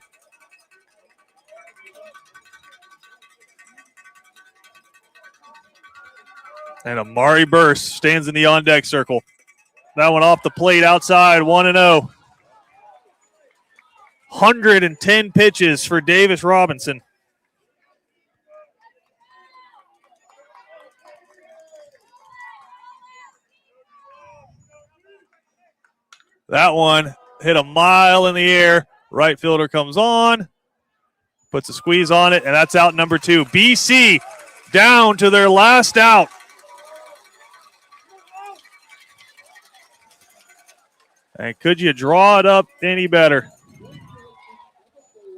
And Amari Burse stands in the on-deck circle. That one off the plate outside, 1-0. 110 pitches for Davis Robinson. That one hit a mile in the air. Right fielder comes on, puts a squeeze on it, and that's out number 2. BC down to their last out. And could you draw it up any better?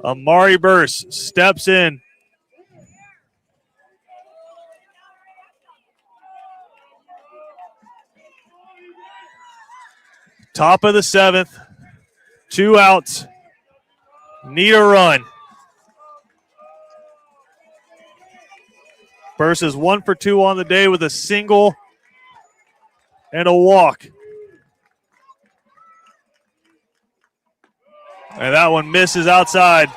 Amari Burse steps in. Top of the 7th. 2 outs. Need a run. Burse is 1 for 2 on the day with a single and a walk. And that one misses outside.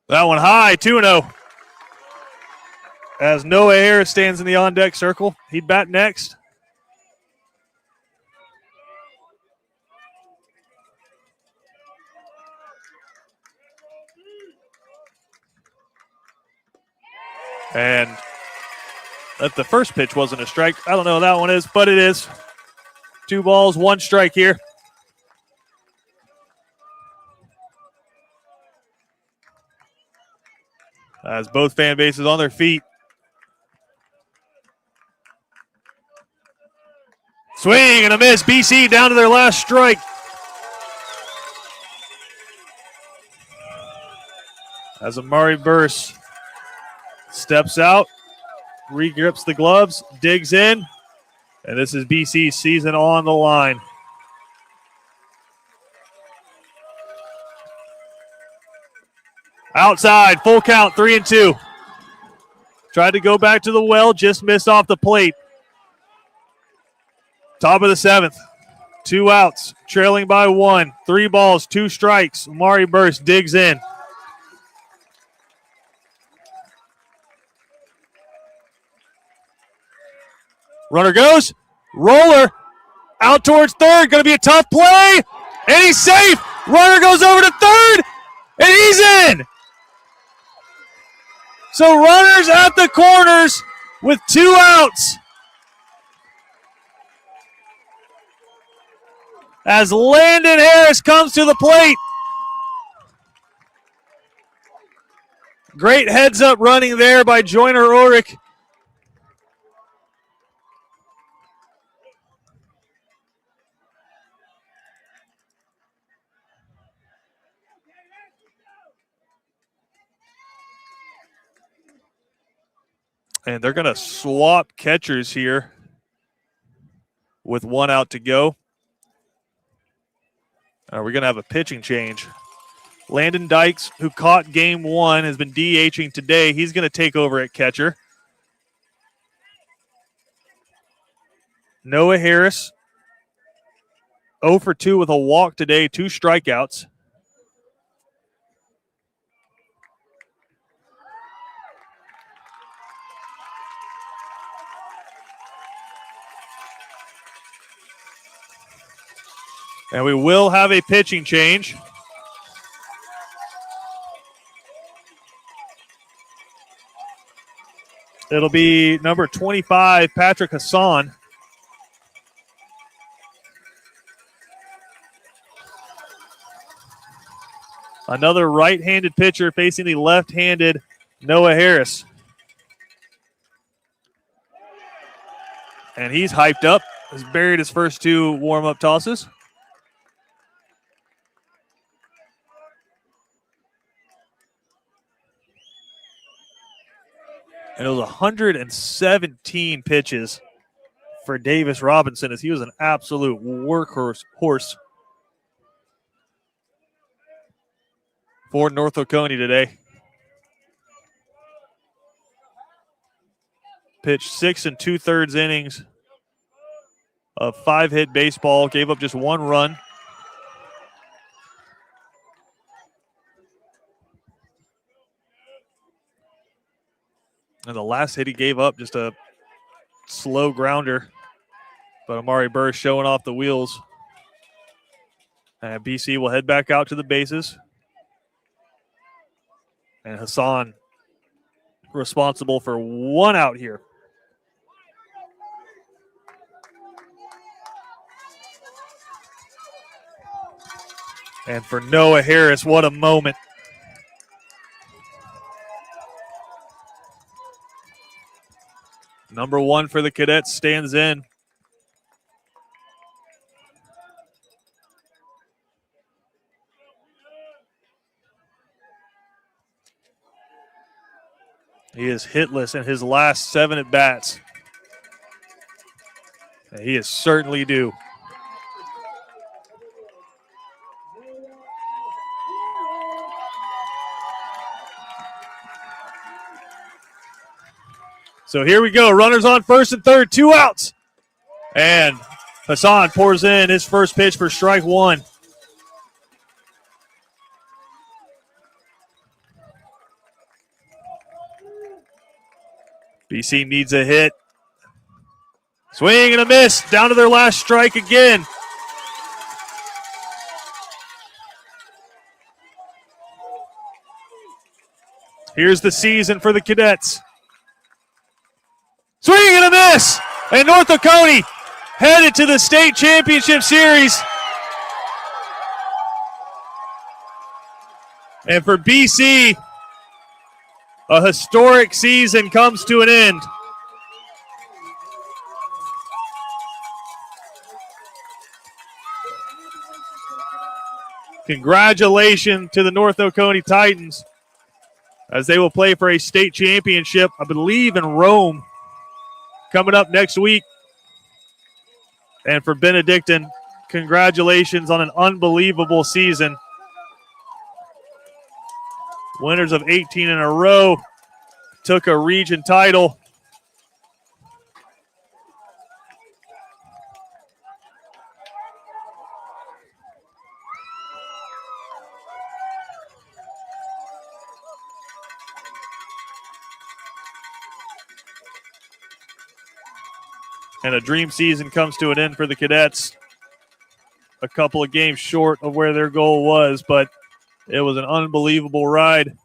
That one high, 2-0. As Noah Harris stands in the on-deck circle. He'd bat next. And that the first pitch wasn't a strike. I don't know what that one is, but it is. 2 balls, 1 strike here. As both fan bases on their feet. Swing and a miss. BC down to their last strike. As Amari Burse steps out, regrips the gloves, digs in, and this is BC's season on the line. Outside, full count, 3-2. Tried to go back to the well, just missed off the plate. Top of the 7th, 2 outs, trailing by 1. 3 balls, 2 strikes. Amari Burse digs in. Runner goes, roller, out towards third, going to be a tough play, and he's safe. Runner goes over to third, and he's in. So runners at the corners with 2 outs. As Landon Harris comes to the plate. Great heads-up running there by Joyner Urick. And they're going to swap catchers here with 1 out to go. We're going to have a pitching change. Landon Dykes, who caught game 1, has been DHing today. He's going to take over at catcher. Noah Harris, 0 for 2 with a walk today, 2 strikeouts. And we will have a pitching change. It'll be number 25, Patrick Hassan. Another right-handed pitcher facing the left-handed Noah Harris. And he's hyped up. He's buried his first 2 warm-up tosses. And it was 117 pitches for Davis Robinson, as he was an absolute workhorse for North Oconee today. Pitched 6 2/3 innings of 5-hit baseball, gave up just 1 run. And the last hit he gave up, just a slow grounder. But Amari Burr showing off the wheels. And BC will head back out to the bases. And Hassan responsible for 1 out here. And for Noah Harris, what a moment. Number 1 for the Cadets stands in. He is hitless in his last 7 at-bats. And he is certainly due. So here we go. Runners on first and third, 2 outs. And Hassan pours in his first pitch for strike 1. BC needs a hit. Swing and a miss. Down to their last strike again. Here's the season for the Cadets. Swing and a miss. And North Oconee headed to the state championship series. And for BC, a historic season comes to an end. Congratulations to the North Oconee Titans as they will play for a state championship, I believe, in Rome coming up next week. And for Benedictine, congratulations on an unbelievable season. Winners of 18 in a row, took a region title. And a dream season comes to an end for the Cadets. A couple of games short of where their goal was, but it was an unbelievable ride.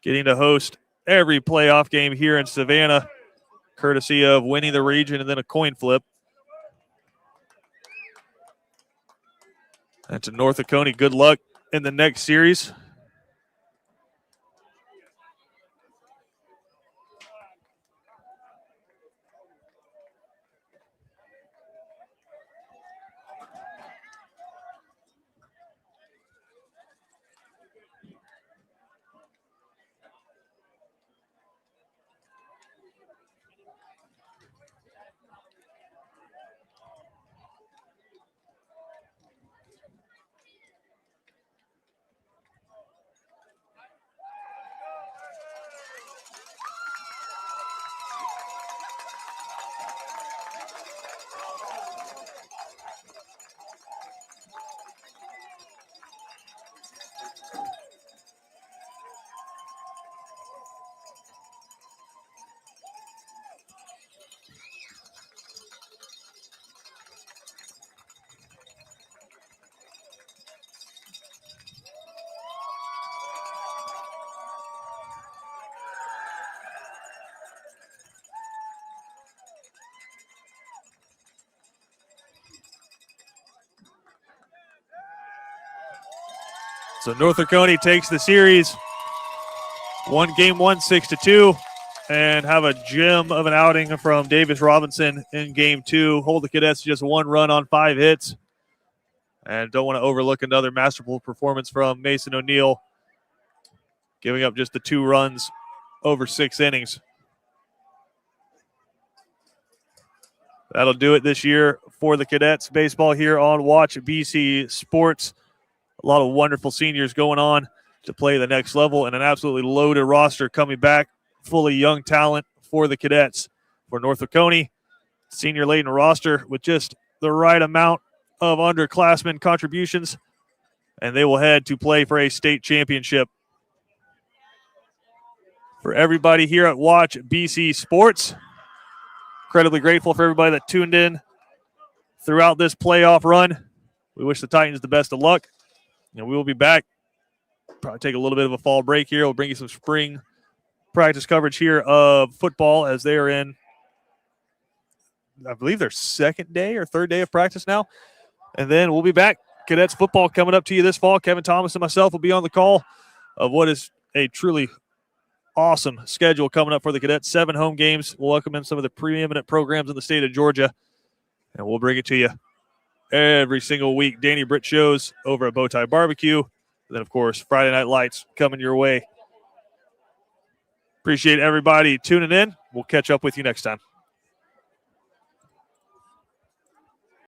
Getting to host every playoff game here in Savannah, courtesy of winning the region and then a coin flip. And to North Oconee, good luck in the next series. So North Oconee takes the series, won game 1 6-2, and have a gem of an outing from Davis Robinson in game 2. Hold the Cadets to just 1 run on 5 hits. And don't want to overlook another masterful performance from Mason O'Neill, giving up just the 2 runs over 6 innings. That'll do it this year for the Cadets baseball here on Watch BC Sports. A lot of wonderful seniors going on to play the next level and an absolutely loaded roster coming back, full of young talent for the Cadets. For North Oconee, senior-laden roster with just the right amount of underclassmen contributions, and they will head to play for a state championship. For everybody here at Watch BC Sports, incredibly grateful for everybody that tuned in throughout this playoff run. We wish the Titans the best of luck, and we will be back. Probably take a little bit of a fall break here. We'll bring you some spring practice coverage here of football as they are in, I believe, their second day or third day of practice now. And then we'll be back. Cadets football coming up to you this fall. Kevin Thomas and myself will be on the call of what is a truly awesome schedule coming up for the Cadets. 7 home games. We'll welcome in some of the preeminent programs in the state of Georgia, and we'll bring it to you every single week. Danny Britt shows over at Bowtie Barbecue. And then, of course, Friday Night Lights coming your way. Appreciate everybody tuning in. We'll catch up with you next time.